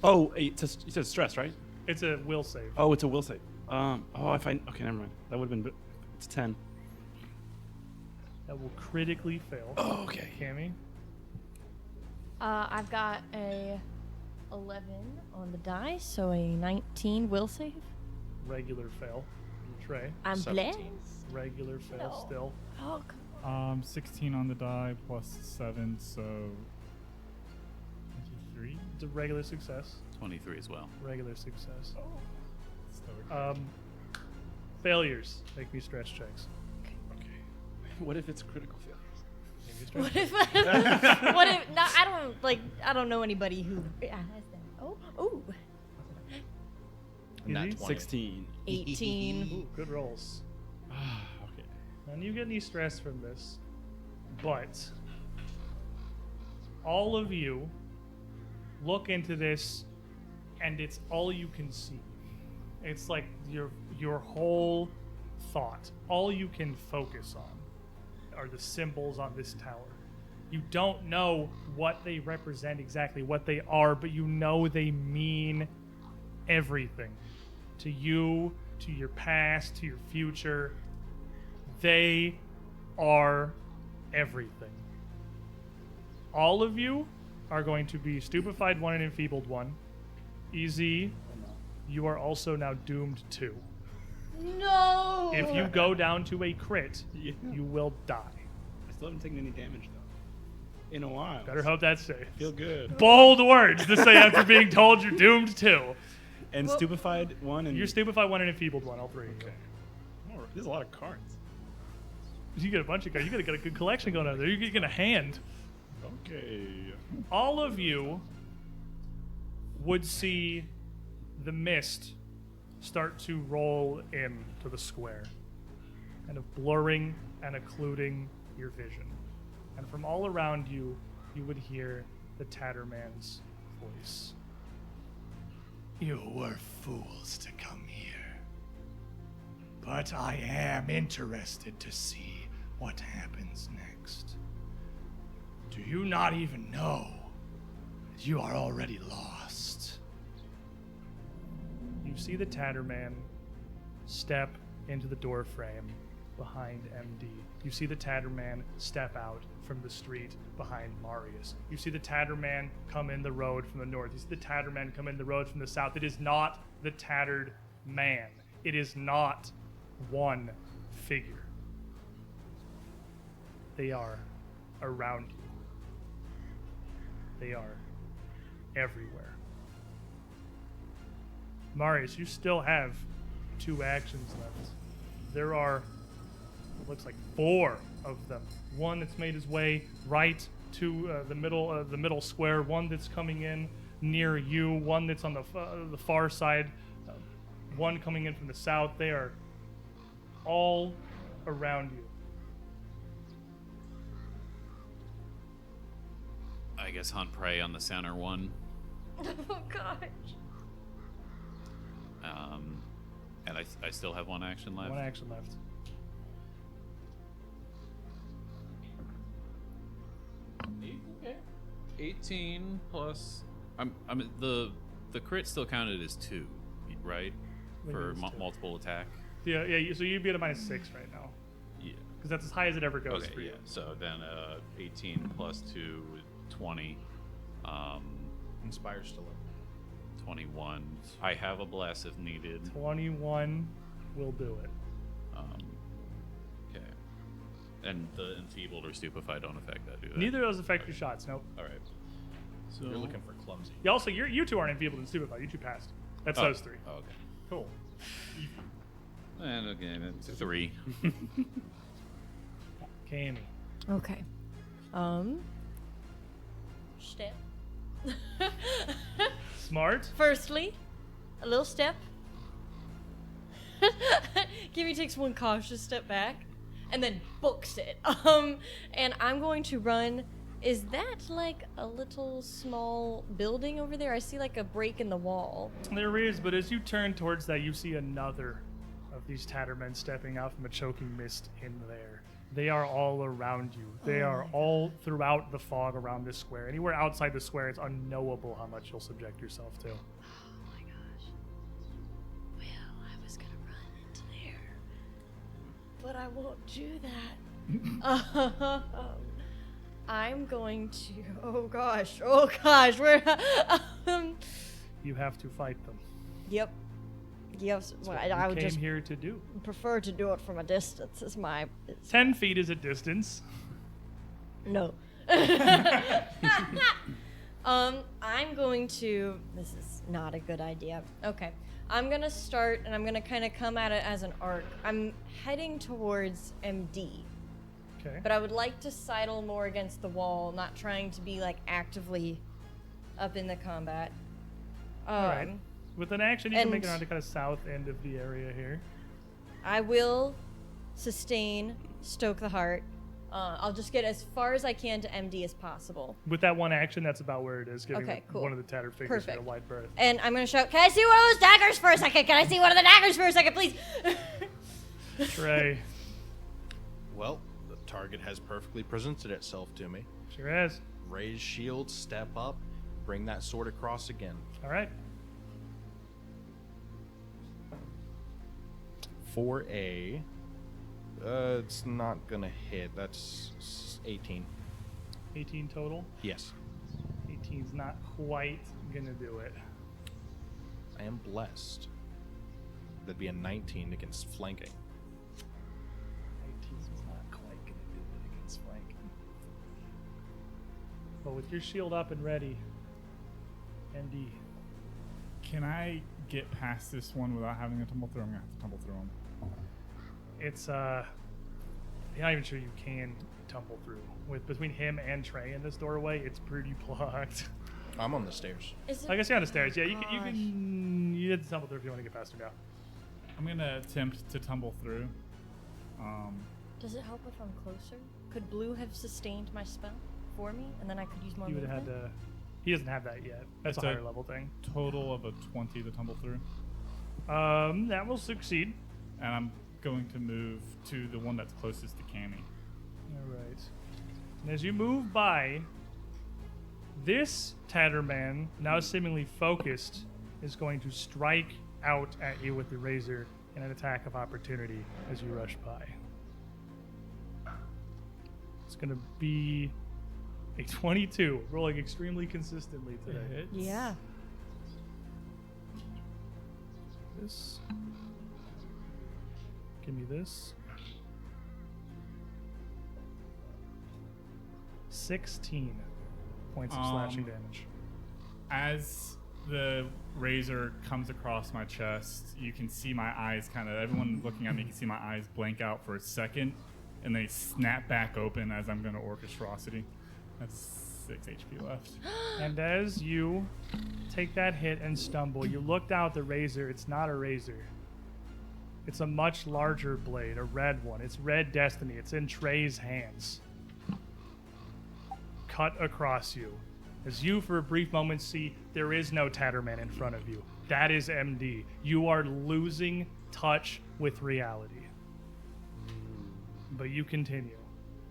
Oh, you said stress, right? It's a will save. Oh, it's a will save. Okay, never mind. That would have been. It's 10. That will critically fail. Oh, okay. Cammy? I've got a 11 on the die, so a 19 will save. Regular fail. Trey? I'm 17. blessed. Regular fail No. still. Oh, come 16 on the die plus 7, so 23. It's a regular success. 23 as well. Regular success. So Failures. Make me stretch checks. Okay. What if it's critical failures? Make me stretch What if? What if? No, I don't know anybody who has that. Oh, Nat Easy? 20. 16. 18. Ooh, good rolls. Okay. None of you get any stress from this, but all of you look into this, and it's all you can see. It's like your whole thought. All you can focus on are the symbols on this tower. You don't know what they represent exactly, what they are, but you know they mean everything. To you, to your past, to your future. They are everything. All of you are going to be stupefied 1 and enfeebled 1. Easy, you are also now doomed 2. No. If you go down to a crit, you will die. I still haven't taken any damage though. In a while. Better hope that's safe. Feel good. Bold words to say after being told you're doomed 2. And stupefied 1 and You're stupefied 1 and enfeebled 1, all 3. Okay. Oh, there's a lot of cards. You get a bunch of cards. You got a good collection going on there. You're getting a hand. Okay. All of you would see the mist start to roll in to the square, kind of blurring and occluding your vision. And from all around you, you would hear the Tatterman's voice. You were fools to come here. But I am interested to see what happens next. Do you not even know that you are already lost? You see the Tatterman step into the door frame behind MD. You see the Tatterman step out from the street behind Marius. You see the Tatterman come in the road from the north. You see the Tatterman come in the road from the south. It is not the tattered man. It is not one figure. They are around you. They are everywhere. Marius, you still have 2 actions left. There are, it looks like 4 of them. One that's made his way right to the middle square. One that's coming in near you. One that's on the far side. One coming in from the south. They are all around you. I guess hunt prey on the center one. Oh gosh. And I still have 1 action left. 1 action left. Okay. 18 plus. The crit still counted as 2, right? What For is 2? multiple attack. Yeah. So you'd be at a -6 right now, Yeah. because that's as high as it ever goes Okay. for Yeah. you. So then 18 plus 2, 20. Inspire still up. 21. I have a bless if needed. 21 will do it. Okay. And the enfeebled or stupefied don't affect that, do they? Neither of those affect your shots. Nope. All right. So You're looking for clumsy. Yeah, also, you 2 aren't enfeebled and stupefied. You 2 passed. That's Oh. those 3. Oh, okay. Cool. And okay, that's 3. Cammy. Okay. Step. Smart. Firstly, a little step. Kimmy takes 1 cautious step back, and then books it. And I'm going to run. Is that like a little small building over there? I see like a break in the wall. There is, but as you turn towards that, you see another of these Tattermen stepping out from a choking mist in there. They are all around you. They are all throughout the fog around this square. Anywhere outside the square, it's unknowable how much you'll subject yourself to. Oh my gosh. Well, I was gonna run into there, but I won't do that. I'm going to. Oh gosh. Where? You have to fight them. Yep. Yes. Well, What I you would came just here to do. prefer to do it from a distance. Is my. 10 feet is a distance. No. I'm going to. This is not a good idea. Okay. I'm gonna start, and I'm gonna kind of come at it as an arc. I'm heading towards MD, Okay. but I would like to sidle more against the wall, not trying to be like actively up in the combat. All right. With an action, you can make it and- around the kind of south end of the area here. I will sustain, stoke the heart. I'll just get as far as I can to MD as possible. With that 1 action, that's about where it is, giving Okay, cool. one of the tattered figures here a Perfect. wide berth. And I'm gonna shout, "Can I see one of those daggers for a second? Can I see one of the daggers for a second, please?" Trey. Well, the target has perfectly presented itself to me. Sure is. Raise shield, step up, bring that sword across again. All right. For a... it's not gonna hit. That's 18. 18 total. Yes. 18's not quite gonna do it. I am blessed. That'd be a 19 against flanking. 18's not quite gonna do it against flanking. But with your shield up and ready, MD. Can I get past this one without having to tumble through? I'm gonna have to tumble through them. It's I'm not even sure you can tumble through. With between him and Trey in this doorway, it's pretty blocked. I'm on the stairs. Is it, I guess you're on the stairs. Yeah, you Gosh. have to tumble through if you want to get past him now. I'm gonna attempt to tumble through. does it help if I'm closer? Could Blue have sustained my spell for me, and then I could use more He would have had movement? to. He doesn't have that yet. That's It's a a- higher level thing. Total of a 20 to tumble through, That will succeed. and I'm going to move to the one that's closest to Cammy. All right. And as you move by, this Tatterman, now seemingly focused, is going to strike out at you with the razor in an attack of opportunity as you rush by. It's going to be a 22, rolling extremely consistently today. Yeah. This. Give me this. 16 points of slashing damage. As the razor comes across my chest, you can see my eyes everyone looking at me can see my eyes blank out for a second, and they snap back open as I'm going to Orchestrosity. That's 6 HP left. And as you take that hit and stumble, you look down at the razor. It's not a razor. It's a much larger blade, a red one. It's Red Destiny. It's in Trey's hands. Cut across you. As you, for a brief moment, see there is no Tatterman in front of you. That is MD. You are losing touch with reality. But you continue.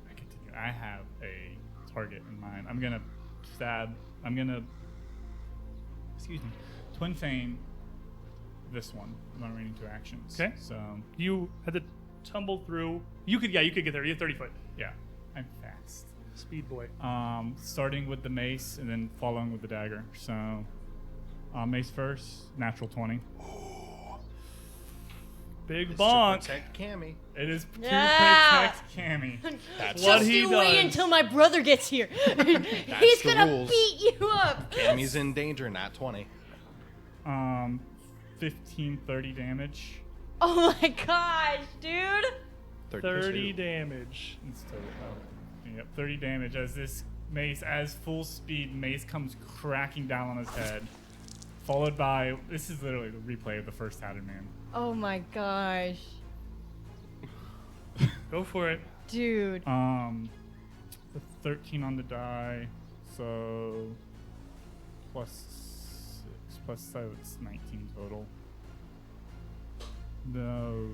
I continue. I have a target in mind. I'm going to stab. Twin Fane this one. I'm remaining 2 actions. Okay. So You had to tumble through. You could get there. You have 30 foot. yeah, I'm fast. Speed boy. Starting with the mace and then following with the dagger. So mace first, natural 20. Big It's to bonk. protect Cammy. It is to Yeah. protect Cammy. That's What Just he you wait does. until my brother gets here. He's the gonna rules. beat you up. Cammy's in danger, not 20. 15, 30 damage. Oh my gosh, dude. 30 damage. It's total. Yep, 30 damage as this mace, as full speed mace comes cracking down on his head. Followed by, this is literally the replay of the first Tattered Man. Oh my gosh, Go for it. dude. The 13 on the die, so plus 6, plus so it's 19 total. No,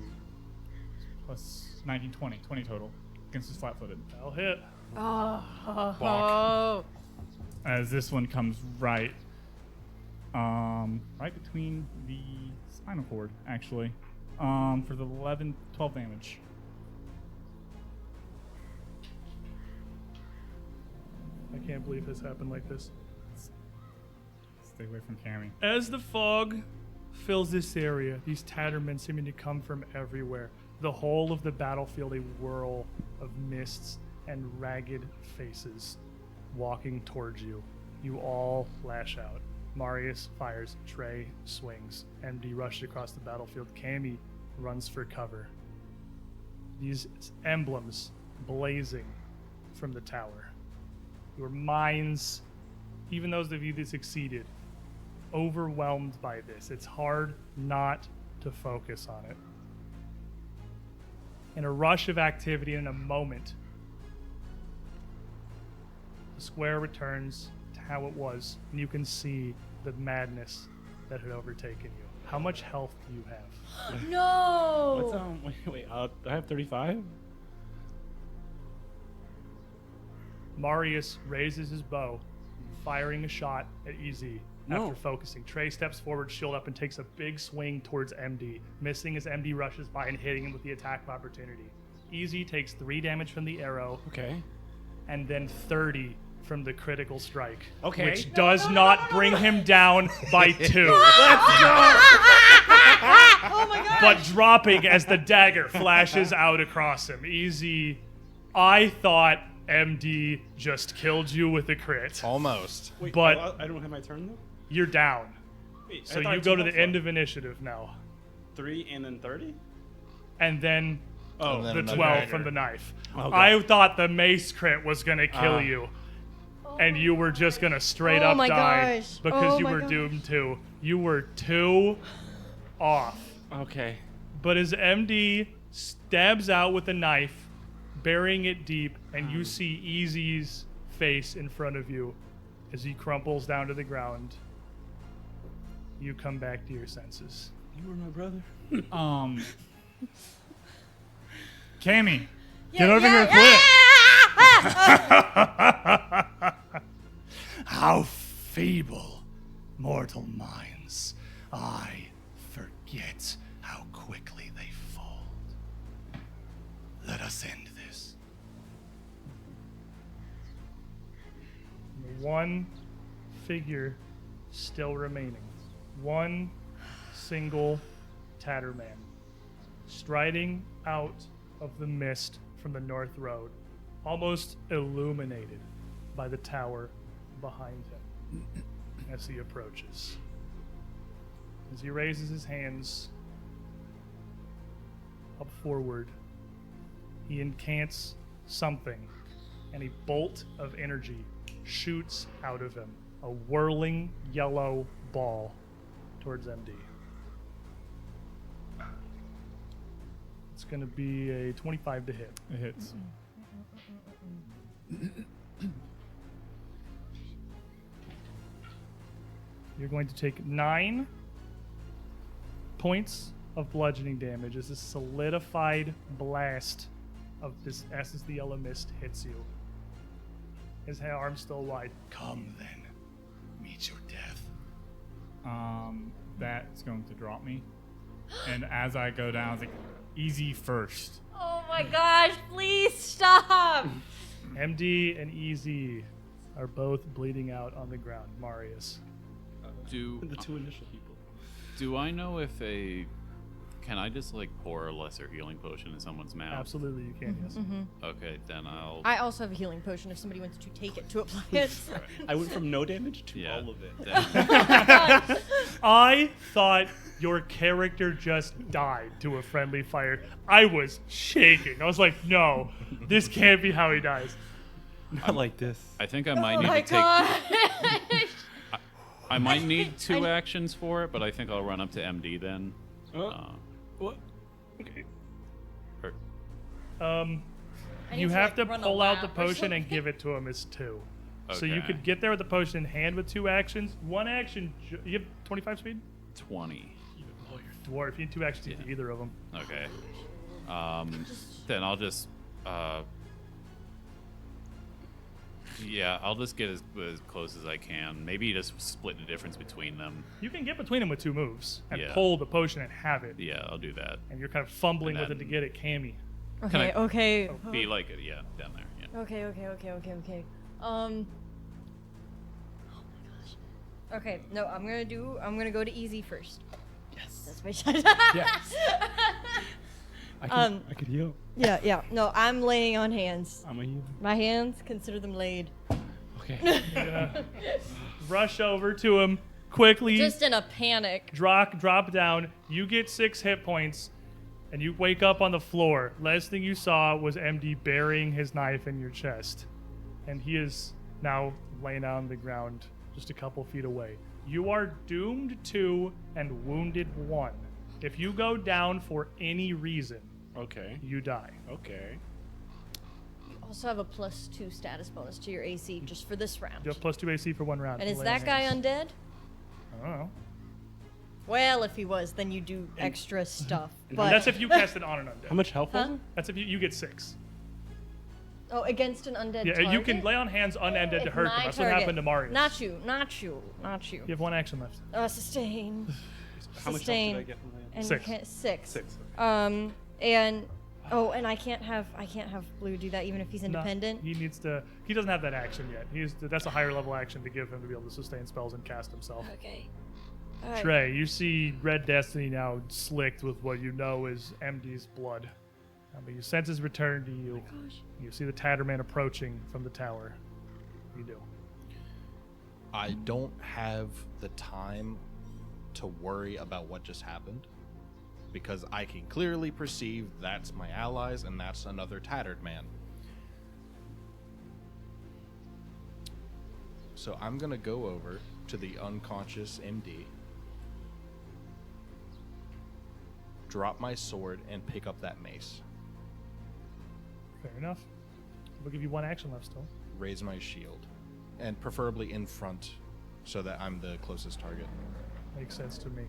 plus 19, 20 total against his flat-footed. That'll hit. Oh. As this one comes right between the spinal cord, actually, for the 12 damage. I can't believe this happened like this. Stay away from Cammy. As the fog fills this area, these Tattermen seeming to come from everywhere. The whole of the battlefield a whirl of mists and ragged faces walking towards you. You all lash out. Marius fires, Trey swings, MD rushes across the battlefield, Cammy runs for cover. These emblems blazing from the tower. Your minds, even those of you that succeeded, overwhelmed by this. It's hard not to focus on it. In a rush of activity, in a moment, the square returns to how it was, and you can see the madness that had overtaken you. How much health do you have? No. Wait, I have 35? Marius raises his bow, firing a shot at EZ after focusing. Trey steps forward, shield up, and takes a big swing towards MD, missing as MD rushes by and hitting him with the attack of opportunity. EZ takes 3 damage from the arrow, Okay. and then 30 from the critical strike, Okay. which does not bring him down by 2. Oh my god. But dropping as the dagger flashes out across him. EZ, I thought MD just killed you with a crit. Almost. Wait, But- I don't have my turn though? You're down. Wait, So you go to the end of initiative now. 3 and then 30? And then And then the another 12 dagger. from the knife. Okay. I thought the mace crit was going to kill you. And you were just going to straight Oh up my die gosh. because Oh you my were gosh. doomed to. You were 2 off. Okay. But as MD stabs out with a knife, burying it deep, and you see Easy's face in front of you as he crumples down to the ground, you come back to your senses. You were my brother. Cammy, Yeah, get over yeah, here quick. How feeble, mortal minds. I forgive. forget how quickly they fold. Let us end this. One figure still remaining. One single Tatterman striding out of the mist from the north road, almost illuminated by the tower behind him as he approaches. As he raises his hands up forward, he incants something, and a bolt of energy shoots out of him, a whirling yellow ball towards MD. It's going to be a 25 to hit. It hits. You're going to take 9 points of bludgeoning damage as this solidified blast of this as the yellow mist hits you. His arm's still wide. Come then, meet your death. That's going to drop me. And as I go down, it's like, easy first. Oh my gosh, please stop! MD and EZ are both bleeding out on the ground. Marius. The two initial people. Do I know if can I just like pour a lesser healing potion in someone's mouth? Absolutely, you can, yes. Okay, then I'll. I also have a healing potion if somebody wants to take it to apply it. I went from no damage to Yeah. all of it. Then, I thought your character just died to a friendly fire. I was shaking. I was like, no, this can't be how he dies. Not like this. I think I might Oh need my to take. gosh! I might need 2 actions for it, but I think I'll run up to MD then. What? Okay. Or- I need You have to like, run a pull out the lap or potion and something. give it to him as 2. So you Okay. could get there with the potion in hand with 2 actions. 1 action, you have 25 speed? 20. Dwarf, you need 2 actions to get to either of them. Okay. Then I'll just. Yeah, I'll just get as close as I can. Maybe just split the difference between them. You can get between them with 2 moves and Yeah. pull the potion and have it. Yeah, I'll do that. And you're kind of fumbling And with it to then- get it, Cammy. Okay, I- okay. Be like it, yeah, down there. Yeah. Okay. Oh my gosh. Okay, no, I'm gonna go to easy first. Yes. That's my shot. Yes. I could heal. Yeah. No, I'm laying on hands. I'm a healer. My hands, consider them laid. Okay. Rush over to him quickly. Just in a panic. Drop down. You get 6 hit points, and you wake up on the floor. Last thing you saw was MD burying his knife in your chest, and he is now laying on the ground just a couple feet away. You are doomed 2 and wounded 1. If you go down for any reason, Okay. you die. Okay. You also have a +2 status bonus to your AC just for this round. You have +2 AC for 1 round. And is Lay that on guy hands. undead? I don't know. Well, if he was, then you do extra stuff. But That's if you cast it on an undead. How much health was Huh? it? That's if you get 6. Oh, against an undead Yeah, target? you can lay on hands unended to If hurt them. my That's what target- happened to Mario. Not you. You have 1 action left. Sustain. How much health Sustain. did I get from that? And 6. 6. 6. And I can't have Blue do that even if he's independent. No, he doesn't have that action yet. That's a higher level action to give him to be able to sustain spells and cast himself. Okay. All right. Trey, you see Red Destiny now slicked with what you know is MD's blood. But you sense his return to you. Gosh. You see the Tatterman approaching from the tower. You do. I don't have the time to worry about what just happened because I can clearly perceive that's my allies and that's another tattered man. So I'm gonna go over to the unconscious MD, drop my sword, and pick up that mace. Fair enough. We'll give you 1 action left still. Raise my shield, and preferably in front so that I'm the closest target. Makes sense to me.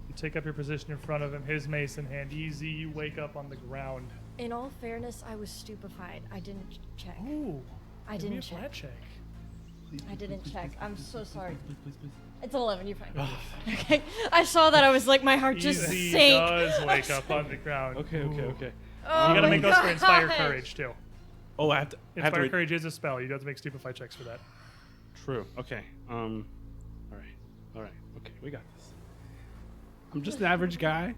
You take up your position in front of him, his mace in hand. Easy, you wake up on the ground. In all fairness, I was stupefied. I didn't check. Ooh. I give me didn't a flat check. check. I didn't check. I'm so sorry. Please. It's 11. You're fine. Okay. I saw that. I was like, my heart just Easy sank. does wake up on the ground. Okay. Oh You gotta my make those for Inspire gosh. Courage, too. Oh, I have to. Inspire Courage is a spell. You don't have to make stupefy checks for that. True. Okay. All right. Okay, we got this. I'm just an average guy.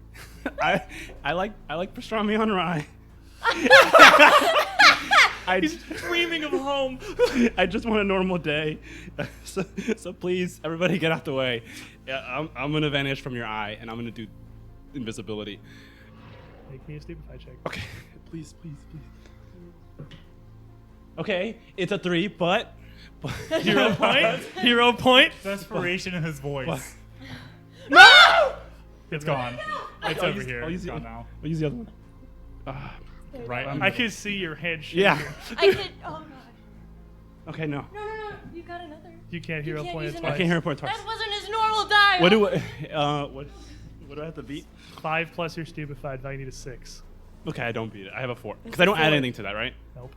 I like pastrami on rye. He's dreaming of home. I just want a normal day. So please, everybody, get out the way. Yeah, I'm gonna vanish from your eye, and I'm gonna do invisibility. Make me a stupefy check. Okay. Please. Okay, it's a 3, but Hero point. Hero point. Desperation in his voice. No! It's gone. It's over here. I'll use It's the gone now. I'll use the other one. Right. I can see your head shaking. Yeah. I could. Oh, no. Okay, no. No. You got another. You can't hero can't point use it another- I twice. can't hear a point twice. That wasn't his normal dial. What do I have to beat? 5 plus your stupefied value. You need a 6. Okay, I don't beat it. I have a 4. Because It's I a don't add 4. anything to that, right? Nope.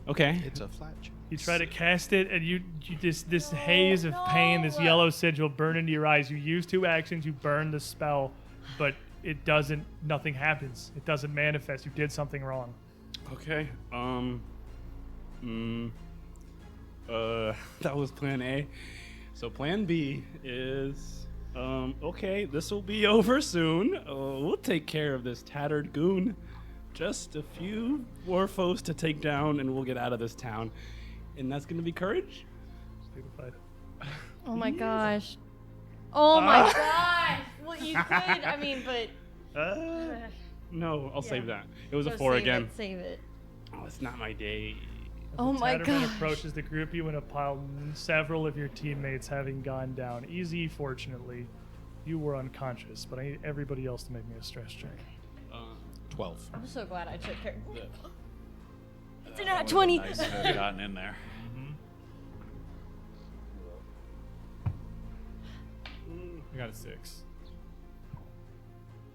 Okay. It's a flat chance. You try to cast it, and you this haze of pain, this no. yellow sigil burn into your eyes. You use 2 actions, you burn the spell, but it doesn't. Nothing happens. It doesn't manifest. You did something wrong. Okay. That was plan A. So plan B is, okay, this will be over soon. We'll take care of this tattered goon. Just a few more foes to take down, and we'll get out of this town. And that's gonna be courage. Stupefied. Oh my gosh. Oh my gosh. Well, you could. I mean, but. No, I'll save that. It was a So 4 save again. It, save it. Oh, it's not my day. Oh my Tatterman gosh. approaches the group. You in a pile. Several of your teammates having gone down. Easy, fortunately. You were unconscious, but I need everybody else to make me a stress check. 12. I'm so glad I took care. It's an 20. Nice to have gotten in there. We got a 6.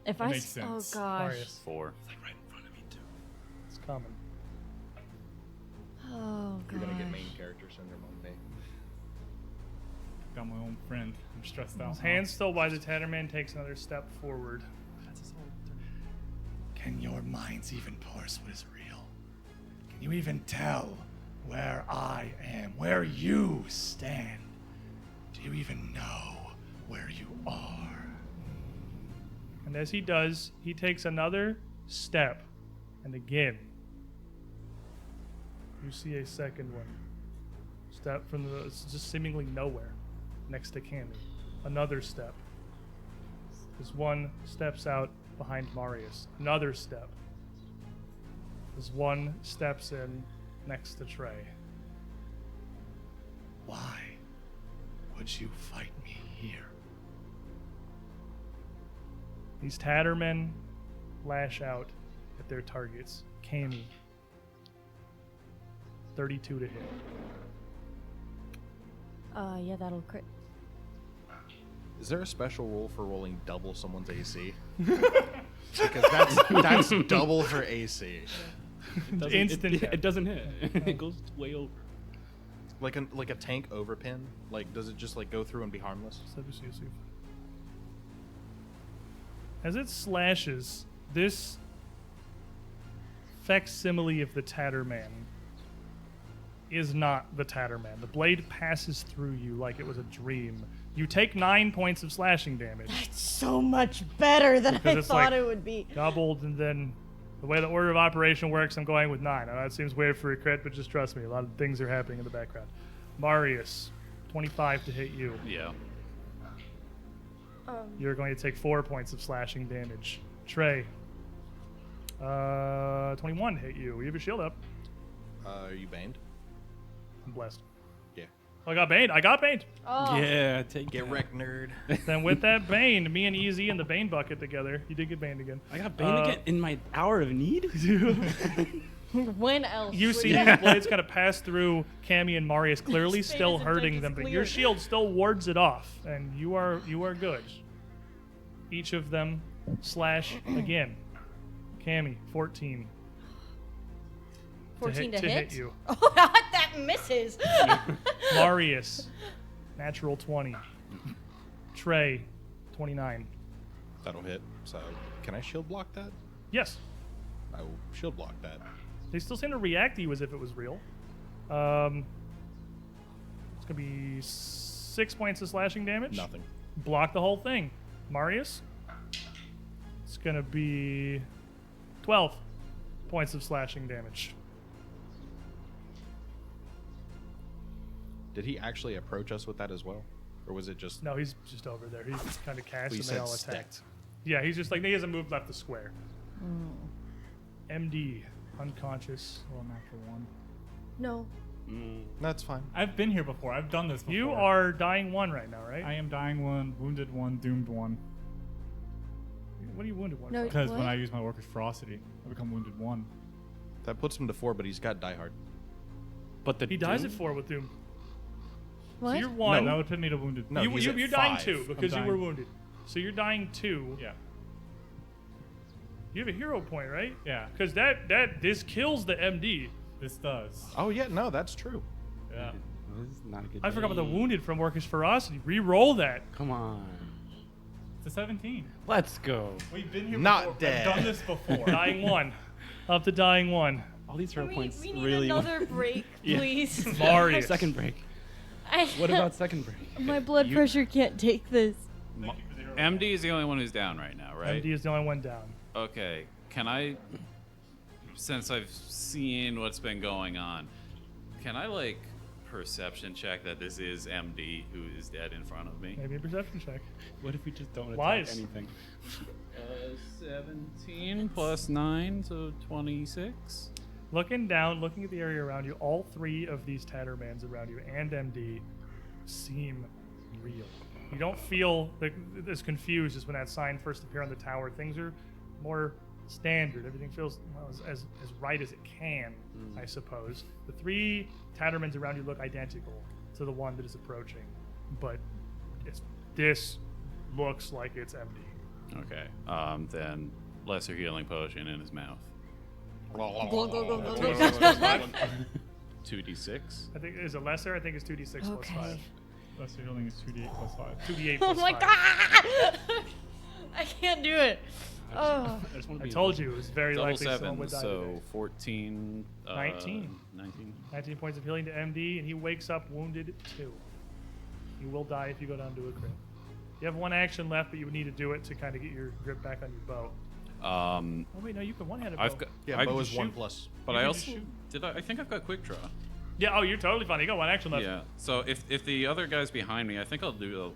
If That I. makes Oh sense. gosh. Marius. 4. Like right in front of me too. It's coming. Oh You're gosh. gonna get main character syndrome one day. Got my own friend. I'm stressed out. His hands still by the Tatterman takes another step forward. Can your minds even parse what is real? Can you even tell where I am, where you stand? Do you even know where you are? And as he does, he takes another step. And again, you see a second one. Step from the it's just seemingly nowhere next to Candy. Another step. As one steps out behind Marius. Another step. As one steps in next to Trey. Why would you fight me here? These Tattermen lash out at their targets. Cammy. 32 to hit. Yeah, that'll crit. Is there a special rule for rolling double someone's AC? Because that's double for AC. Instant It doesn't hit. It goes way over. Like a tank overpin? Like, does it just like go through and be harmless? As it slashes, this facsimile of the Tatterman is not the Tatterman. The blade passes through you like it was a dream. You take 9 points of slashing damage. It's so much better than I Because it's thought like it would be. doubled, and then the way the order of operation works, I'm going with 9. I know it seems weird for a crit, but just trust me, a lot of things are happening in the background. Marius, 25 to hit you. Yeah. You're going to take 4 points of slashing damage. Trey, 21 to hit you. You have your shield up. Are you banned? I'm blessed. Yeah. Oh, I got Bane. I got Bane. Oh. Yeah, take Get that. wrecked, nerd. Then with that Bane, me and Easy and the Bane bucket together. You did get Bane again. I got Bane again in my hour of need. When else? You would see these blades kind of pass through Cammy and Marius, clearly His fate still isn't hurting just them, but clear. your shield still wards it off, and you are good. Each of them slash again. Cammy, 14. 14 to hit hit? you. Oh, that misses. Marius, natural 20. Trey, 29. That'll hit. So, can I shield block that? Yes. I will shield block that. They still seem to react to you as if it was real. It's going to be 6 points of slashing damage. Nothing. Block the whole thing. Marius, it's going to be 12 points of slashing damage. Did he actually approach us with that as well? Or was it just... No, he's just over there. He's kind of cast Well, you and they said all stick. attacked. Yeah, he's just like, he hasn't moved left the square. MD, unconscious. Roll a natural 1. No. That's fine. I've been here before. I've done this before. You are dying 1 right now, right? I am dying 1, wounded 1, doomed 1. What are you wounded 1 No, for? Because What? when I use my Worker's Ferocity, I become wounded 1. That puts him to 4, but he's got Die Hard. But the He dies Doom- at 4 with Doom. What? So you're No, 1. that would put me to wounded. No, you, he's at you're dying 5. 2 because you dying. were wounded. So you're dying 2. Yeah. You have a hero point, right? Yeah. Because this kills the MD. This does. Oh, yeah, no, that's true. Yeah. This is not a good I forgot about the day. wounded from Workers' Ferocity. Re-roll that. Come on. It's a 17. Let's go. We've been here Not before. dead. I've done this before. Dying 1. Up to dying 1. All these hero points we need really. another break, Yeah. please. Marius. Second break. I, What about second break? my blood pressure can't take this. MD is the only one who's down right now, right? MD is the only one down. Okay. Can I, since I've seen what's been going on, can I like perception check that this is MD who is dead in front of me? Maybe a perception check. What if we just don't attack Lies. anything? 17 plus 9, so 26. Looking down, looking at the area around you, all 3 of these Tattermans around you and MD seem real. You don't feel as confused as when that sign first appeared on the tower. Things are more standard. Everything feels as right as it can, I suppose. The 3 Tattermans around you look identical to the one that is approaching, but this looks like it's MD. Okay. Then lesser healing potion in his mouth. 2d6. I think is it lesser? I think it's 2d6 plus Okay. 5. Lesser healing is 2d8 plus 5. 2d8 Oh plus my 5. god! I can't do it. Oh. I just want to I be told you it was very Double likely someone 7, would die so today. 14. 19. 19. 19 points of healing to MD, and he wakes up wounded 2. You will die if you go down to a crit. You have 1 action left, but you would need to do it to kind of get your grip back on your bow. Oh wait, no, you can one-hand a bow. I've got. Yeah, I bow can is 1 shoot, plus. But You I can also just shoot. I think I've got quick draw. Yeah, oh, you're totally fine. You got 1 action left. Yeah. So if the other guy's behind me, I think I'll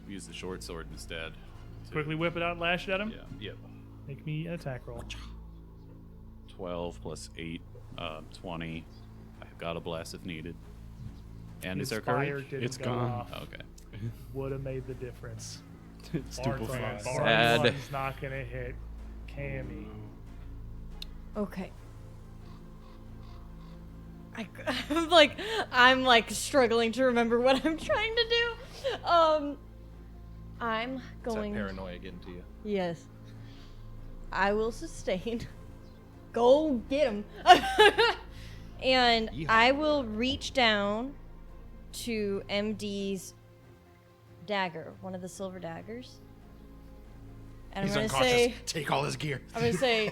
use the short sword instead. Quickly whip it out and lash it at him. Yeah. Yep. Make me an attack roll. 12 plus 8, 20. I've got a blast if needed. And is there Fire courage? didn't It's go gone. off. Okay. Would have made the difference. Stupefied. Sad. One's not gonna hit Cammy. Okay. I'm like struggling to remember what I'm trying to do. I'm Is that going. paranoia getting to you? Yes. I will sustain. Go get him. And Yeehaw. I will reach down to MD's dagger, one of the silver daggers. And He's I'm gonna unconscious. say, Take all his gear. I'm gonna say,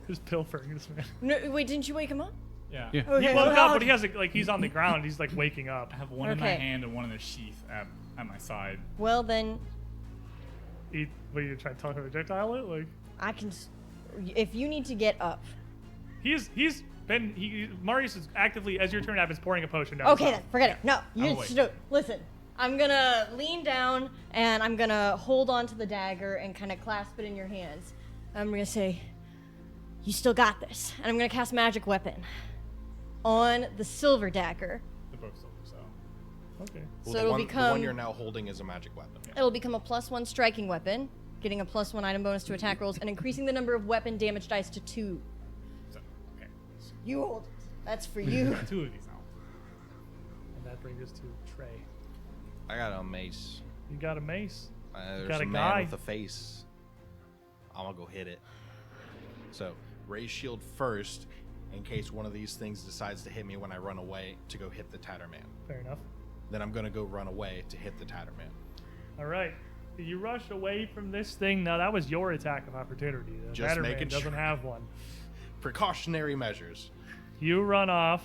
Who's pilfering this man? no, wait, didn't you wake him up? Yeah. Yeah. Okay, He woke well, up, but he has he's on the ground. He's like waking up. I have one in my Okay. hand and one in the sheath at my side. Well then, What are you trying to tell him projectile it? Like I can. If you need to get up. Marius is actively, as your turn happens, pouring a potion down. Okay, his then mouth. forget it. No, you awake. just listen. I'm gonna lean down and I'm gonna hold on to the dagger and kind of clasp it in your hands. I'm gonna say, "You still got this," and I'm gonna cast magic weapon on the silver dagger. The book's over, so. Okay. Well, So the it'll one become you're now holding is a magic weapon. it'll become a +1 striking weapon, getting a +1 item bonus to attack rolls, and increasing the number of weapon damage dice to 2. So, okay. You hold it. That's for you. 2 of these now. And that brings us to Trey. I got a mace. You got a mace. There's got a a man guy. with a face. I'm gonna go hit it. So, raise shield first, in case one of these things decides to hit me when I run away to go hit the Tatterman. Fair enough. Then I'm going to go run away to hit the Tatterman. All right. You rush away from this thing. Now, that was your attack of opportunity. The Just Tatterman making doesn't sure. have one. Precautionary measures. You run off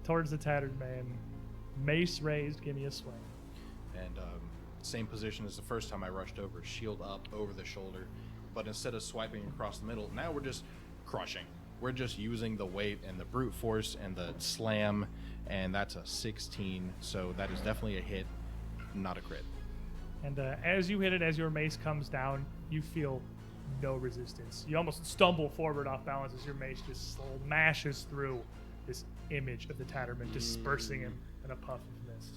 towards the tattered man. Mace raised. Give me a swing. And same position as the first time I rushed over. Shield up over the shoulder. But instead of swiping across the middle, now we're just crushing. We're just using the weight and the brute force and the slam. And that's a 16. So that is definitely a hit, not a crit. And as you hit it, as your mace comes down, you feel no resistance. You almost stumble forward off balance as your mace just smashes through this image of the Tatterman, dispersing him in a puff of mist.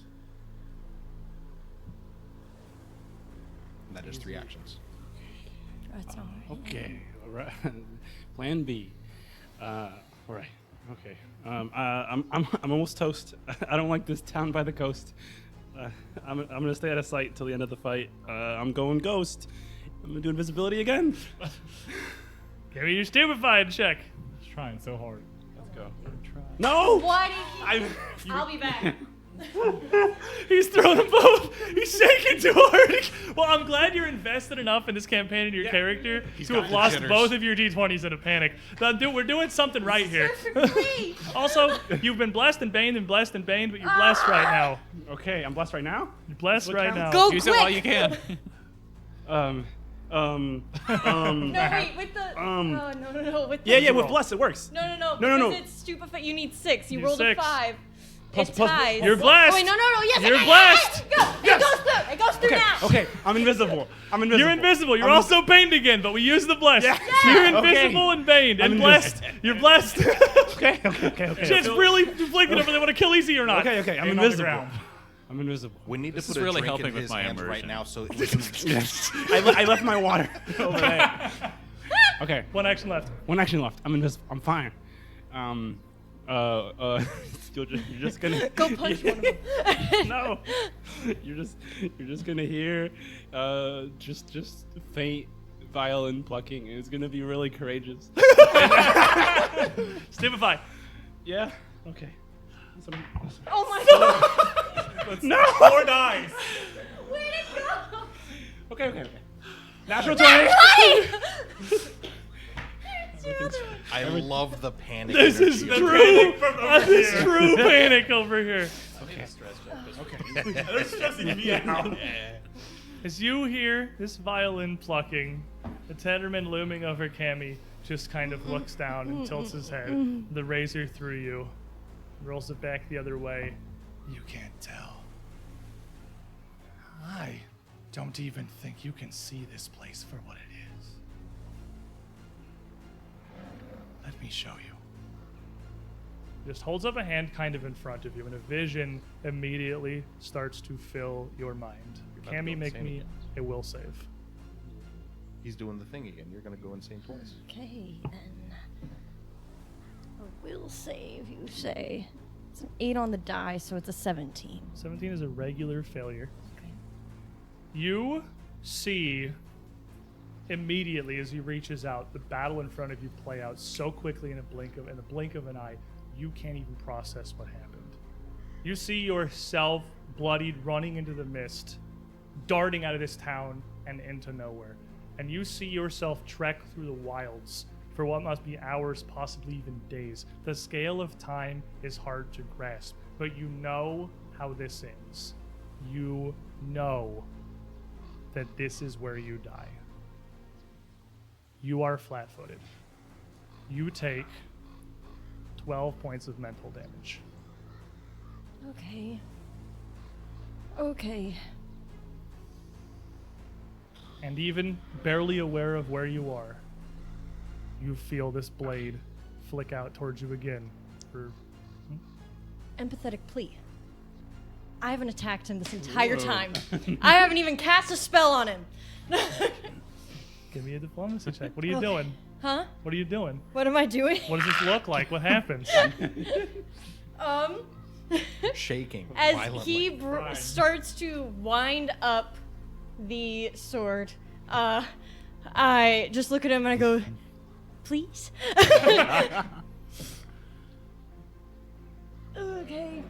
And that is 3 actions. That's all right. Okay, all right. Plan B. All right. Okay. I'm almost toast. I don't like this town by the coast. I'm gonna stay out of sight till the end of the fight. I'm going ghost. I'm gonna do invisibility again. Give me your stupefied check. He's trying so hard. Let's go. No. Why did he? I'll be back. He's throwing them both. He's shaking too hard. Well, I'm glad you're invested enough in this campaign and your character to got have the lost jitters. both of your d20s in a panic. We're doing something right here. Also, you've been blessed and baned and blessed and baned, but you're blessed right now. Okay, I'm blessed right now. You're blessed What right counts? now. Go Use quick. it while you can. No, wait, with the. Um, oh, no. With the, Yeah, with blessed it works. No. No, Because no. it's stupefy. You need 6. You Need rolled 6. a 5. Plus- It plus- ties. You're blessed. Oh, wait, no. Yes, You're I- blessed. Go. It goes through. It goes through Okay, now. okay, I'm invisible. You're invisible. You're I'm also baned again, but we use the blessed. Yeah. You're Okay. invisible and baned I'm and blessed. You're blessed. Okay. It's really conflicted over whether they want to kill easy or not. Okay, I'm Hand on the invisible. ground. I'm invisible. We need This to is put a really drink helping in with his my hands right immersion. now so we can... I left my water over there. Okay, One action left. one action left. I'm invisible. I'm fine. You're just gonna Go punch one of them. no. You're just gonna hear just faint violin plucking. It's gonna be really courageous. Stupefy. Yeah. Okay. That's what I'm- Oh my god. No. 4 dice. Where'd it go? Okay. Natural 20. I love the panic. This is energy. true. This is true panic over here. They're stressing me out. As you hear this violin plucking, the Tatterman looming over Cammy just kind of looks down and tilts his head. The razor through you, rolls it back the other way. You can't tell. I don't even think you can see this place for what it is. Let me show you. Just holds up a hand kind of in front of you, and a vision immediately starts to fill your mind. about to Cammy, go make insane me again. a will save. He's doing the thing again. You're gonna go insane twice. Okay, then. A will save, you say. It's an 8 on the die, so it's a 17. 17 is a regular failure. Okay. You see immediately as he reaches out the battle in front of you play out so quickly in the blink of an eye, you can't even process what happened. You see yourself bloodied, running into the mist, darting out of this town and into nowhere. And you see yourself trek through the wilds for what must be hours, possibly even days. The scale of time is hard to grasp, but you know how this ends. You know that this is where you die. You are flat-footed. You take 12 points of mental damage. Okay. And even barely aware of where you are, you feel this blade flick out towards you again. Empathetic plea. I haven't attacked him this entire time. I haven't even cast a spell on him. Give me a diplomacy check. What are you Okay. doing? Huh? What are you doing? What am I doing? What does this look like? What happens? Shaking As violently. he starts to wind up the sword, I just look at him and I go, please? Okay.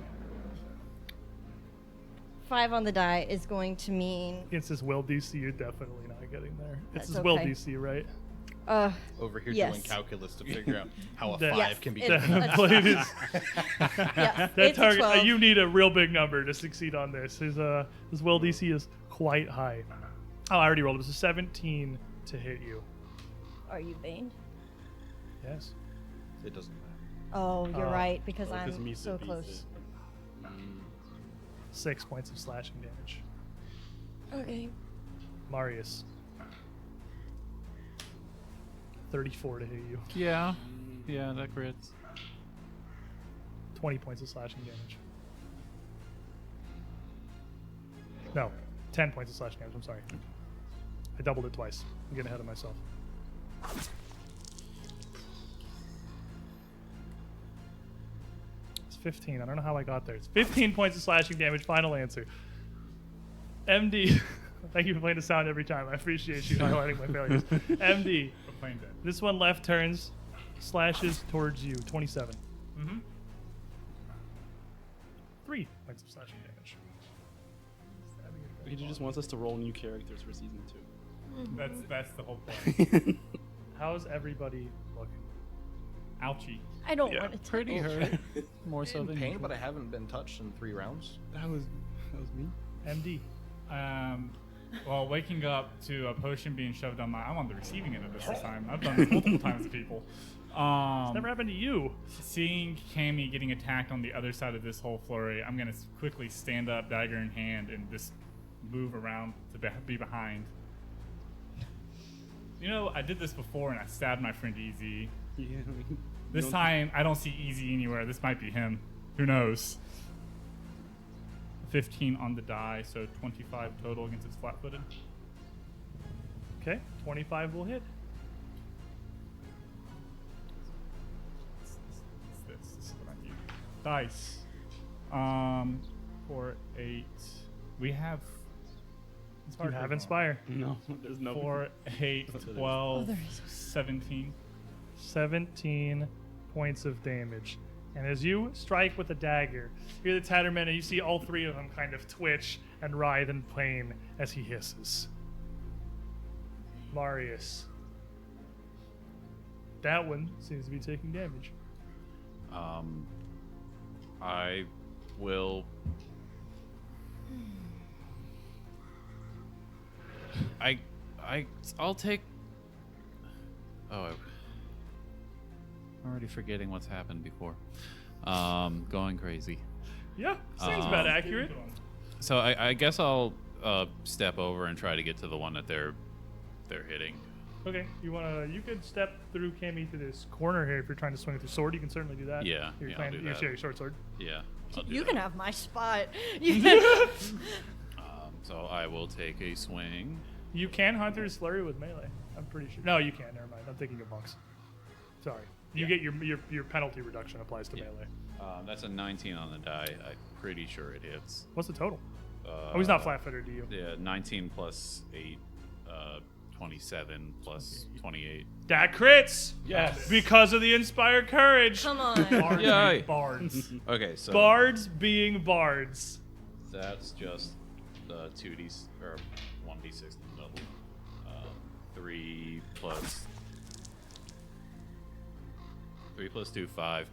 5 on the die is going to mean Against his will DC, you're definitely not getting there. It's That's his will okay. DC, right? Over here Yes. doing calculus to figure out how a That- 5 Yes, can be. it's- That that's blade is yes, that it's a target. 12. You need a real big number to succeed on this. His will DC is quite high. Oh, I already rolled. It was a 17 to hit you. Are you Bane? Yes. It doesn't matter. Oh, you're Oh. right, because Well, 'cause I'm Misa so beats close. it. 6 points of slashing damage. Okay. Marius. 34 to hit you. Yeah. Yeah, that crits. 20 points of slashing damage. No, 10 points of slashing damage. I'm sorry. I doubled it twice. I'm getting ahead of myself. It's 15. I don't know how I got there. It's 15 points of slashing damage. Final answer. MD. Thank you for playing the sound every time. I appreciate you highlighting my failures. MD. Proclaim dead. This one left turns, slashes towards you. 27. Mm-hmm. 3 points of slashing damage. He just wants us to roll new characters for season 2. That's the whole point. How's everybody looking? Ouchie. I don't Yeah, want to pretty hurt. More so In than pain, usual. but I haven't been touched in 3 rounds. That was me. MD. Well, waking up to a potion being shoved on I'm on the receiving end of this time. I've done this multiple times to people. Never happened to you. Seeing Cammy getting attacked on the other side of this whole flurry, I'm gonna quickly stand up, dagger in hand, and just move around to be behind. You know, I did this before, and I stabbed my friend Easy. Yeah. This time, I don't see Easy anywhere. This might be him. Who knows? 15 on the die, so 25 total against its flat-footed. Okay, 25 will hit. This is what I need. Dice. 4, 8. We have. You have Inspire. No, there's no. 4, 8, That's what it is. 12, there is. 17. 17 points of damage. And as you strike with a dagger, you're the Tatterman, and you see all 3 of them kind of twitch and writhe in pain as he hisses. Marius. That one seems to be taking damage. I will. I'll take. Oh, I'm already forgetting what's happened before. Going crazy. Yeah, seems about accurate. So I guess I'll step over and try to get to the one that they're hitting. Okay, you could step through Cammy to this corner here if you're trying to swing with your sword. You can certainly do that. Yeah, You're yeah, I'll do that. your short sword. Yeah. I'll do You that. can have my spot. So I will take a swing. You can Hunter's Flurry with melee. I'm pretty sure. No, you can't. Never mind. I'm thinking of monks. Sorry. You get your penalty reduction applies to Yeah. melee. That's a 19 on the die. I'm pretty sure it hits. What's the total? Oh, he's not flat-footed to you. Yeah, 19 plus 8, 27 plus 28. That crits. Yes. Because of the inspired courage. Come on. Bards, Yay. bards. Okay, so Bards being bards. that's just 2d or 1d6 double. 3 plus 2, 5,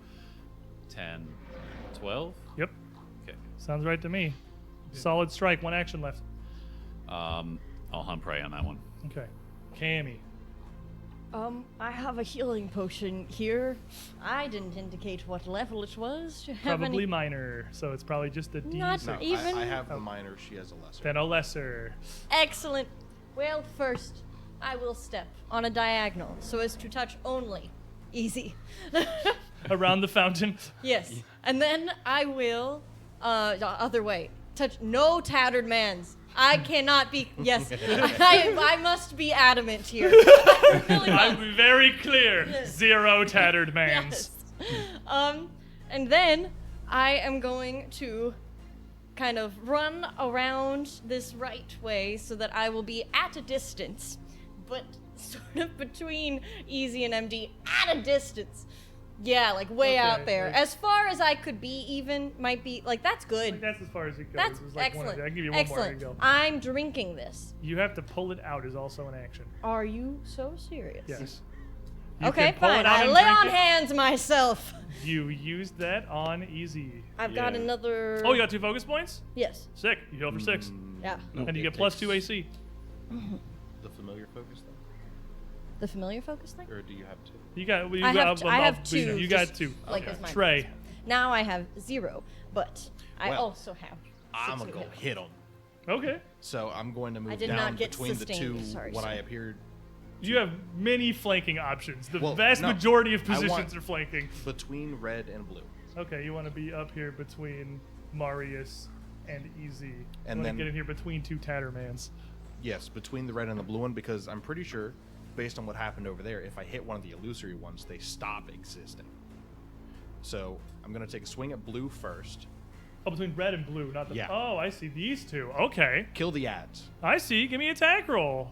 10, 12. Yep. Okay. Sounds right to me. Solid strike. 1 action left. I'll hunt prey on that one. Okay. Cammy. I have a healing potion here. I didn't indicate what level it was. Do you have Probably any? minor, so it's probably just a D6. Not No, even. I have a minor. She has a lesser. Then a lesser. Excellent. Well, first, I will step on a diagonal so as to touch only. Easy. Around the fountain. Yes. And then I will, the other way, touch no tattered mans. I cannot be, yes, I must be adamant here. Really I'm must. very clear. 0 tattered mans. Yes. And then I am going to kind of run around this right way so that I will be at a distance, but sort of between Easy and MD at a distance. Yeah, like way Okay, out there. like- As far as I could be, even might be like that's good. Like, that's as far as it goes. That's It's like one of excellent. the- I can give you one more. Here Excellent. you go. I'm drinking this. You have to pull it out is also an action. Are you so serious? Yes. You Okay, can pull fine. it out I and lay drink on it. hands myself. You used that on easy. I've got Yeah. another. Oh, you got 2 focus points? Yes. Sick. You heal for 6. Yeah. No. And you It get plus takes 2 AC. The familiar focus thing? The familiar focus thing. Or do you have two? You got. You I got have 2. You got just 2. Like as my Trey. Now I have 0, but I Well, also have. I'm 6 gonna go hit. hit him. Okay. So I'm going to move did down not get between the two. sustained. Sorry, what I sorry. appeared You have many flanking options. The Well, vast no. majority of I positions want- are flanking. between red and blue. Okay, you want to be up here between Marius and Easy. You And want then- to get in here between 2 Tattermans. Yes, between the red and the blue one, because I'm pretty sure, based on what happened over there, if I hit one of the illusory ones, they stop existing. So I'm gonna take a swing at blue first. Oh, between red and blue, not the. Yeah. Oh, I see these 2. Okay, Kill the ads. I see. Give me an attack roll.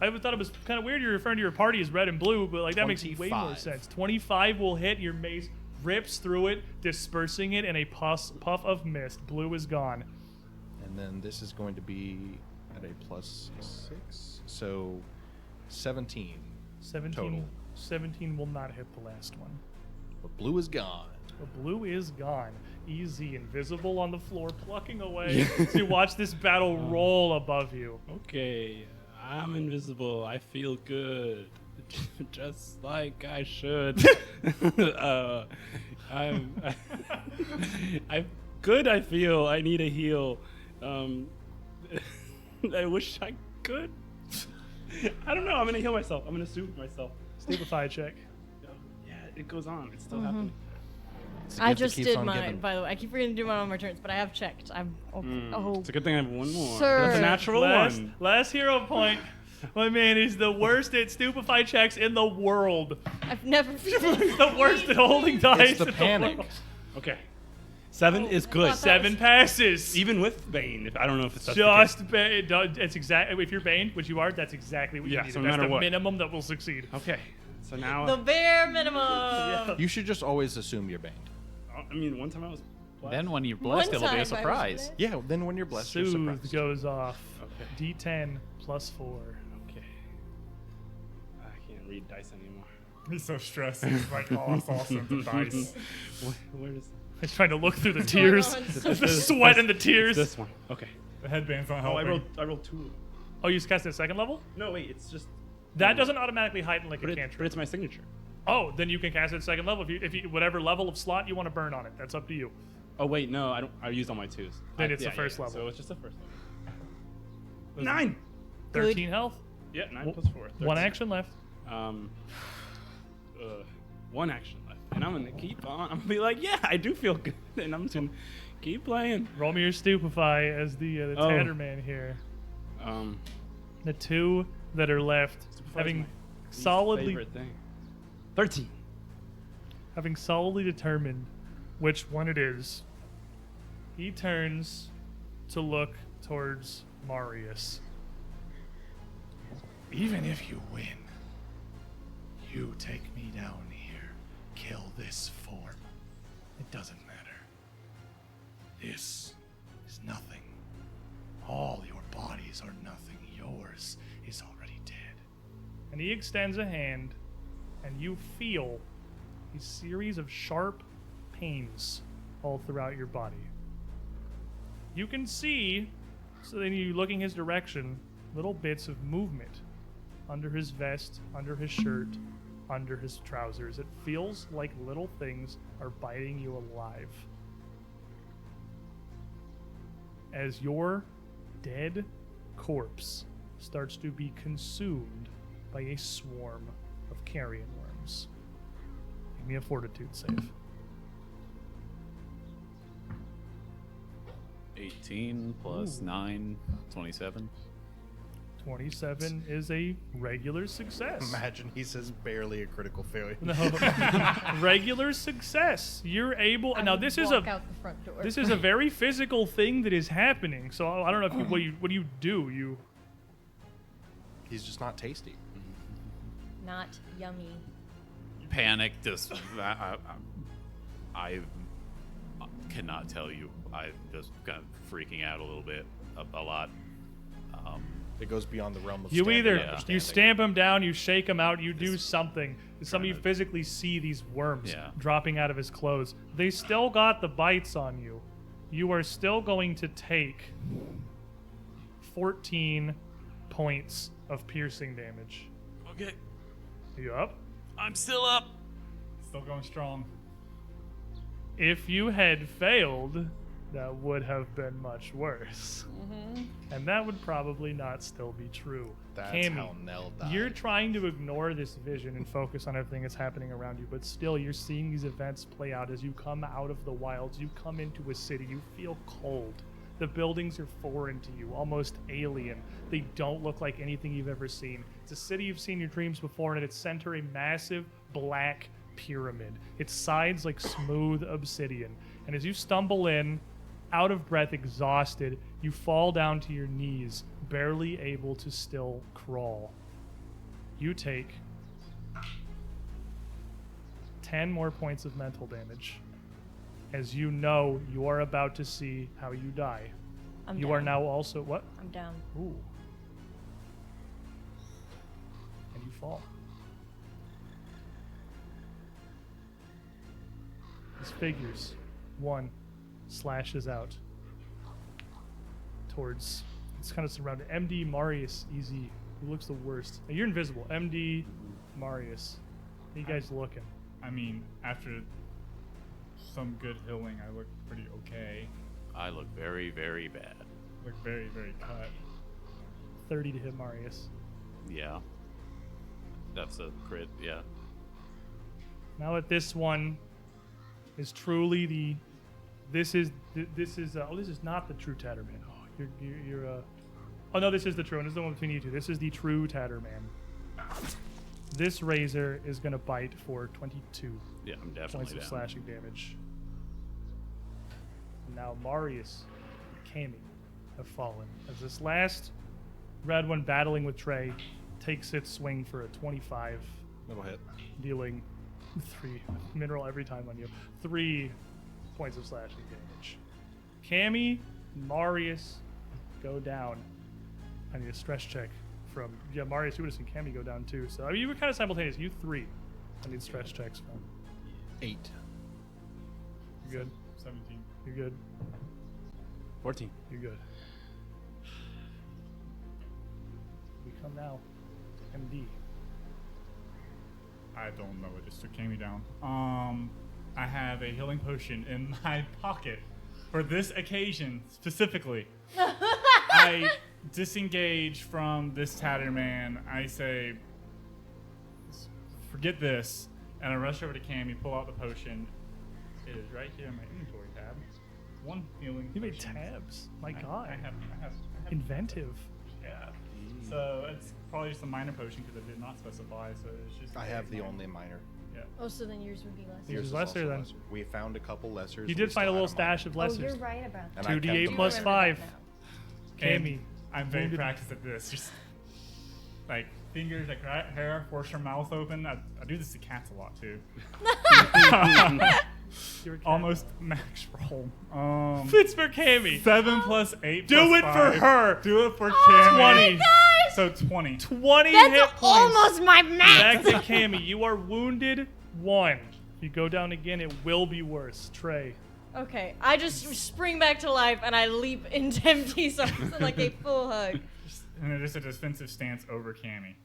I always thought it was kind of weird you're referring to your party as red and blue, but like that makes way more 25. sense. 25 will hit. Your mace rips through it, dispersing it in a puff of mist. Blue is gone. And then this is going to be at a plus 6. So 17. 17. Total. 17 will not hit the last one. But blue is gone. The blue is gone. Easy, invisible on the floor, plucking away. So you watch this battle roll above you. Okay, I'm invisible. I feel good, just like I should. I'm good. I feel. I need a heal. I wish I could. I don't know. I'm gonna heal myself. I'm gonna soothe myself. Stupefy check. Yeah, it goes on. It's still happening. It's a I gift that just keeps did on mine, giving. by the way. I keep forgetting to do mine on my turns, but I have checked. I'm oh. It's a good thing I have one more. Sir. That's a natural one. Last hero point. My man is the worst at stupefy checks in the world. I've never. He's the worst at holding dice. It's the in panic. world. Okay, 7 is good. Well, 7 passes. Even with Bane, I don't know if it's Just it's exactly if you're Bane, which you are. That's exactly what Yeah, you need. so no That's matter the what. minimum that will succeed. Okay, so now The bare minimum. You should just always assume you're banned. I mean, one time I was. blessed. Then when you're One blessed, it'll be time I a was surprise. blessed. Yeah, then when you're blessed, you're Soothe surprised. goes off. Okay. D10 plus 4. Okay. I can't read dice anymore. He's so stressed. He's like, oh, it's awesome. The dice. Where is He's trying to look through the tears, on? the sweat and the tears. this one? Okay. The headband's not Oh, helping. I rolled 2. Oh, you just cast it at second level? No, wait, it's just. That doesn't automatically heighten like But, a but cantrip. it's my signature. Oh, then you can cast it at second level if you whatever level of slot you want to burn on it. That's up to you. Oh wait, no, I don't. I used all my 2s. Then it's the first level. So it's just the first level. 9. 13 health. Yeah, 9 Wh- plus 4. 13. One action left. One action left, and I'm gonna keep on. I'm gonna be like, yeah, I do feel good, and I'm just gonna keep playing. Roll me your stupefy as the Oh. Tatterman here. Um, The 2 that are left, Stupefy's having my least solidly favorite thing. 13. having solidly determined which one it is, he turns to look towards Marius. Even if you win, you take me down here, kill this form. It doesn't matter. This is nothing. All your bodies are nothing. Yours is already dead. And he extends a hand, and you feel a series of sharp pains all throughout your body. You can see, so then you looking his direction, little bits of movement under his vest, under his shirt, under his trousers. It feels like little things are biting you alive. As your dead corpse starts to be consumed by a swarm of carrion worms. Give me a fortitude save. 18 plus 9, 27. 27 is a regular success. Imagine he says barely a critical failure. No. Regular success. You're able. I Now would this is walk a out the front door. this is a very physical thing that is happening. So I don't know if what do you do? You He's just not tasty. Not yummy. panic. Just I cannot tell you. I'm just kind of freaking out a little bit, a lot. It goes beyond the realm of You standard either understanding. you stamp him down, you shake him out, you do something. Some of you physically see these worms dropping out of his clothes. They still got the bites on you. You are still going to take 14 points of piercing damage. Okay, Are you up? I'm still up. Still going strong. If you had failed, that would have been much worse. And that would probably not still be true. That's Cammy, how Nell died. you're trying to ignore this vision and focus on everything that's happening around you, but still you're seeing these events play out as you come out of the wilds. You come into a city. You feel cold. The buildings are foreign to you, almost alien. They don't look like anything you've ever seen. It's a city you've seen in your dreams before, and at its center, a massive black pyramid. Its sides like smooth obsidian. And as you stumble in, out of breath, exhausted, you fall down to your knees, barely able to still crawl. You take 10 more points of mental damage, as you know you are about to see how you die. I'm You down. are now also what? I'm down. Ooh. And you fall. His figures. One slashes out towards, it's kind of surrounded. MD Marius, easy. Who looks the worst? Now, you're invisible. MD Marius. How you guys looking? I mean, after some good healing, I look pretty okay. I look very, very bad. Look very, very cut. 30 to hit Marius. Yeah. That's a crit, yeah. Now that this one is truly the, this is not the true Tatterman. Oh, oh no, this is the true one. This is the one between you two. This is the true Tatterman. This razor is gonna bite for 22 Yeah, I'm points definitely of down. slashing damage. Now Marius and Kami have fallen as this last red one battling with Trey takes its swing for a 25, That'll hit. dealing 3 mineral every time on you. 3 points of slashing damage. Kami, Marius go down. I need a stress check from Marius. You would have seen Kami go down too. So I mean, you were kind of simultaneous. You 3. I need stress checks from. 8. You're good. 17. You're good. 14. You're good. We come now to MD. I don't know. It just took Kami down. I have a healing potion in my pocket for this occasion specifically. I disengage from this Tatterman. I say, forget this, and I rush over to Kami, pull out the potion. It is right here in my inventory tab. 1 healing. You made potion. tabs. My I God. have Inventive. Yeah. So it's probably just a minor potion because it did not specify. So it's just. I have the only minor. Yeah. Oh, so then yours would be less. Yours is is lesser also then. lesser. We found a couple lessers. You we did find a still little had minor. stash of Oh, lessers. you're right about And that. I kept 2d8 them plus all. 5. Now. Kami. I'm very wounded- practiced at this. Just like fingers, like right hair, force your mouth open. I do this to cats a lot too. You're a cat. Almost max roll. Fits for Kami. 7 plus 8. Do plus it for 5. her. Do it for Kami. 20. So 20. 20 hit That's points. almost my max. Back to Kami. You are wounded 1. If you go down again, it will be worse. Trey. Okay, I just spring back to life and I leap into empty so like a full hug. And just a defensive stance over Kami.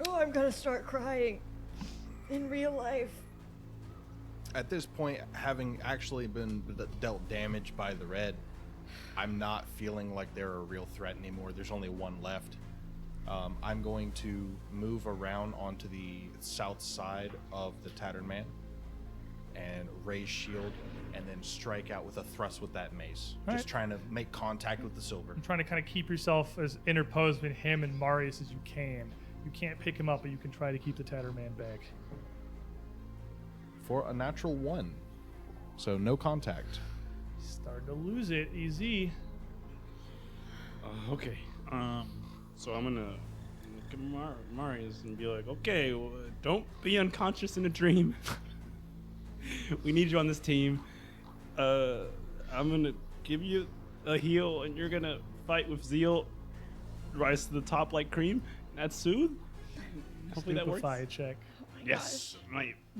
Oh, I'm gonna start crying in real life. At this point, having actually been dealt damage by the red, I'm not feeling like they're a real threat anymore. There's only 1 left. I'm going to move around onto the south side of the Tattered Man and raise shield and then strike out with a thrust with that mace. All Just right. trying to make contact with the silver. I'm trying to kind of keep yourself as interposed between him and Marius as you can. You can't pick him up, but you can try to keep the Tatterman back. For a natural 1. So no contact. Starting to lose it. Easy. Okay. So I'm gonna at Marius and be like, okay, well, don't be unconscious in a dream. We need you on this team. I'm going to give you a heal, and you're going to fight with zeal, rise to the top like cream. That's soothe. Hopefully that works. Stupefy check. Yes,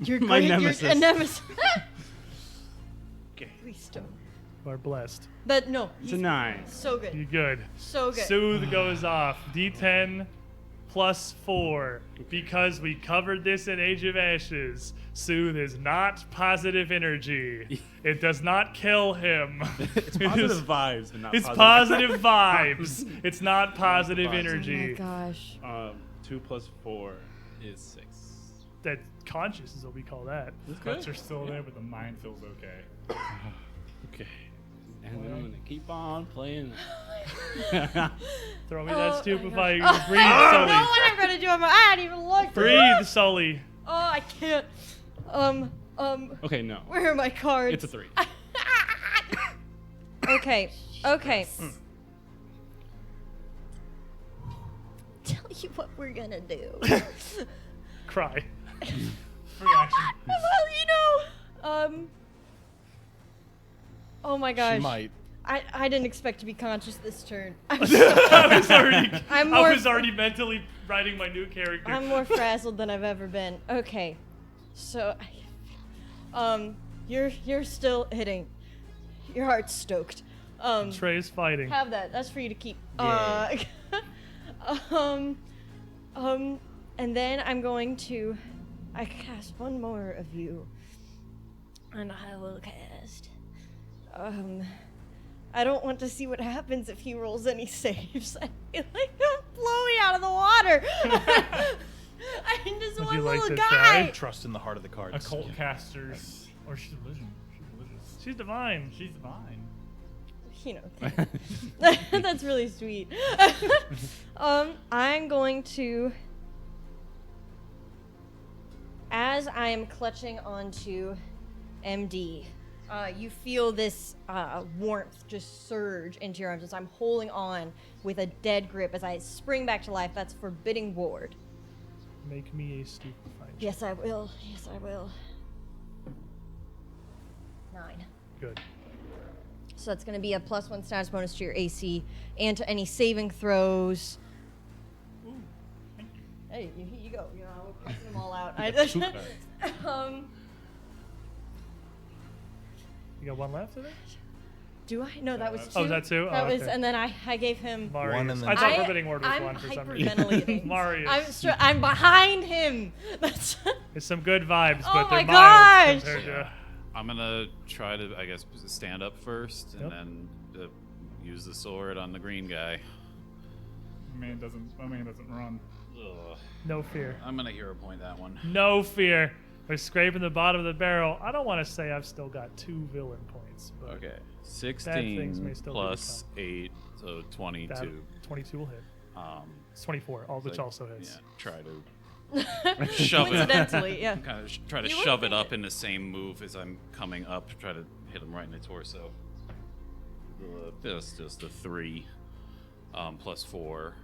You're my great. nemesis. You're a nemesis. Okay. Please don't. You are blessed. But no. It's a 9. So You good. good. So good. Soothe goes off. D10 plus 4. Because we covered this in Age of Ashes, Soothe is not positive energy. It does not kill him. It's positive vibes, but not It's positive. positive vibes. It's not positive Oh my energy. gosh. 2 plus 4 is 6. That conscious is what we call that. Threats are still there, but the mind feels okay. Okay. And then I'm going to keep on playing. Throw me Oh that my stupefy. gosh. Breathe, I don't know Sully. what I'm gonna do. I hadn't even looked. Breathe, Sully. Oh, I can't. Okay, no. Where are my cards? It's a 3. Okay. Tell you what we're gonna do. Cry. Free action. Well, oh my gosh. She might. I didn't expect to be conscious this turn. I was already mentally writing my new character. I'm more frazzled than I've ever been. Okay, so, you're still hitting. Your heart's stoked. Trey's fighting. Have that. That's for you to keep. Yeah. And then I'm going to, I cast one more of you, and I will cast. I don't want to see what happens if he rolls any saves. I feel like he'll blow me out of the water. I'm just Would one you like little to guy. try? Trust in the heart of the cards. Occult casters. Or she's religion. She's religious. She's divine. She's divine. You know, that's really sweet. I'm going to, as I am clutching onto MD, you feel this warmth just surge into your arms as I'm holding on with a dead grip as I spring back to life. That's forbidding ward. Make me a stupefy check. Yes, I will. Yes, I will. 9. Good. So that's going to be a +1 status bonus to your AC and to any saving throws. Ooh, thank you. Hey, you go. You know, we're passing them all out. You got one left of it? Do I? No, that was 2. Oh, is that 2? That Oh, was, okay. and then I gave him. Marius. One and then I thought two. forbidding ward was I'm 1 for some reason. hyperventilating. Marius. I'm behind him. That's. It's some good vibes, Oh but they're my mild gosh. compared to. I'm gonna try to, I guess, stand up first and Yep. then use the sword on the green guy. My man doesn't run. Ugh. No fear. I'm gonna hero point that one. No fear. We're scraping the bottom of the barrel. I don't want to say I've still got 2 villain points, but Okay, things 16 may still be plus to 8, so 22. that 22 will hit. It's 24, which like, also hits. Yeah, try to shove it. Coincidentally, yeah. Kind of try to You would shove it think up in the same move as I'm coming up. Try to hit him right in the torso. That's just a 3, plus 4.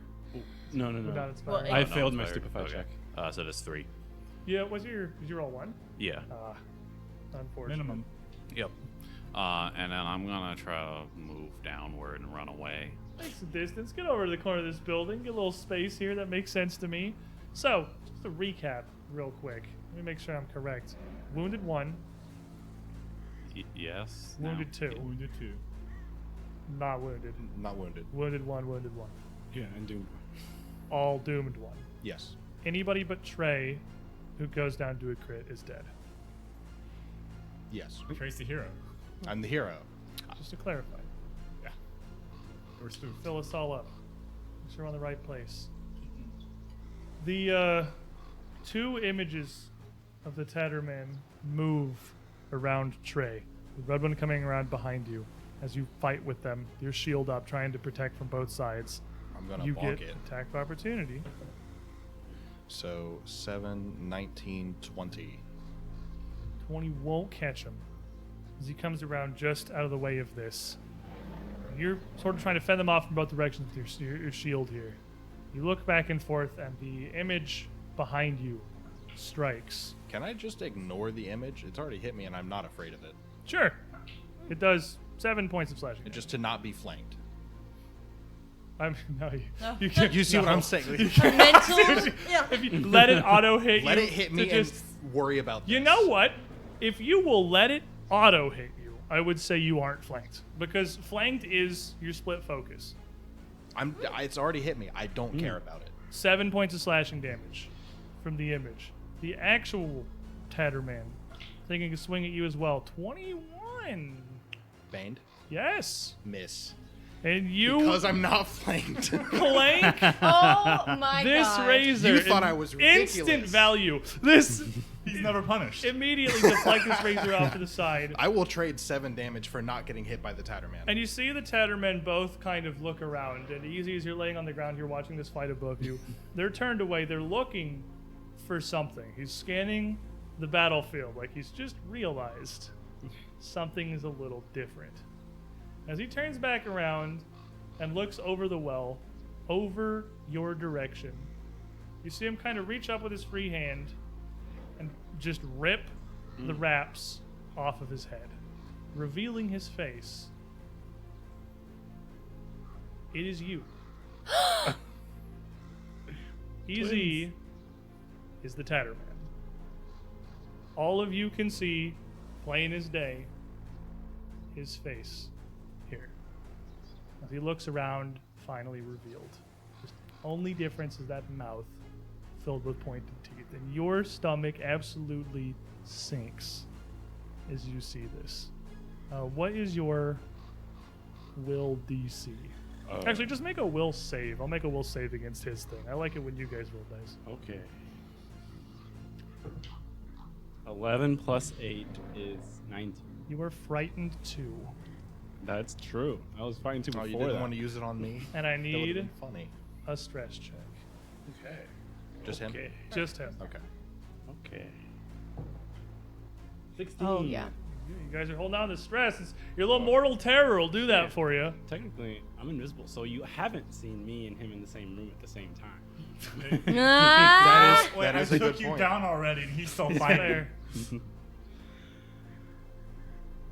No. Without inspiring. Well, I it- failed my inspired. stupefy Okay. check. So that's 3. Yeah, did you roll 1? Yeah. Unfortunate. Minimum. Yep. And then I'm gonna try to move downward and run away. Take some distance. Get over to the corner of this building. Get a little space here. That makes sense to me. So, just to recap real quick. Let me make sure I'm correct. Wounded 1, Yes. no. wounded 2, Wounded 2. not wounded. Not wounded. Wounded 1, wounded 1. Yeah, and doomed. All doomed 1. Yes. Anybody but Trey who goes down to a crit is dead. Yes. Trace the hero. I'm the hero. Just to clarify. Yeah. Or spoofed. Fill us all up. Make sure we're on the right place. The 2 images of the Tatterman move around Trey. The red one coming around behind you as you fight with them, your shield up, trying to protect from both sides. I'm gonna You bonk get it. attack of opportunity. So 7, 19, 20. 20 won't catch him as he comes around just out of the way of this. You're sort of trying to fend them off from both directions with your shield here. You look back and forth, and the image behind you strikes. Can I just ignore the image? It's already hit me, and I'm not afraid of it. Sure. It does 7 points of slashing. Just to not be flanked. I'm no. No. You can, You see what no. I'm saying? A mental. Yeah. If you let it auto hit you, Let it hit me to and just, worry about this. you know what? If you will let it auto hit you, I would say you aren't flanked because flanked is your split focus. It's already hit me. I don't care about it. 7 points of slashing damage from the image. The actual Tatterman taking a swing at you as well. 21. Banned. Yes. Miss. And you Because I'm not flanked. clank Oh my this god. razor. You thought in I was ridiculous. Instant value. This He's never punished. immediately deflect this razor off to the side. I will trade 7 damage for not getting hit by the Tatterman. And you see the Tattermen both kind of look around. And Easy, as you're laying on the ground here watching this fight above you, they're turned away. They're looking for something. He's scanning the battlefield like he's just realized something is a little different. As he turns back around and looks over the well, over your direction, you see him kind of reach up with his free hand and just rip the wraps off of his head, revealing his face. It is you. Easy is the Tatterman. All of you can see, plain as day, his face here. As he looks around, finally revealed. Just only difference is that mouth filled with pointed teeth. And your stomach absolutely sinks as you see this. What is your will DC? Actually, just make a will save. I'll make a will save against his thing. I like it when you guys roll dice. Okay. 11 plus 8 is 19. You are frightened too. That's true. I was fighting too Oh, before you didn't that. want to use it on me? And I That would've need been funny. a stress check. Okay. Just him? Okay. Just him. Okay. Okay. 16. Oh yeah. You guys are holding on to stress. Your little mortal terror will do that for you. Technically, I'm invisible, so you haven't seen me and him in the same room at the same time. Ah! Wait, That I is a took good you point. down already, and he's still There. fighting.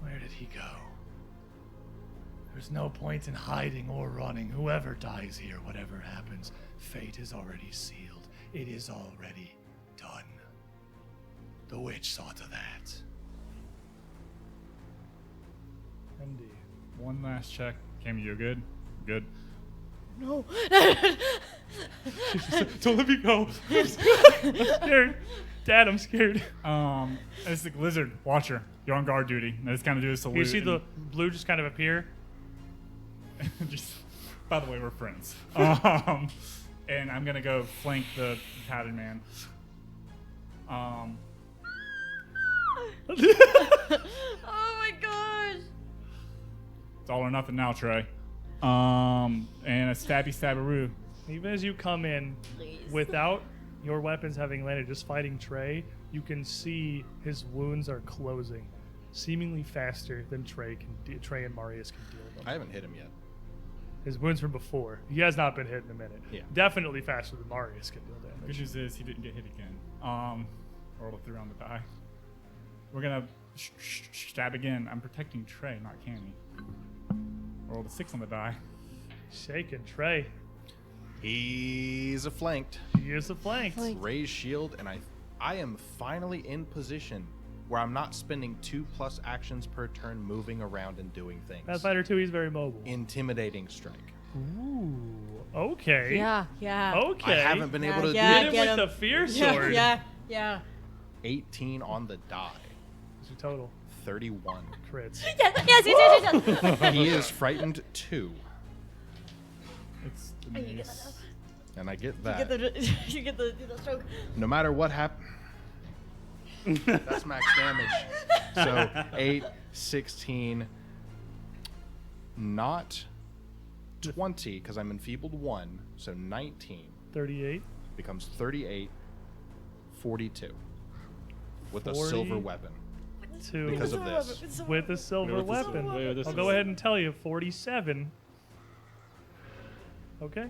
Where did he go? There's no point in hiding or running. Whoever dies here, whatever happens, fate is already sealed. It is already done. The witch saw to that. MD. One last check. Cam, you good? Good. No. Don't let me go. I'm scared. Dad, I'm scared. It's the lizard watcher. You're on guard duty. I just kind of do a salute. You see the and- blue just kind of appear. just. By the way, we're friends. And I'm gonna go flank the tattered man. Oh my gosh. It's all or nothing now, Trey. And a stabby-stabberoo. Even as you come in, Please. without your weapons having landed, just fighting Trey, you can see his wounds are closing, seemingly faster than Trey and Marius can deal with them. I haven't hit him yet. His wounds from before. He has not been hit in a minute. Yeah. Definitely faster than Marius can deal Good damage. news is he didn't get hit again. Rolled a 3 on the die. We're gonna stab again. I'm protecting Trey, not Cammy. Rolled a 6 on the die. Shaking Trey. He's a flanked. He is a flank. Raise shield, and I am finally in position where I'm not spending 2+ actions per turn moving around and doing things. Pathfinder 2, he's very mobile. Intimidating strike. Ooh. Okay. Yeah, yeah. Okay. I haven't been able to Yeah, Hit him get with him. the fear Yeah, sword. yeah. 18 on the die. What's your total? 31. Crits. Yes. He is frightened 2, It's Oh, you get nice. that. and I get You that. get the you get the stroke. No matter what happens. That's max damage. So 8, 16, not 20 because I'm enfeebled 1. So 19 38. becomes 38, 42 with a 40. silver weapon. 2. Because of this. With a silver With the weapon. silver- wait, this I'll is- go ahead and tell you 47. Okay.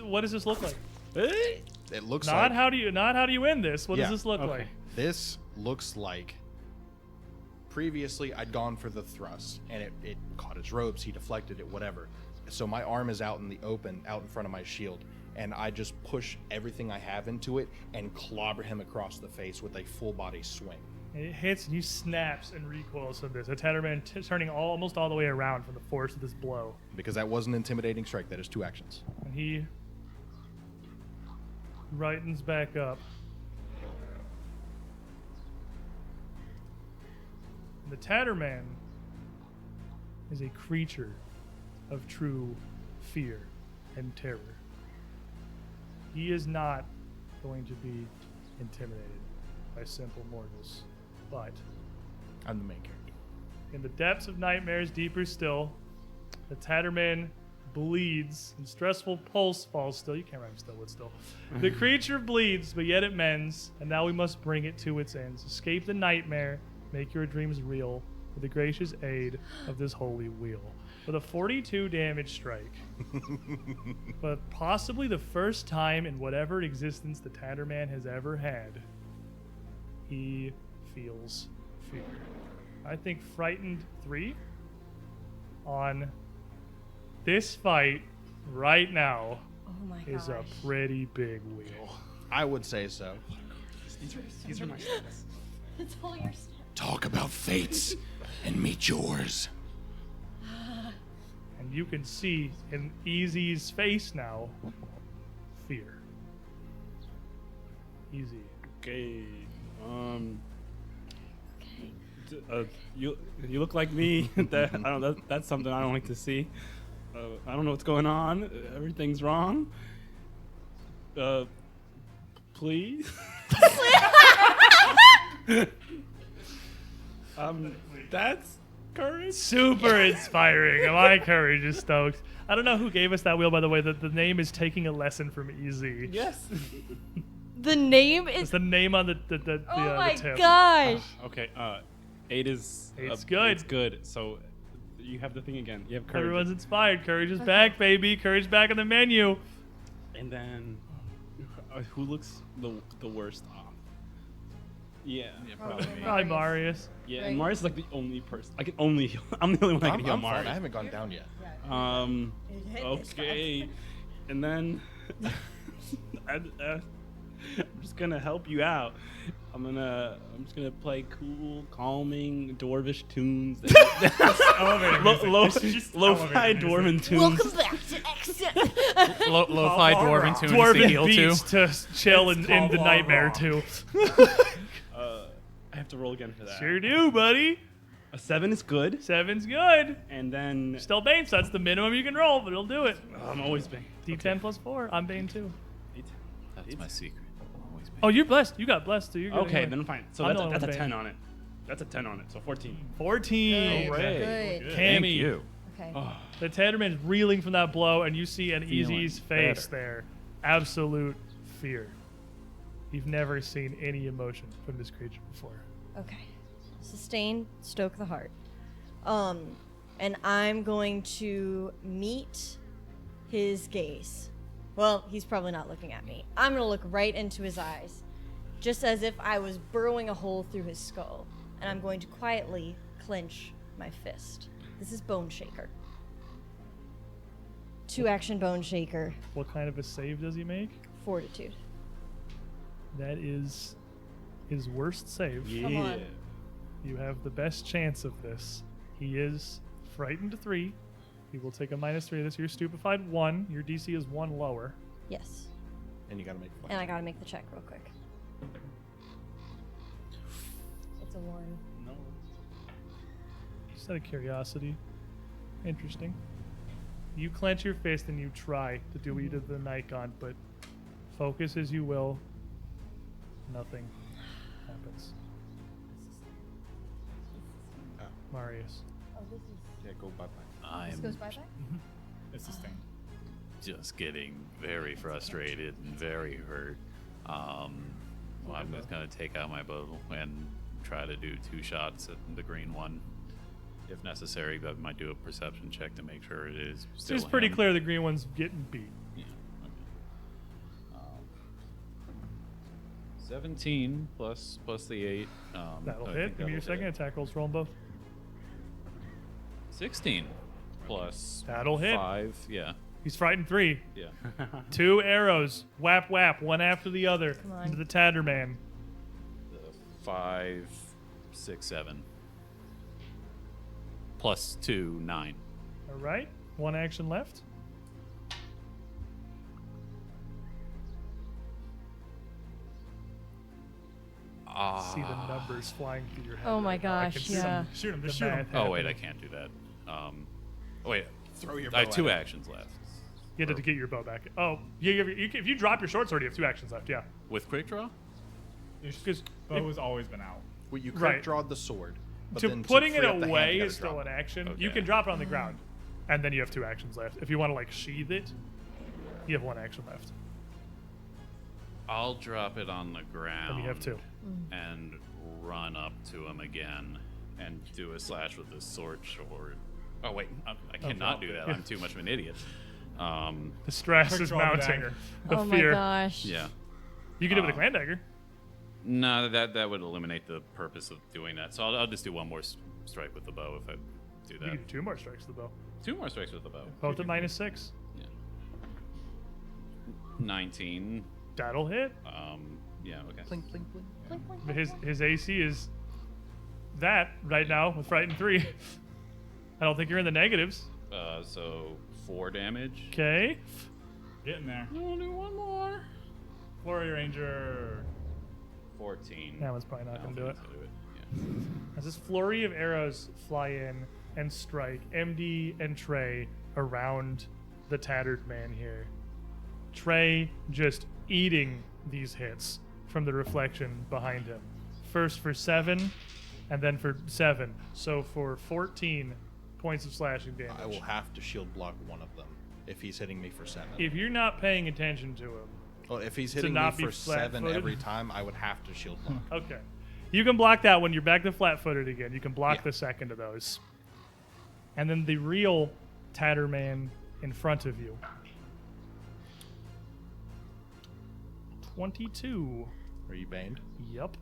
What does this look like? It looks Not like how do you end this? What Yeah, does this look okay. like? this looks like previously I'd gone for the thrust and it caught his ropes, he deflected it, whatever. So my arm is out in the open, out in front of my shield, and I just push everything I have into it and clobber him across the face with a full body swing. It hits and he snaps and recoils from this. The Tatterman turning almost all the way around from the force of this blow. Because that was an intimidating strike, that is 2 actions. And he rightens back up. The Tatterman is a creature of true fear and terror. He is not going to be intimidated by simple mortals, but I'm the main character. in the depths of nightmares deeper still, the Tatterman bleeds and stressful pulse falls still. You can't rhyme still with still. The creature bleeds, but yet it mends, and now we must bring it to its ends. Escape the nightmare, make your dreams real, with the gracious aid of this holy wheel. With a 42 damage strike, but possibly the first time in whatever existence the Tatterman has ever had, he feels fear. I think frightened 3 on this fight right now Oh my gosh. is a pretty big wheel. I would say so. These are my stats. It's all your stuff. Talk about fates and meet yours. And you can see in Easy's face now fear. Easy. Okay. Okay. You look like me. That I don't. That's something I don't like to see. I don't know what's going on. Everything's wrong. Please. That's courage. Super inspiring. My courage is stoked. I don't know who gave us that wheel, by the way. The name is Taking a Lesson from Easy. Yes. The name It's is. the name on the Oh my tip. gosh. Okay. 8 is. Eight's good. It's good. So you have the thing again. You have courage. Everyone's inspired. Courage is back, baby. Courage back on the menu. And then, who looks the worst off? Yeah. Probably Marius. Yeah, Right. and Marius is like the only person. I can only heal. I'm the only one that can heal I'm fine. I Marius. haven't gone down yet. Okay. And then I'm just gonna help you out. I'm just gonna play cool, calming, dwarvish tunes. Lo-fi dwarven tunes. Welcome back to Exit. Lo-fi dwarven tunes to Dwarven heal to. beats to chill in the called nightmare rock. too. I have to roll again for that. Sure do, buddy. A 7 is good, 7's good. and then Still Bane, so that's the minimum you can roll, but it'll do it. I'm always Bane. D10 plus 4. I'm Bane too. That's my secret. Always be. Oh, you're blessed. You got blessed too. You're good Okay, anyway. then fine. So I'm that's the a, only that's a one 10 Bane. on it. That's a 10 on it. So 14. 14. Good. Thank Cammy. you. Okay. The Tatterman is reeling from that blow, and you see an Feeling Easy's face better. there. Absolute fear. You've never seen any emotion from this creature before. Okay. Sustain, stoke the heart. And I'm going to meet his gaze. Well, he's probably not looking at me. I'm going to look right into his eyes, just as if I was burrowing a hole through his skull. And I'm going to quietly clench my fist. This is Bone Shaker. 2-action Bone Shaker. What kind of a save does he make? Fortitude. That is his worst save. Come on. You have the best chance of this. He is frightened 3. He will take a -3 of this. You're stupefied 1. Your DC is 1 lower. Yes. And you gotta make fun. And I gotta make the check real quick. It's a 1. No. Just out of curiosity. Interesting. You clench your fist and you try to do either the Nikon, but focus as you will, nothing happens. Marius. Oh, this is. Yeah, go bye-bye. This I'm goes bye-bye? It's sustained. just getting very frustrated and very hurt. Well, I'm just gonna take out my bow and try to do 2 shots at the green one, if necessary. But I might do a perception check to make sure it is still It's pretty him. clear the green one's getting beat. Yeah. 17 plus the 8. That'll I hit. think Give me your that'll second hit. attack rolls. Roll them both. 16 plus That'll hit. 5. Yeah. He's frightened 3. Yeah. 2 arrows. Whap, whap. One after the other. Come on. Into the Tatterman. 5, 6, 7. Plus 2, 9. All right. 1 action left. See the numbers flying through your head. Oh my right now. I gosh, can see yeah. Shoot him, the just shoot him. math Oh, wait, I happening. can't do that. Oh, wait. Throw your I bow have 2 at it. actions left. You had to get your bow back. Oh, if you drop your short sword, you have 2 actions left. Yeah. With quick draw? Because Bow has always been out. Well, you could Right. draw the sword. But to then putting it free up the hand, away you gotta is still drop an it. action. You Okay. can drop it on the ground, and then you have 2 actions left. If you want to like sheath it, you have 1 action left. I'll drop it on the ground. Then you have 2. And run up to him again and do a slash with the sword. Oh, wait. I cannot do that. I'm too much of an idiot. The stress Quick is draw the mounting. dagger. The Oh my fear. gosh. Yeah. You can do it with a grand dagger. No, that would eliminate the purpose of doing that. So I'll just do 1 more strike with the bow if I do You that. can do 2 more strikes with the bow. 2 more strikes with the bow. Both at -6. Yeah. 19. That'll hit. Yeah, okay. Blink, blink, blink. But his AC is that right now with frightened 3. I don't think you're in the negatives. So 4 damage. Okay. Getting there. I'll do 1 more. Flurry Ranger. 14. That one's probably not I don't gonna do think it. it's gonna do it. As this flurry of arrows fly in and strike MD and Trey around the tattered man here. Trey just eating these hits from the reflection behind him. First for 7, and then for 7. So for 14 points of slashing damage. I will have to shield block one of them if he's hitting me for 7. If you're not paying attention to him, Well, if he's hitting me not be for 7 flat-footed? every time, I would have to shield block. okay. You can block that when you're back to flat-footed again. You can block Yeah. the second of those. And then the real Tatterman in front of you. 22. Are you baned? Yep.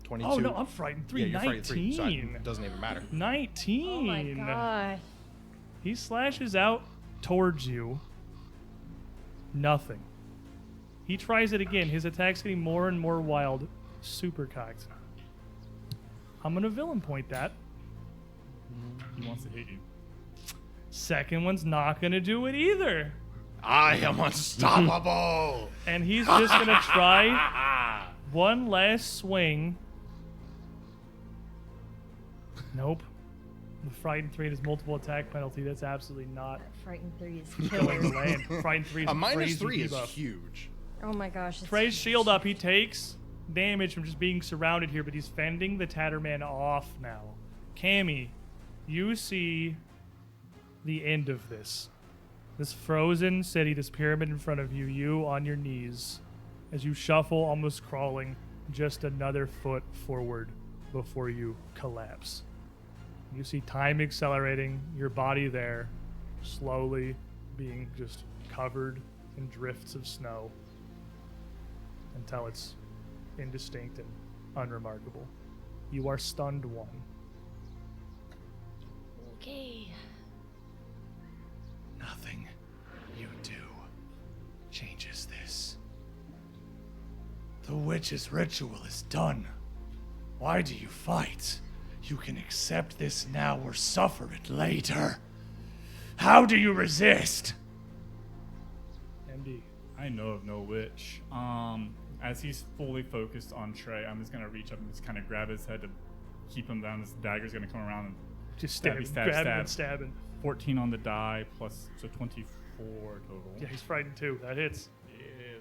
22. Oh, no, I'm frightened 3. Yeah, you're frightened 19. 3, so it doesn't even matter. 19. Oh my gosh. He slashes out towards you. Nothing. He tries it again. His attack's getting more and more wild. Super cocked. I'm going to villain point that. He wants to hit you. Second one's not going to do it either. I am unstoppable. And he's just going to try one last swing. Nope. The Frightened 3 has multiple attack penalty. That's absolutely not Frightened 3 is going to killer. land. Frightened 3 is A minus crazy 3 is debuff. huge. Oh my gosh. it's- Trey's shield up. He takes damage from just being surrounded here, but he's fending the Tatterman off now. Cammy, you see the end of this. This frozen city, this pyramid in front of you, you on your knees, as you shuffle, almost crawling, just another foot forward before you collapse. You see time accelerating, your body there, slowly being just covered in drifts of snow until it's indistinct and unremarkable. You are stunned 1. Okay. Nothing you do changes this. The witch's ritual is done. Why do you fight? You can accept this now or suffer it later. How do you resist? MD. I know of no witch. As he's fully focused on Trey, I'm just gonna reach up and just kind of grab his head to keep him down. This dagger's gonna come around and Just Stabby, stabbing, stab, grabbing stab. and stabbing. 14 on the die plus so 24 total. Yeah, he's frightened 2. That hits.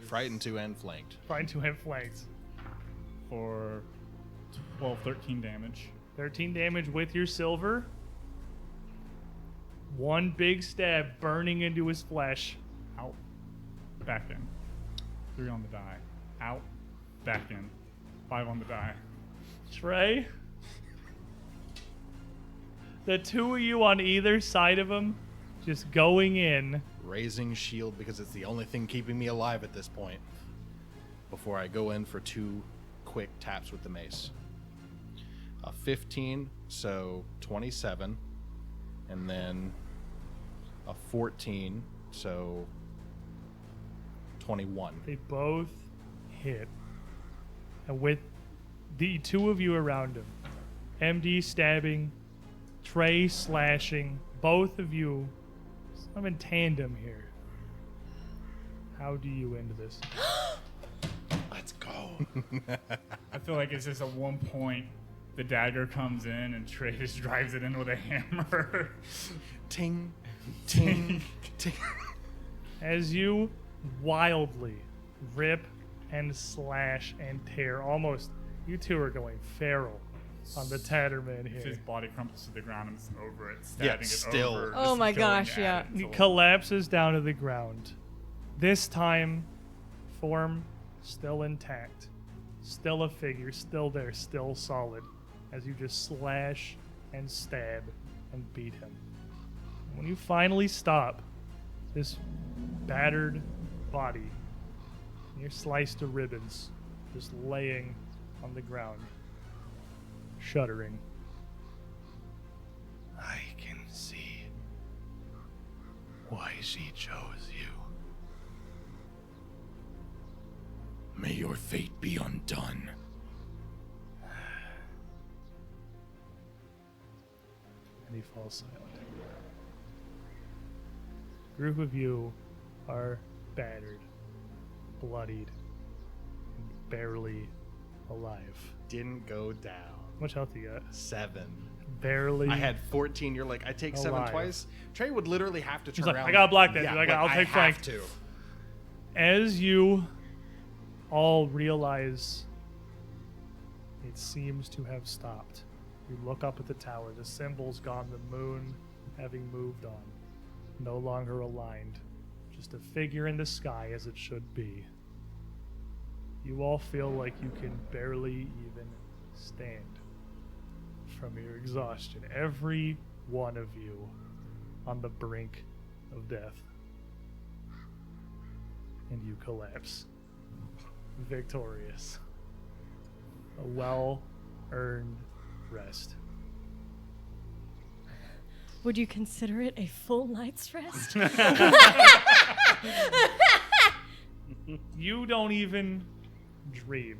Frightened 2 and flanked. Frightened 2 and flanked. For 13 damage. 13 damage with your silver. 1 big stab burning into his flesh. Out. Back in. 3 on the die. Out. Back in. 5 on the die. Trey, the 2 of you on either side of him just going in. raising shield because it's the only thing keeping me alive at this point. Before I go in for 2 quick taps with the mace. A 15, so 27. And then a 14, so 21. They both hit. And with the 2 of you around him, MD stabbing, Trey slashing, both of you I'm in tandem here. How do you end this? Let's go. I feel like it's just at one point the dagger comes in and Trey just drives it in with a hammer. Ting, ting, ting. As you wildly rip and slash and tear, almost, you 2 are going feral on the Tatterman His here. body crumples to the ground and it's over it, Yeah, stabbing it still. over. Oh just my going gosh, at yeah. it He until- collapses down to the ground. This time, form still intact, still a figure, still there, still solid, as you just slash and stab and beat him. When you finally stop, this battered body, you're sliced to ribbons, just laying on the ground, shuddering. I can see why she chose you. May your fate be undone. And he falls silent. Group of you are battered, bloodied, and barely alive. Didn't go down. How much health you got? 7. Barely. I had 14. You're like, I take 7 Alive. twice. Trey would literally have to turn like, around. I gotta block that, Yeah, dude. like, I'll take I flank. have to. As you all realize it seems to have stopped, you look up at the tower. The symbol's gone, the moon having moved on. No longer aligned. Just a figure in the sky as it should be. You all feel like you can barely even stand from your exhaustion. Every one of you on the brink of death. And you collapse. Victorious. A well-earned rest. Would you consider it a full night's rest? You don't even dream.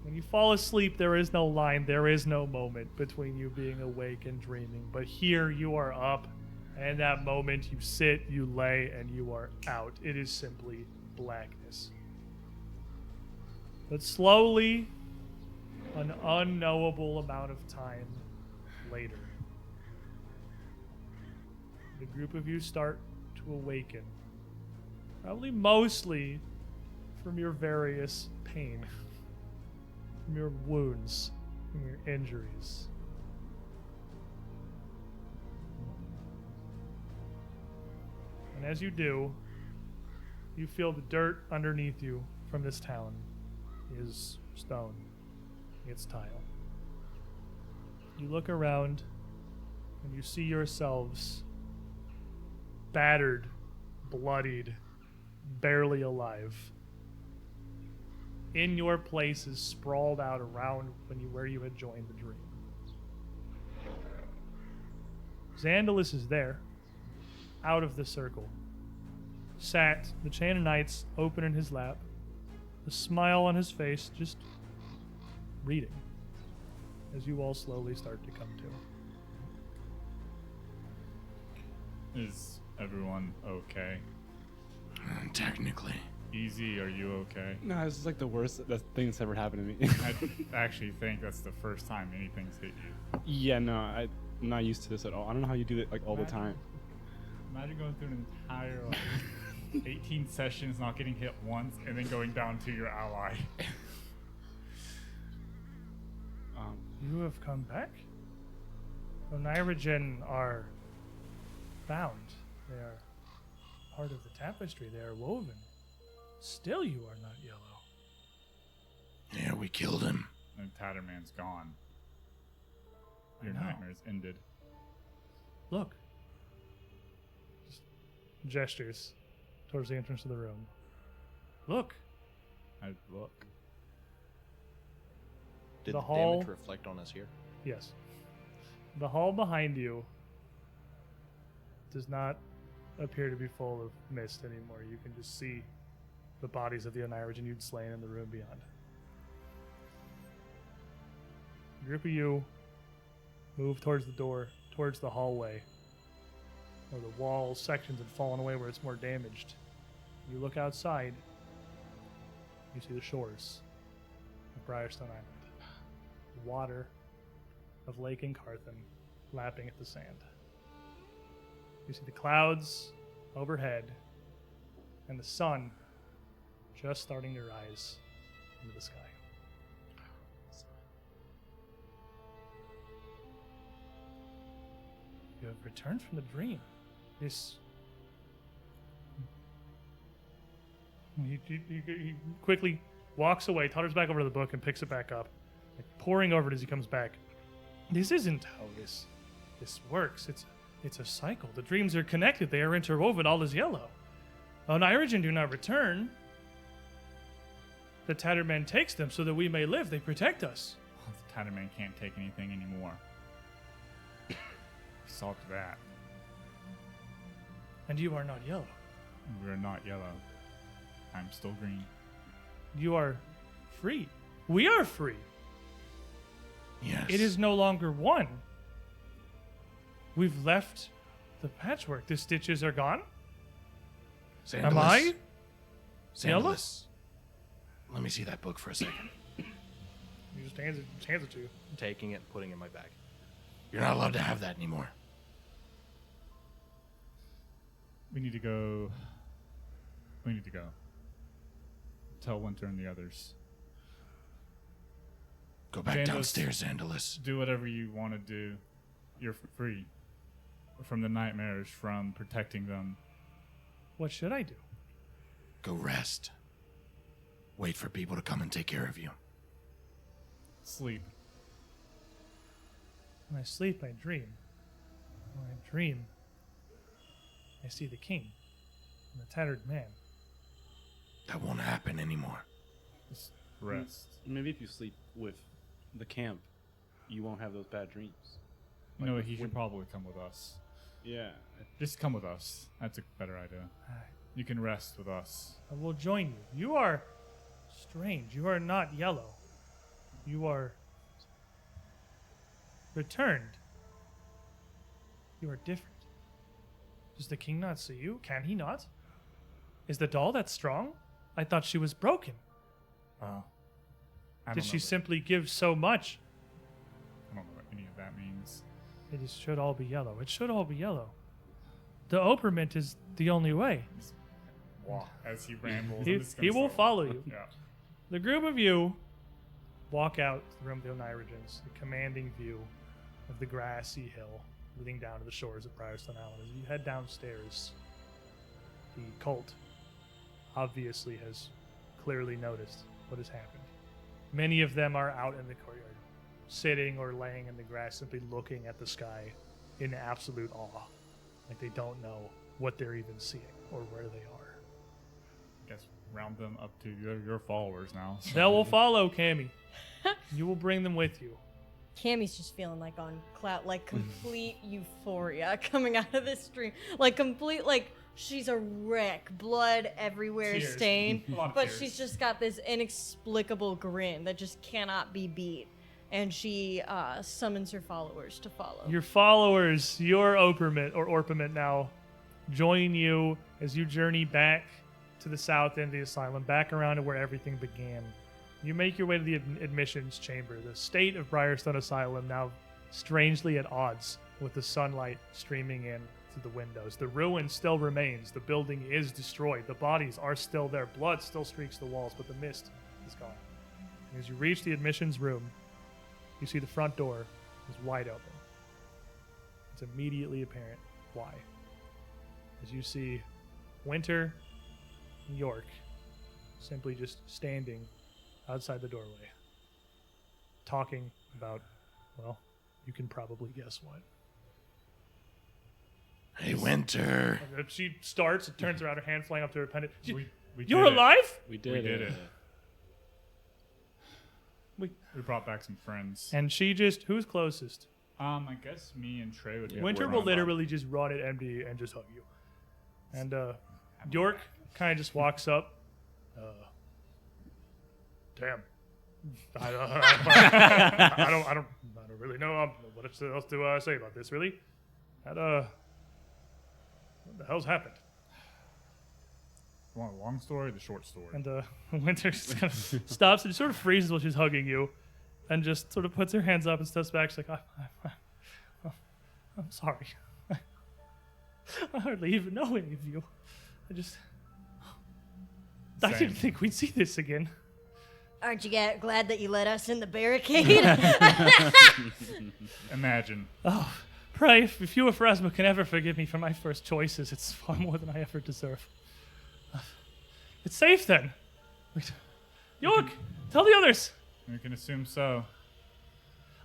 When you fall asleep, there is no line, there is no moment between you being awake and dreaming. But here you are up, and in that moment you sit, you lay, and you are out. It is simply blackness. But slowly, an unknowable amount of time later, the group of you start to awaken. Probably mostly from your various pain, from your wounds, from your injuries. And as you do, you feel the dirt underneath you from this town is stone. It's tile. You look around and you see yourselves battered, bloodied, barely alive. In your places, sprawled out around where you had joined the dream. Zandalus is there, out of the circle. Sat, the chain of knights open in his lap, a smile on his face, just reading, as you all slowly start to come to. Is everyone okay? Technically. Easy, are you okay? No, this is like the worst thing that's ever happened to me. I actually think that's the first time anything's hit you. Yeah, no, I'm not used to this at all. I don't know how you do it like all the time. Imagine going through an entire 18 sessions, not getting hit once, and then going down to your ally. You have come back? The Nyrogen are bound. They are part of the tapestry. They are woven. Still you are not yellow. Yeah, we killed him. And Tatterman's gone. Your know. nightmares ended. Look. Just gestures towards the entrance of the room. Look, I look. Did The the hall- damage reflect on us here? yes. The hall behind you does not appear to be full of mist anymore. You can just see the bodies of the Onirigen you'd slain in the room beyond. A group of you move towards the door, towards the hallway, where the wall sections had fallen away where it's more damaged. You look outside, you see the shores of Briarstone Island. The water of Lake Incarthen lapping at the sand. You see the clouds overhead and the sun just starting to rise into the sky. You have returned from the dream. This. He quickly walks away, totters back over to the book, and picks it back up, like pouring over it as he comes back. This isn't how this works. It's a cycle. The dreams are connected. They are interwoven. All is yellow. Onirigen do not return. The Tattered Man takes them so that we may live. They protect us. The Tattered Man can't take anything anymore. We solved that. And you are not yellow. We're not yellow. I'm still green. You are free. We are free. Yes. It is no longer one. We've left the patchwork. The stitches are gone. Zandalus. Am I? Yellow? Zandalus. Let me see that book for a second. He just hands it to you. Taking it, putting it in my bag. You're not allowed to have that anymore. We need to go. We need to go. Tell Winter and the others. Go back Zandalus. downstairs, Zandalus. Do whatever you want to do. You're free from the nightmares, from protecting them. What should I do? Go rest. Wait for people to come and take care of you. Sleep. When I sleep, I dream. When I dream, I see the king and the tattered man. That won't happen anymore. Just rest. Maybe if you sleep with the camp, you won't have those bad dreams. You know what? Like He when- should probably come with us. Yeah. Just come with us. That's a better idea. You can rest with us. I will join you. You are strange. You are not yellow. You are returned. You are different. Does the king not see you? Can he not? Is the doll that strong? I thought she was broken. Oh. I Did don't she know simply give so much? I don't know what any of that means. Should all be yellow. It should all be yellow. The Opermint is the only way. Walk as he rambles. He- I'm just gonna he will start- follow you. Yeah. The group of you walk out to the room of the Onirigens, a commanding view of the grassy hill leading down to the shores of Briarstone Island. As you head downstairs, the cult obviously has clearly noticed what has happened. Many of them are out in the courtyard, sitting or laying in the grass, simply looking at the sky in absolute awe. Like they don't know what they're even seeing or where they are. I guess round them up to your followers now. so- They will follow, Cammy. You will bring them with you. Cammy's just feeling like on cloud, like complete euphoria coming out of this dream. Like complete, like she's a wreck, blood everywhere, Tears. stained. A lot of But tears. she's just got this inexplicable grin that just cannot be beat. And she summons her followers to follow. Your followers, your Orpiment now, join you as you journey back to the south end of the asylum, back around to where everything began. You make your way to the admissions chamber. The state of Briarstone Asylum now strangely at odds with the sunlight streaming in through the windows. The ruin still remains. The building is destroyed. The bodies are still there. Blood still streaks the walls, but the mist is gone. And as you reach the admissions room, you see the front door is wide open. It's immediately apparent why. As you see Winter and York simply just standing outside the doorway, talking about, well, you can probably guess what. Hey, Winter. And she starts and turns around, her hand flying up to her pendant. We You're did it. alive? We did, We did it. We- We brought back some friends. And she just, who's closest? I guess me and Trey would be. Winter will literally just run it empty and just hug you. And York kind of just walks up. Damn. I don't really know what else to say about this. Really, what the hell's happened? You want a long story or the short story? And Winter just kind of stops and sort of freezes while she's hugging you, and just sort of puts her hands up and steps back. She's like, I'm sorry. I hardly even know any of you. I Same. didn't think we'd see this again. Aren't you glad that you let us in the barricade? Imagine. Oh, pray, if you or Phrasma can ever forgive me for my first choices, it's far more than I ever deserve. It's safe then. Wait. York, tell the others. We can assume so.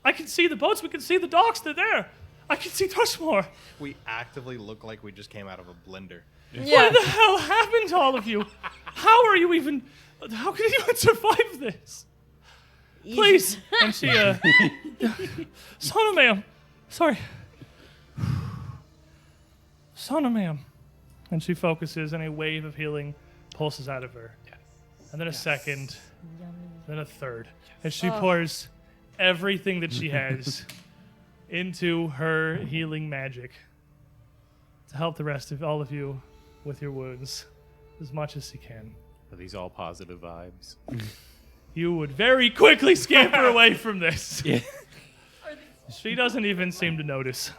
I can see the boats. We can see the docks. They're there. I can see Tushmore. We actively look like we just came out of a blender. What the hell happened to all of you? How can you even survive this? Please. And she, Sona ma'am. Sorry. Sona ma'am. And she focuses, and a wave of healing pulses out of her. And then a second, then a third. And she pours everything that she has into her healing magic to help the rest of all of you with your wounds as much as she can. Are these all positive vibes? You would very quickly scamper away from this. Yeah. She doesn't even seem to notice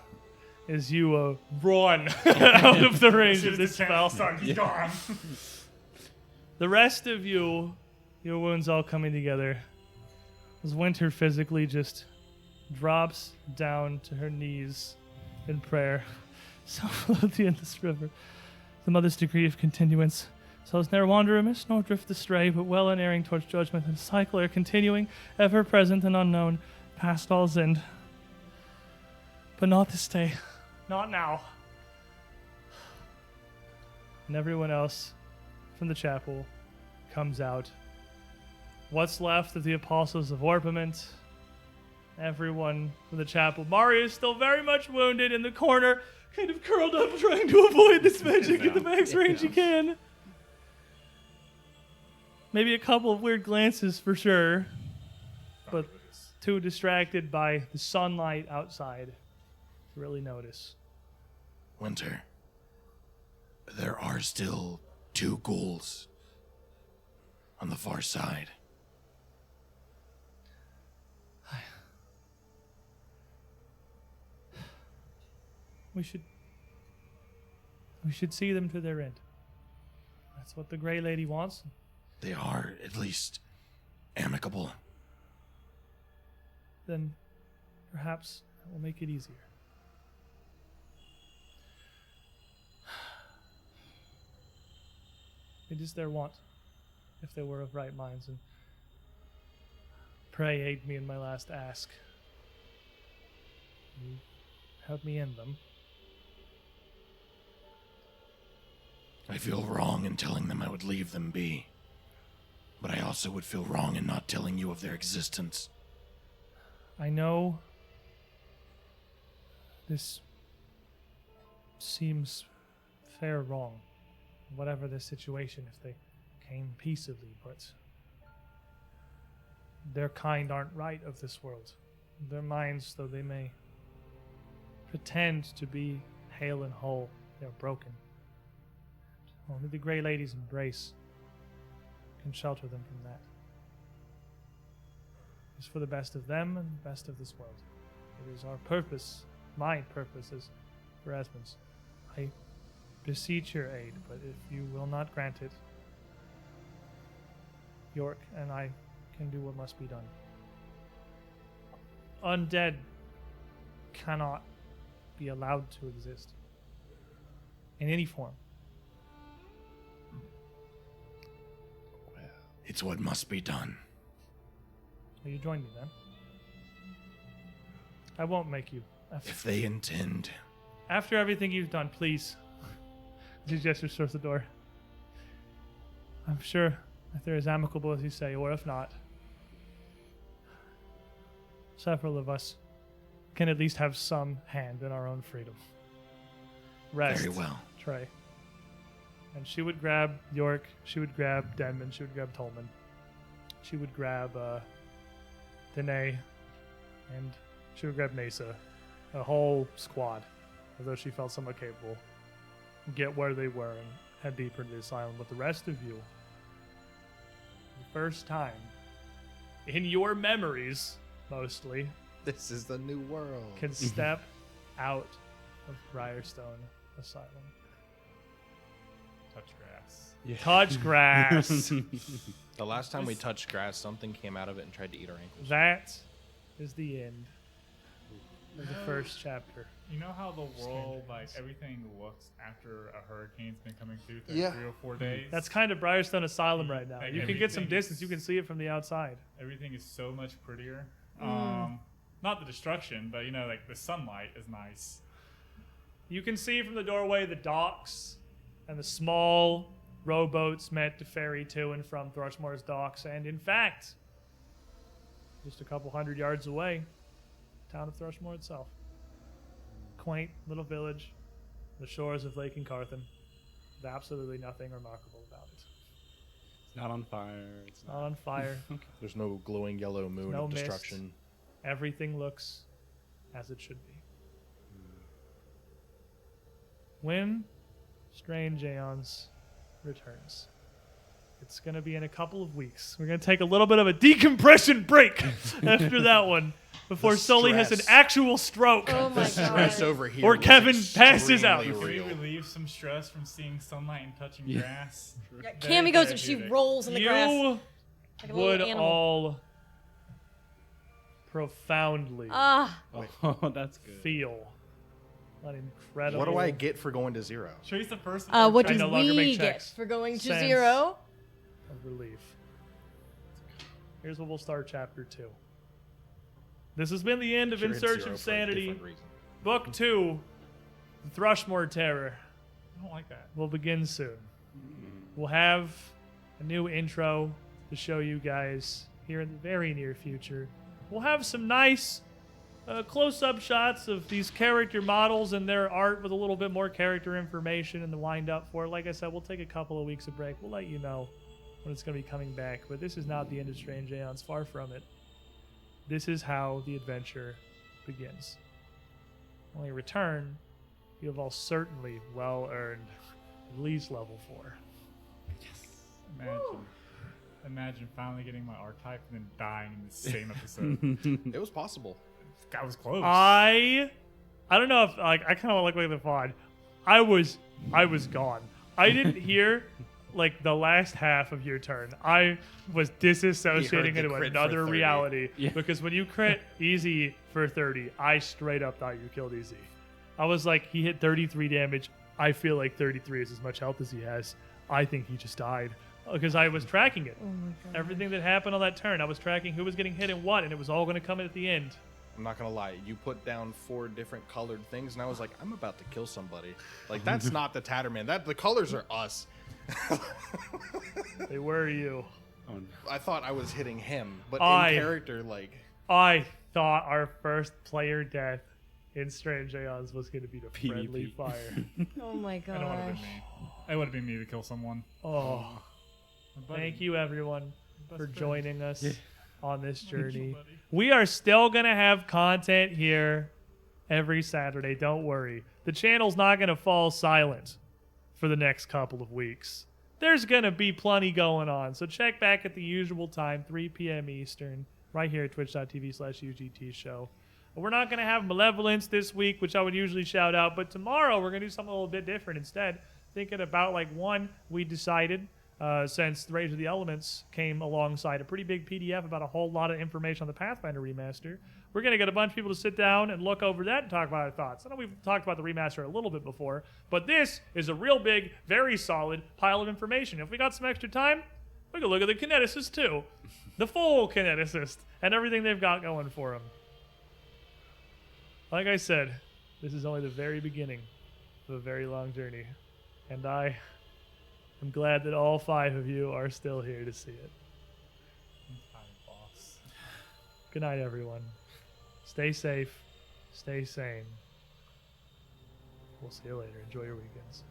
as you run out of the range of this spell. Gone. The rest of you, your wounds all coming together, as Winter physically just drops down to her knees in prayer. So flow the endless river, the mother's degree of continuance. Souls ne'er wander amiss, nor drift astray, but well unerring towards judgment and cycle are continuing, ever present and unknown, past all's end. But not this day, not now. And everyone else from the chapel comes out. What's left of the apostles of Orpiment? Everyone from the chapel. Mario is still very much wounded in the corner, kind of curled up, trying to avoid this magic at the max range he can. Maybe a couple of weird glances for sure, but too distracted by the sunlight outside to really notice. Winter, there are still 2 ghouls on the far side. We should see them to their end. That's what the Grey Lady wants. They are at least amicable. Then perhaps that will make it easier. It is their want, if they were of right minds, and pray aid me in my last ask. You help me end them. I feel wrong in telling them I would leave them be. But I also would feel wrong in not telling you of their existence. I know this seems fair wrong, whatever the situation, if they came peaceably, but their kind aren't right of this world. Their minds, though they may pretend to be hale and whole, they are broken. Only the Grey Lady's embrace can shelter them from that. It's for the best of them and the best of this world. It is our purpose, my purpose as Erasmus. I beseech your aid, but if you will not grant it, York and I can do what must be done. Undead cannot be allowed to exist in any form. It's what must be done. Will you join me then? I won't make you. If they intend After everything you've done, please. She gestures towards the door. I'm sure if they're as amicable as you say, or if not, several of us can at least have some hand in our own freedom. Rest. Very well. Trey. And she would grab York, she would grab Denman, she would grab Tolman. She would grab Danae, and she would grab Mesa. A whole squad, as though she felt somewhat capable. Get where they were and head deeper into the asylum. But the rest of you, the first time, in your memories, mostly, This is the new world. can step out of Briarstone Asylum. Touch grass. Touch grass. The last time we touched grass, something came out of it and tried to eat our ankles. That is the end of the first chapter. You know how the world, like, everything looks after a hurricane's been coming through for Yeah. 3 or 4 days? That's kind of Briarstone Asylum right now. Like, You can get some everything distance. is- You can see it from the outside. Everything is so much prettier. Not the destruction, but, like, the sunlight is nice. You can see from the doorway the docks and the small rowboats meant to ferry to and from Thrushmore's docks. And in fact, just a couple hundred yards away, town of Thrushmore itself. Quaint little village, the shores of Lake Incarthon. With absolutely nothing remarkable about it. It's not on fire. It's Not on fire. There's no glowing yellow moon No of mist. destruction. Everything looks as it should be. When Strange Aeons returns, it's going to be in a couple of weeks. We're going to take a little bit of a decompression break after that one before Sully has an stress. actual stroke. Oh my Stress god. over here. Or was Kevin passes out. extremely Can we real. relieve some stress from seeing sunlight and touching grass? Yeah, Very Cammy goes and she therapeutic. rolls in the grass You like a little would animal. all profoundly Ah, Oh, that's good. feel an incredible... What do I get for going to 0? Trace the first what I do no longer we make get checks. for going to Sense. 0? of relief. Here's where we'll start chapter 2. This has been the end of You're In at Search 0 of for a Sanity, different reason. Book 2, The Thrushmore Terror. I don't like that. Will begin soon. We'll have a new intro to show you guys here in the very near future. We'll have some nice close-up shots of these character models and their art with a little bit more character information in the wind-up for it. Like I said, we'll take a couple of weeks of break. We'll let you know when it's going to be coming back. But this is not the end of Strange Aeons. Far from it. This is how the adventure begins. When we return, you have all certainly well earned at least level 4. Imagine finally getting my archetype and then dying in the same episode. It was possible. That was close. I don't know if like I kind of like the pod. I was gone. I didn't hear like the last half of your turn. I was disassociating the into crit for another 30. reality Yeah. because when you crit easy for 30, I straight up thought you killed easy. I was like, he hit 33 damage. I feel like 33 is as much health as he has. I think he just died because I was tracking it. Oh my god. Everything that happened on that turn, I was tracking who was getting hit and what, and it was all going to come in at the end. I'm not gonna lie. You put down 4 different colored things, and I was like, I'm about to kill somebody. Like that's not the Tatterman. That the colors are us. They were you. Oh, no. I thought I was hitting him, but I- in character, like I thought our first player death in Strange Aeons was going to be the PvP. friendly fire. Oh my It would have been gosh. me. It would have been me to kill someone. Oh, My buddy. thank you everyone Best for friend. joining us on this journey. buddy. We are still going to have content here every Saturday. Don't worry. The channel's not going to fall silent for the next couple of weeks. There's going to be plenty going on. So check back at the usual time, 3 p.m. Eastern, right here at twitch.tv/UGT show. We're not going to have Malevolence this week, which I would usually shout out, but tomorrow we're going to do something a little bit different instead. Thinking about, like, one, we decided, since the Rage of the Elements came alongside a pretty big PDF about a whole lot of information on the Pathfinder remaster, we're going to get a bunch of people to sit down and look over that and talk about our thoughts. I know we've talked about the remaster a little bit before, but this is a real big, very solid pile of information. If we got some extra time, we could look at the Kineticist too. The full Kineticist and everything they've got going for them. Like I said, This is only the very beginning of a very long journey. And I am glad that all 5 of you are still here to see it. I'm tired, boss. Good night, everyone. Stay safe. Stay sane. We'll see you later. Enjoy your weekends.